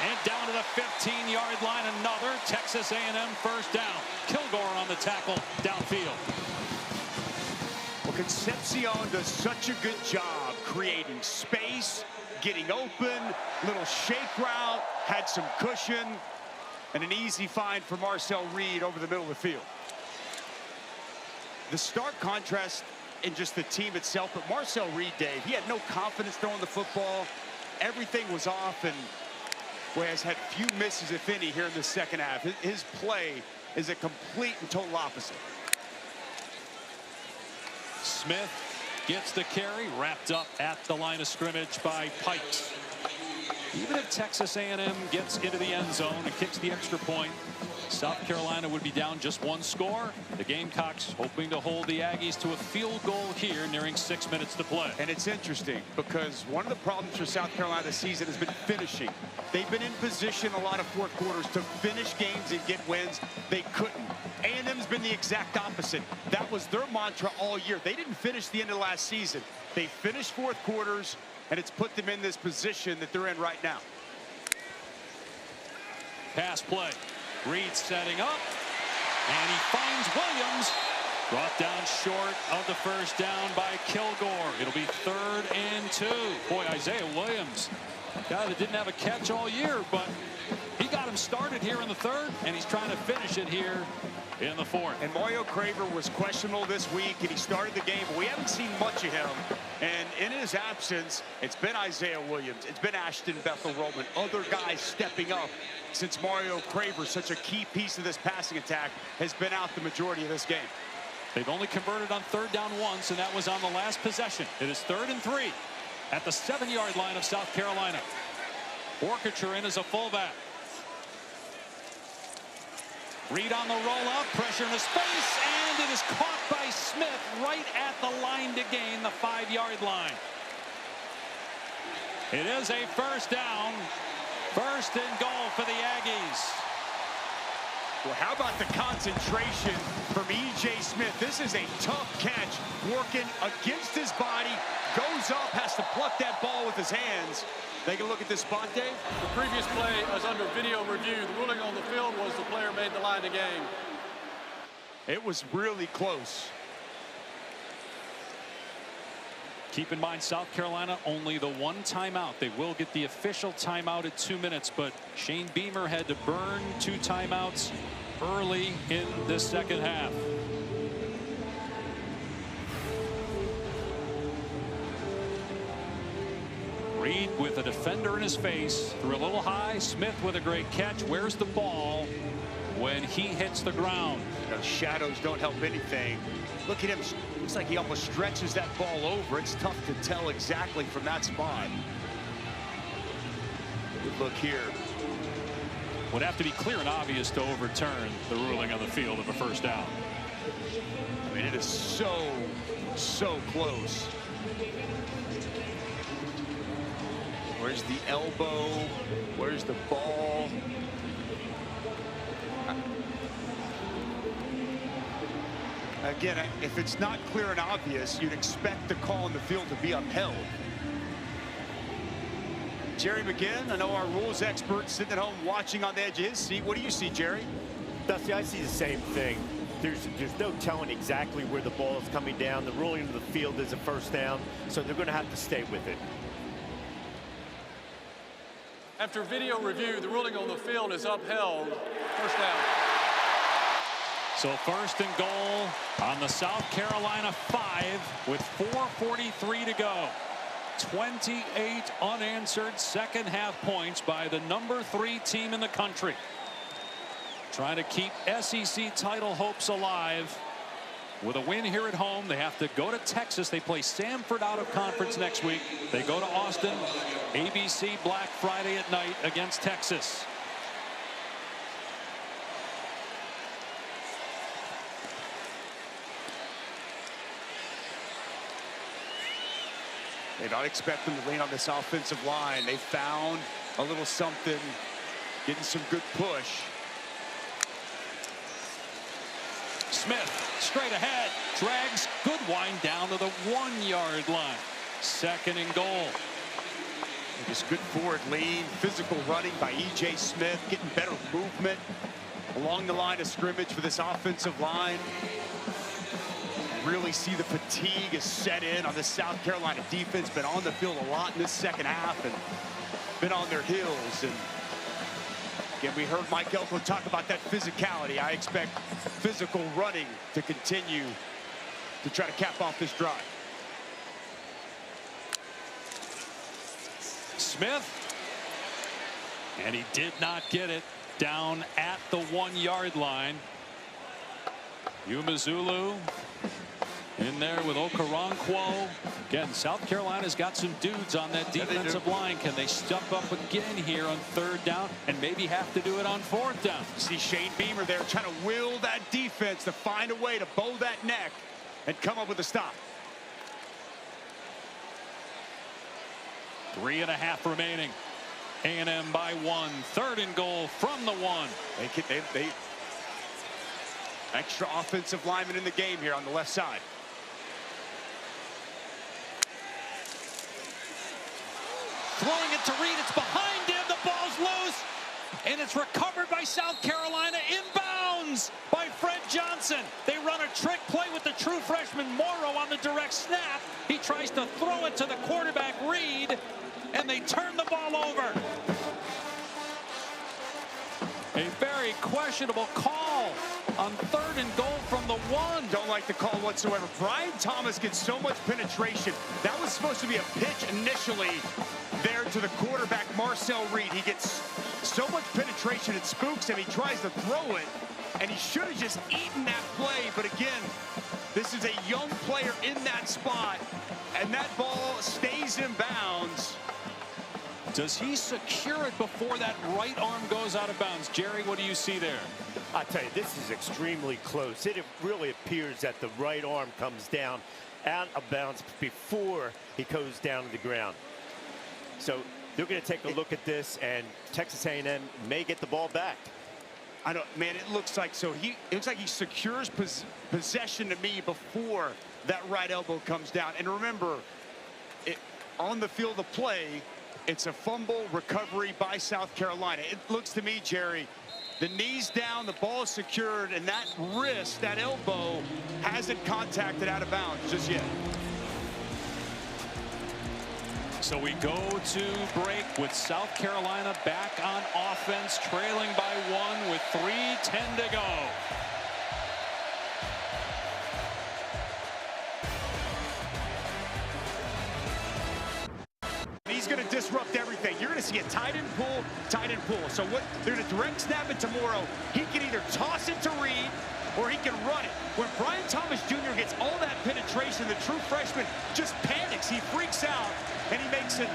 And down to the 15-yard line. Another Texas A&M first down. Kilgore on the tackle downfield. Well, Concepcion does such a good job creating space, getting open, little shake route, had some cushion, and an easy find for Marcel Reed over the middle of the field. the stark contrast in just the team itself, but Marcel Reed, Dave, he had no confidence throwing the football. Everything was off, and boy, has had few misses, if any, here in the second half. His play is a complete and total opposite. Smith gets the carry, wrapped up at the line of scrimmage by Pikes. Even if Texas A&M gets into the end zone and kicks the extra point, South Carolina would be down just one score. The Gamecocks hoping to hold the Aggies to a field goal here, nearing 6 minutes to play. And it's interesting because one of the problems for South Carolina this season has been finishing. They've been in position a lot of fourth quarters to finish games and get wins. They couldn't. A&M's been the exact opposite. That was their mantra all year. They didn't finish the end of last season. They finished fourth quarters, and it's put them in this position that they're in right now. Pass play. Reed setting up, and he finds Williams. Brought down short of the first down by Kilgore. It'll be 3rd and 2. Boy, Isaiah Williams, guy that didn't have a catch all year, but he got him started here in the 3rd, and he's trying to finish it here in the 4th. And Mario Craver was questionable this week, and he started the game, but we haven't seen much of him. And in his absence, it's been Isaiah Williams, it's been Ashton Bethel-Roman, other guys stepping up since Mario Craver, such a key piece of this passing attack, has been out the majority of this game. They've only converted on 3rd down once, and that was on the last possession. It is 3rd and 3 at the 7-yard line of South Carolina. Orchard in as a fullback. Reed on the rollout, pressure in his face, and it is caught by Smith right at the line to gain the 5-yard line. It is a first down. 1st and goal for the Aggies. Well, how about the concentration from E.J. Smith? This is a tough catch, working against his body, goes up, has to pluck that ball with his hands. Take a look at this spot, Dave. The previous play was under video review. The ruling on the field was the player made the line of game. It was really close. Keep in mind, South Carolina only the 1 timeout. They will get the official timeout at 2 minutes, but Shane Beamer had to burn 2 timeouts early in this second half. Reed with a defender in his face, threw a little high. Smith with a great catch. Where's the ball when he hits the ground? Those shadows don't help anything. Look at him. Looks like he almost stretches that ball over. It's tough to tell exactly from that spot. Good look here. Would have to be clear and obvious to overturn the ruling on the field of a first down. I mean, it is so close. Where's the elbow? Where's the ball? Again, if it's not clear and obvious, you'd expect the call in the field to be upheld. Jerry McGinn, I know our rules expert, sitting at home watching on the edge of his seat. What do you see, Jerry? Dusty, I see the same thing. There's no telling exactly where the ball is coming down. The ruling of the field is a first down, so they're going to have to stay with it. After video review, the ruling on the field is upheld. First down. So 1st and goal on the South Carolina 5 with 4:43 to go. 28 unanswered second half points by the number 3 team in the country. Trying to keep SEC title hopes alive. With a win here at home, they have to go to Texas. They play Samford out of conference next week. They go to Austin, ABC Black Friday at night against Texas. They don't expect them to lean on this offensive line. They found a little something, getting some good push. Smith straight ahead, drags, good wind down to the 1-yard line. 2nd and goal. Just good forward lean, physical running by E.J. Smith, getting better movement along the line of scrimmage for this offensive line. Really see the fatigue is set in on the South Carolina defense. Been on the field a lot in this second half and been on their heels. And again, we heard Mike Elko talk about that physicality. I expect physical running to continue to try to cap off this drive. Smith, and he did not get it down at the 1-yard line. Umazulu in there with Okoronkwo. Again, South Carolina's got some dudes on that defensive line. Can they step up again here on 3rd down and maybe have to do it on 4th down? See Shane Beamer there trying to will that defense to find a way to bow that neck and come up with a stop. 3.5 remaining. A&M by 1. 3rd and goal from the 1. They extra offensive lineman in the game here on the left side. Throwing it to Reed. It's behind him. The ball's loose. And it's recovered by South Carolina. Inbounds by Fred Johnson. They run a trick play with the true freshman Morrow on the direct snap. He tries to throw it to the quarterback Reed. And they turn the ball over. A very questionable call on 3rd and goal from the 1. Don't like the call whatsoever. Brian Thomas gets so much penetration. That was supposed to be a pitch initially there to the quarterback, Marcel Reed. He gets so much penetration, it spooks him. He tries to throw it, and he should have just eaten that play. But again, this is a young player in that spot, and that ball stays in bounds. Does he secure it before that right arm goes out of bounds? Jerry, what do you see there? I tell you, this is extremely close. It really appears that the right arm comes down out of bounds before he goes down to the ground. So they're going to take a look at this, and Texas A&M may get the ball back. I don't, man, it looks like he secures possession to me before that right elbow comes down. And remember, on the field of play, it's a fumble recovery by South Carolina. It looks to me, Jerry, the knee's down, the ball is secured, and that wrist, that elbow, hasn't contacted out of bounds just yet. So we go to break with South Carolina back on offense, trailing by 1 with 3:10 to go. He's going to disrupt everything. You're going to see a tight end pull, tight end pull. So what? They're going to direct snap it to Morrow. He can either toss it to Reed or he can run it. When Brian Thomas Jr. gets all that penetration, the true freshman just panics. He freaks out, and he makes a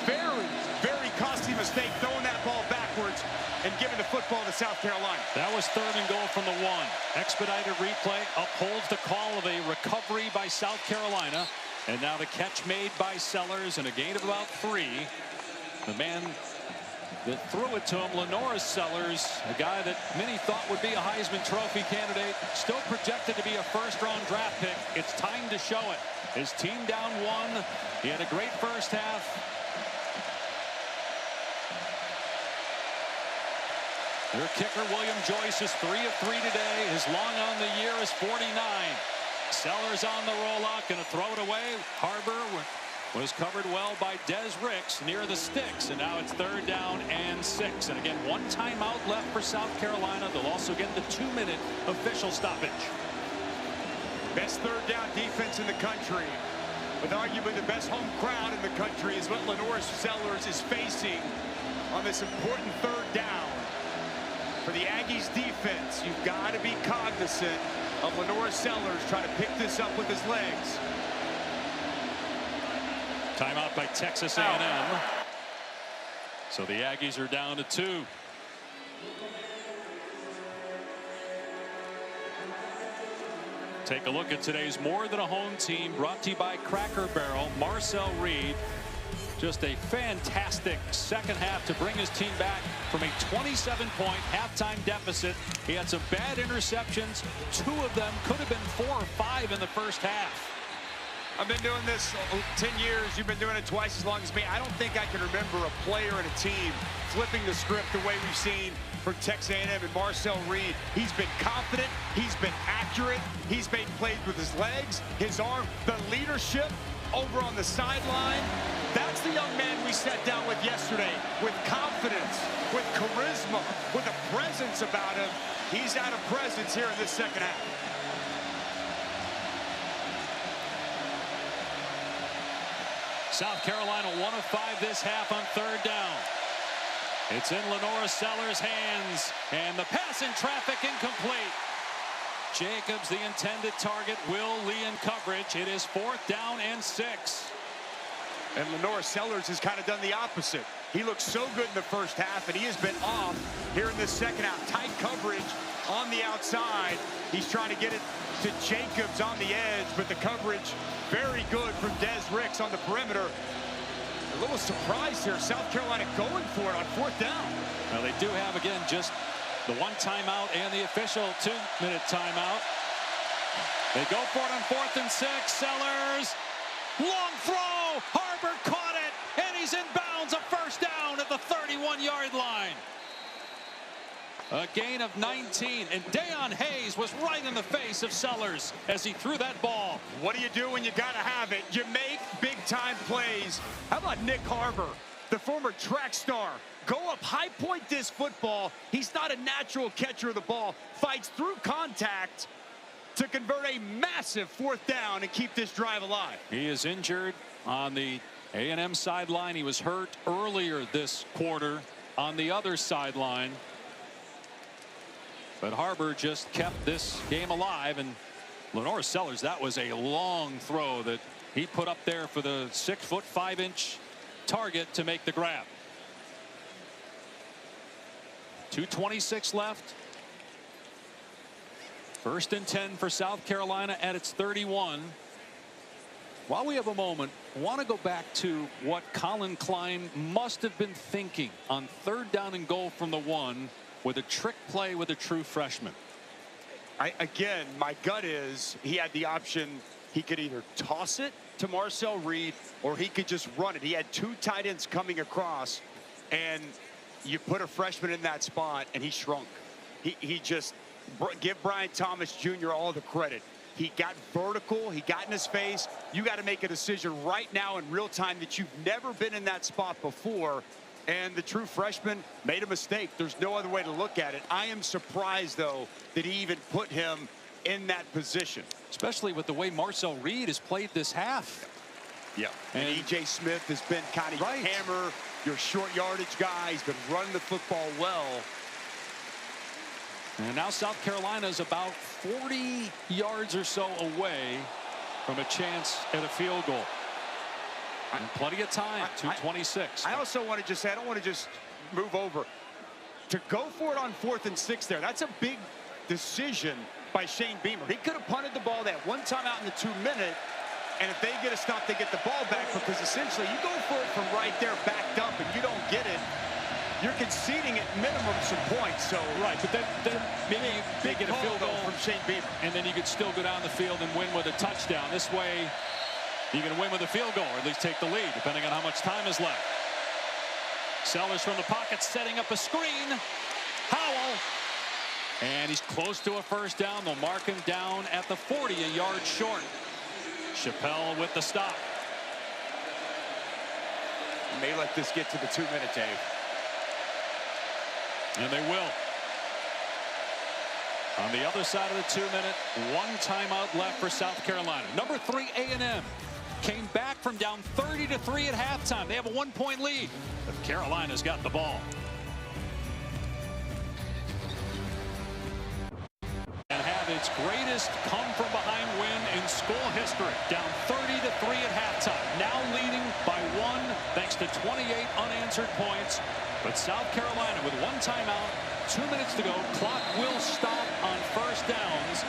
very, very costly mistake throwing that ball backwards and giving the football to South Carolina. That was 3rd and goal from the 1. Expedited replay upholds the call of a recovery by South Carolina. And now the catch made by Sellers and a gain of about 3. The man that threw it to him, Lenoris Sellers, a guy that many thought would be a Heisman Trophy candidate, still projected to be a 1st-round draft pick. It's time to show it. His team down 1. He had a great first half. Their kicker, William Joyce, is 3 of 3 today. His long on the year is 49. Sellers on the rollout, going to throw it away. Harbor was covered well by Des Ricks near the sticks, and now it's 3rd down and 6. And again, 1 timeout left for South Carolina. They'll also get the 2-minute official stoppage. Best 3rd down defense in the country, with arguably the best home crowd in the country, is what Lenoris Sellers is facing on this important 3rd down. For the Aggies defense, you've got to be cognizant of Lenoris Sellers trying to pick this up with his legs. Timeout by Texas A&M. So the Aggies are down to 2. Take a look at today's More Than a Home team, brought to you by Cracker Barrel. Marcel Reed, just a fantastic second half to bring his team back from a 27-point halftime deficit. He had some bad interceptions. 2 of them could have been 4 or 5 in the first half. I've been doing this 10 years. You've been doing it twice as long as me. I don't think I can remember a player and a team flipping the script the way we've seen from Texas A&M and Marcel Reed. He's been confident. He's been accurate. He's made plays with his legs, his arm, the leadership over on the sideline. That's the young man we sat down with yesterday, with confidence, with charisma, with a presence about him. He's out of presence here in this second half. South Carolina 1 of 5 this half on 3rd down. It's in Lenora Sellers' hands, and the pass in traffic incomplete. Jacobs, the intended target, Will Lee in coverage. It is 4th down and 6. And Lenora Sellers has kind of done the opposite. He looked so good in the first half, and he has been off here in the second half. Tight coverage on the outside. He's trying to get it to Jacobs on the edge, but the coverage very good from Des Ricks on the perimeter. A little surprise here. South Carolina going for it on 4th down. Well, they do have, again, just the 1 timeout and the official 2-minute timeout. They go for it on 4th and 6. Sellers, long throw. Harbor caught it, and he's in bounds. A 1st down at the 31-yard line. A gain of 19, and Deion Hayes was right in the face of Sellers as he threw that ball. What do you do when you got to have it? You make big-time plays. How about Nick Harbor, the former track star? Go up, high point this football. He's not a natural catcher of the ball. Fights through contact to convert a massive 4th down and keep this drive alive. He is injured on the A&M sideline. He was hurt earlier this quarter on the other sideline. But Harbor just kept this game alive, and Lenora Sellers, that was a long throw that he put up there for the 6-foot 5-inch target to make the grab. 2:26 left. 1st and 10 for South Carolina at its 31. While we have a moment, I want to go back to what Colin Klein must have been thinking on 3rd down and goal from the 1 with a trick play with a true freshman. Again, my gut is he had the option. He could either toss it to Marcel Reed or he could just run it. He had 2 tight ends coming across, and you put a freshman in that spot and he shrunk. He just, give Brian Thomas Jr. all the credit. He got vertical, he got in his face. You got to make a decision right now in real time that you've never been in that spot before. And the true freshman made a mistake. There's no other way to look at it. I am surprised, though, that he even put him in that position. Especially with the way Marcel Reed has played this half. Yeah. And E.J. Smith has been kind of your hammer, your short yardage guy. He's been running the football well. And now South Carolina is about 40 yards or so away from a chance at a field goal. And plenty of time, 2:26. I also want to just say, I don't want to just move over. To go for it on 4th and 6 there, that's a big decision by Shane Beamer. He could have punted the ball that 1 time out in the 2-minute, and if they get a stop, they get the ball back, because essentially you go for it from right there backed up and you don't get it, you're conceding at minimum some points. So right, but then maybe they get a field goal from Shane Beamer, and then you could still go down the field and win with a touchdown. This way you can win with a field goal, or at least take the lead, depending on how much time is left. Sellers from the pocket setting up a screen. Howell. And he's close to a 1st down. They'll mark him down at the 40, a yard short. Chappelle with the stop. You may let this get to the 2-minute, Dave. And they will. On the other side of the 2-minute, 1 timeout left for South Carolina. Number 3, A&M. Came back from down 30-3 at halftime. They have a 1-point lead, but Carolina's got the ball. And have its greatest come-from-behind win in school history. Down 30-3 at halftime. Now leading by 1 thanks to 28 unanswered points. But South Carolina with 1 timeout, 2 minutes to go. Clock will stop on 1st downs.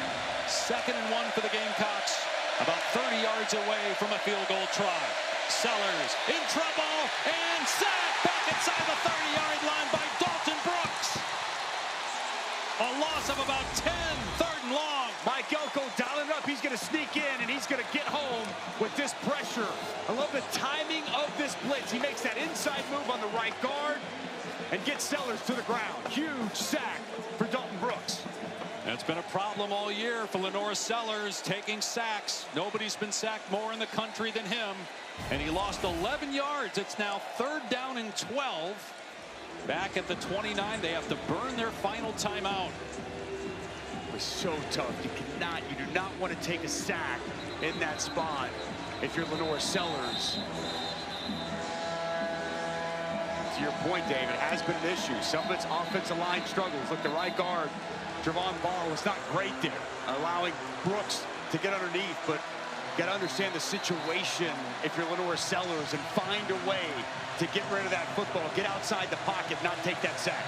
2nd and 1 for the Gamecocks. About 30 yards away from a field goal try. Sellers in trouble and sacked back inside the 30-yard line by Dalton Brooks. A loss of about 10, 3rd and long. Mike Elko dialing it up. He's going to sneak in, and he's going to get home with this pressure. I love the timing of this blitz. He makes that inside move on the right guard and gets Sellers to the ground. Huge sack for Dalton Brooks. That's been a problem all year for Lenora Sellers, taking sacks. Nobody's been sacked more in the country than him. And he lost 11 yards. It's now 3rd down and 12. Back at the 29, they have to burn their final timeout. It was so tough. You do not want to take a sack in that spot if you're Lenora Sellers. To your point, Dave, it has been an issue. Some of its offensive line struggles. Look, the right guard, Javon Ball, was not great there, allowing Brooks to get underneath, but you got to understand the situation if you're Lenore Sellers and find a way to get rid of that football, get outside the pocket, not take that sack.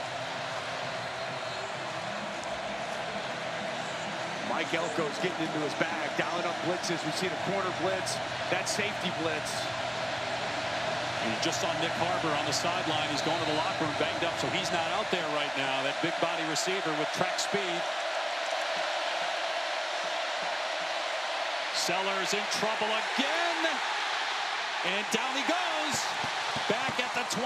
Mike Elko's getting into his bag, dialing up blitzes. We see the corner blitz, that safety blitz. You just saw Nick Harbor on the sideline. He's going to the locker room banged up, so he's not out there right now. That big body receiver with track speed. Sellers in trouble again. And down he goes. Back at the 25,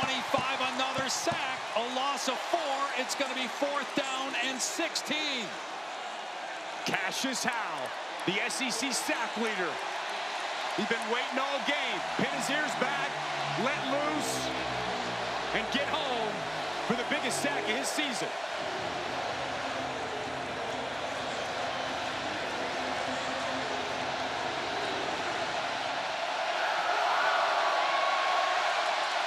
another sack. A loss of 4. It's going to be 4th down and 16. Cassius Howe, the SEC sack leader. He's been waiting all game. Pin his ears back, let loose, and get home for the biggest sack of his season.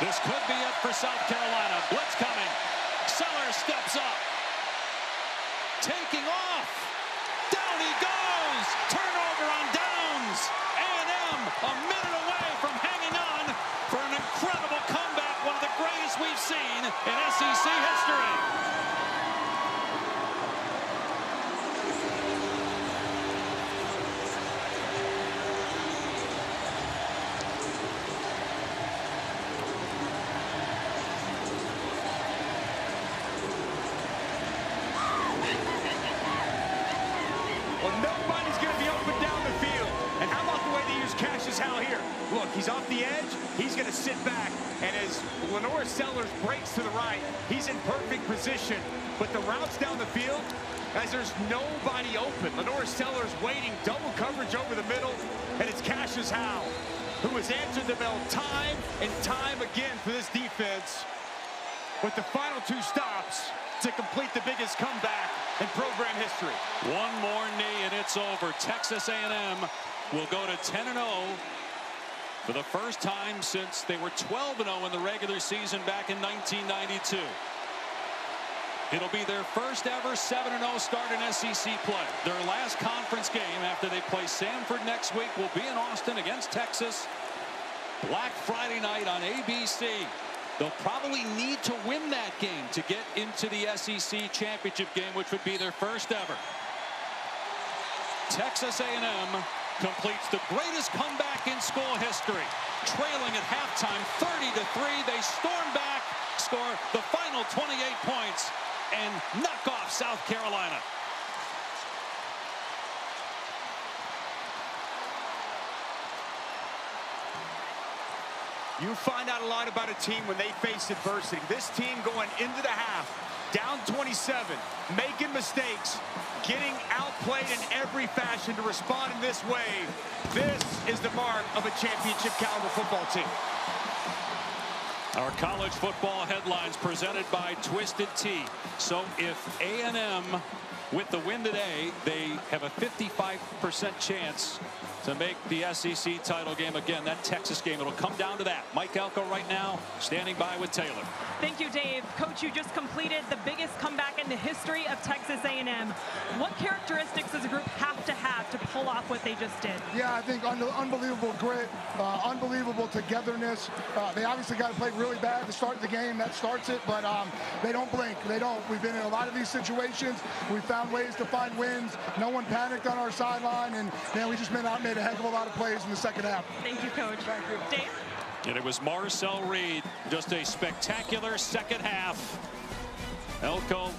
This could be it for South Carolina. Blitz coming. Sellers steps up. Taking off. Down he goes. Turnover on downs. A&M a minute away from hanging on for an incredible comeback. One of the greatest we've seen in SEC history. Nobody's going to be open down the field. And how about the way they use Cassius Howe here? Look, he's off the edge. He's going to sit back. And as Lenore Sellers breaks to the right, he's in perfect position. But the routes down the field, as there's nobody open. Lenore Sellers waiting, double coverage over the middle. And it's Cassius Howe who has answered the bell time and time again for this defense. With the final 2 stops to complete the biggest comeback in program history. One more knee and it's over. Texas A&M will go to 10-0 for the first time since they were 12-0 in the regular season back in 1992. It'll be their first ever 7-0 start in SEC play. Their last conference game after they play Samford next week will be in Austin against Texas. Black Friday night on ABC. They'll probably need to win that game to get into the SEC championship game, which would be their first ever. Texas A&M completes the greatest comeback in school history. Trailing at halftime 30-3, they storm back, score the final 28 points, and knock off South Carolina. You find out a lot about a team when they face adversity. This team going into the half, down 27, making mistakes, getting outplayed in every fashion to respond in this way. This is the mark of a championship caliber football team. Our college football headlines presented by Twisted Tea. So if A&M with the win today, they have a 55% chance to make the SEC title game again. That Texas game, it'll come down to that. Mike Elko right now standing by with Taylor. Thank you, Dave. Coach, you just completed the biggest comeback in the history of Texas A&M. What characteristics does a group have to pull off what they just did? Yeah, I think unbelievable grit, unbelievable togetherness. They obviously got to play really bad to start the game. That starts it, but they don't blink. They don't. We've been in a lot of these situations. We found ways to find wins. No one panicked on our sideline, and man, we just made a heck of a lot of plays in the second half. Thank you, Coach. Thank you. Dave? And it was Marcel Reed. Just a spectacular second half. Elko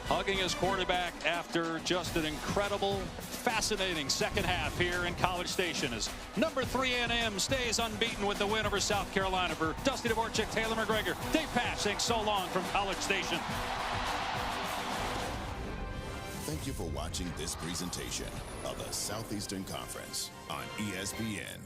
hugging his quarterback after just an incredible, fascinating second half here in College Station as number 3 A&M stays unbeaten with the win over South Carolina. For Dusty Dvorak, Taylor McGregor, Dave Pasch saying so long from College Station. Thank you for watching this presentation of the Southeastern Conference on ESPN.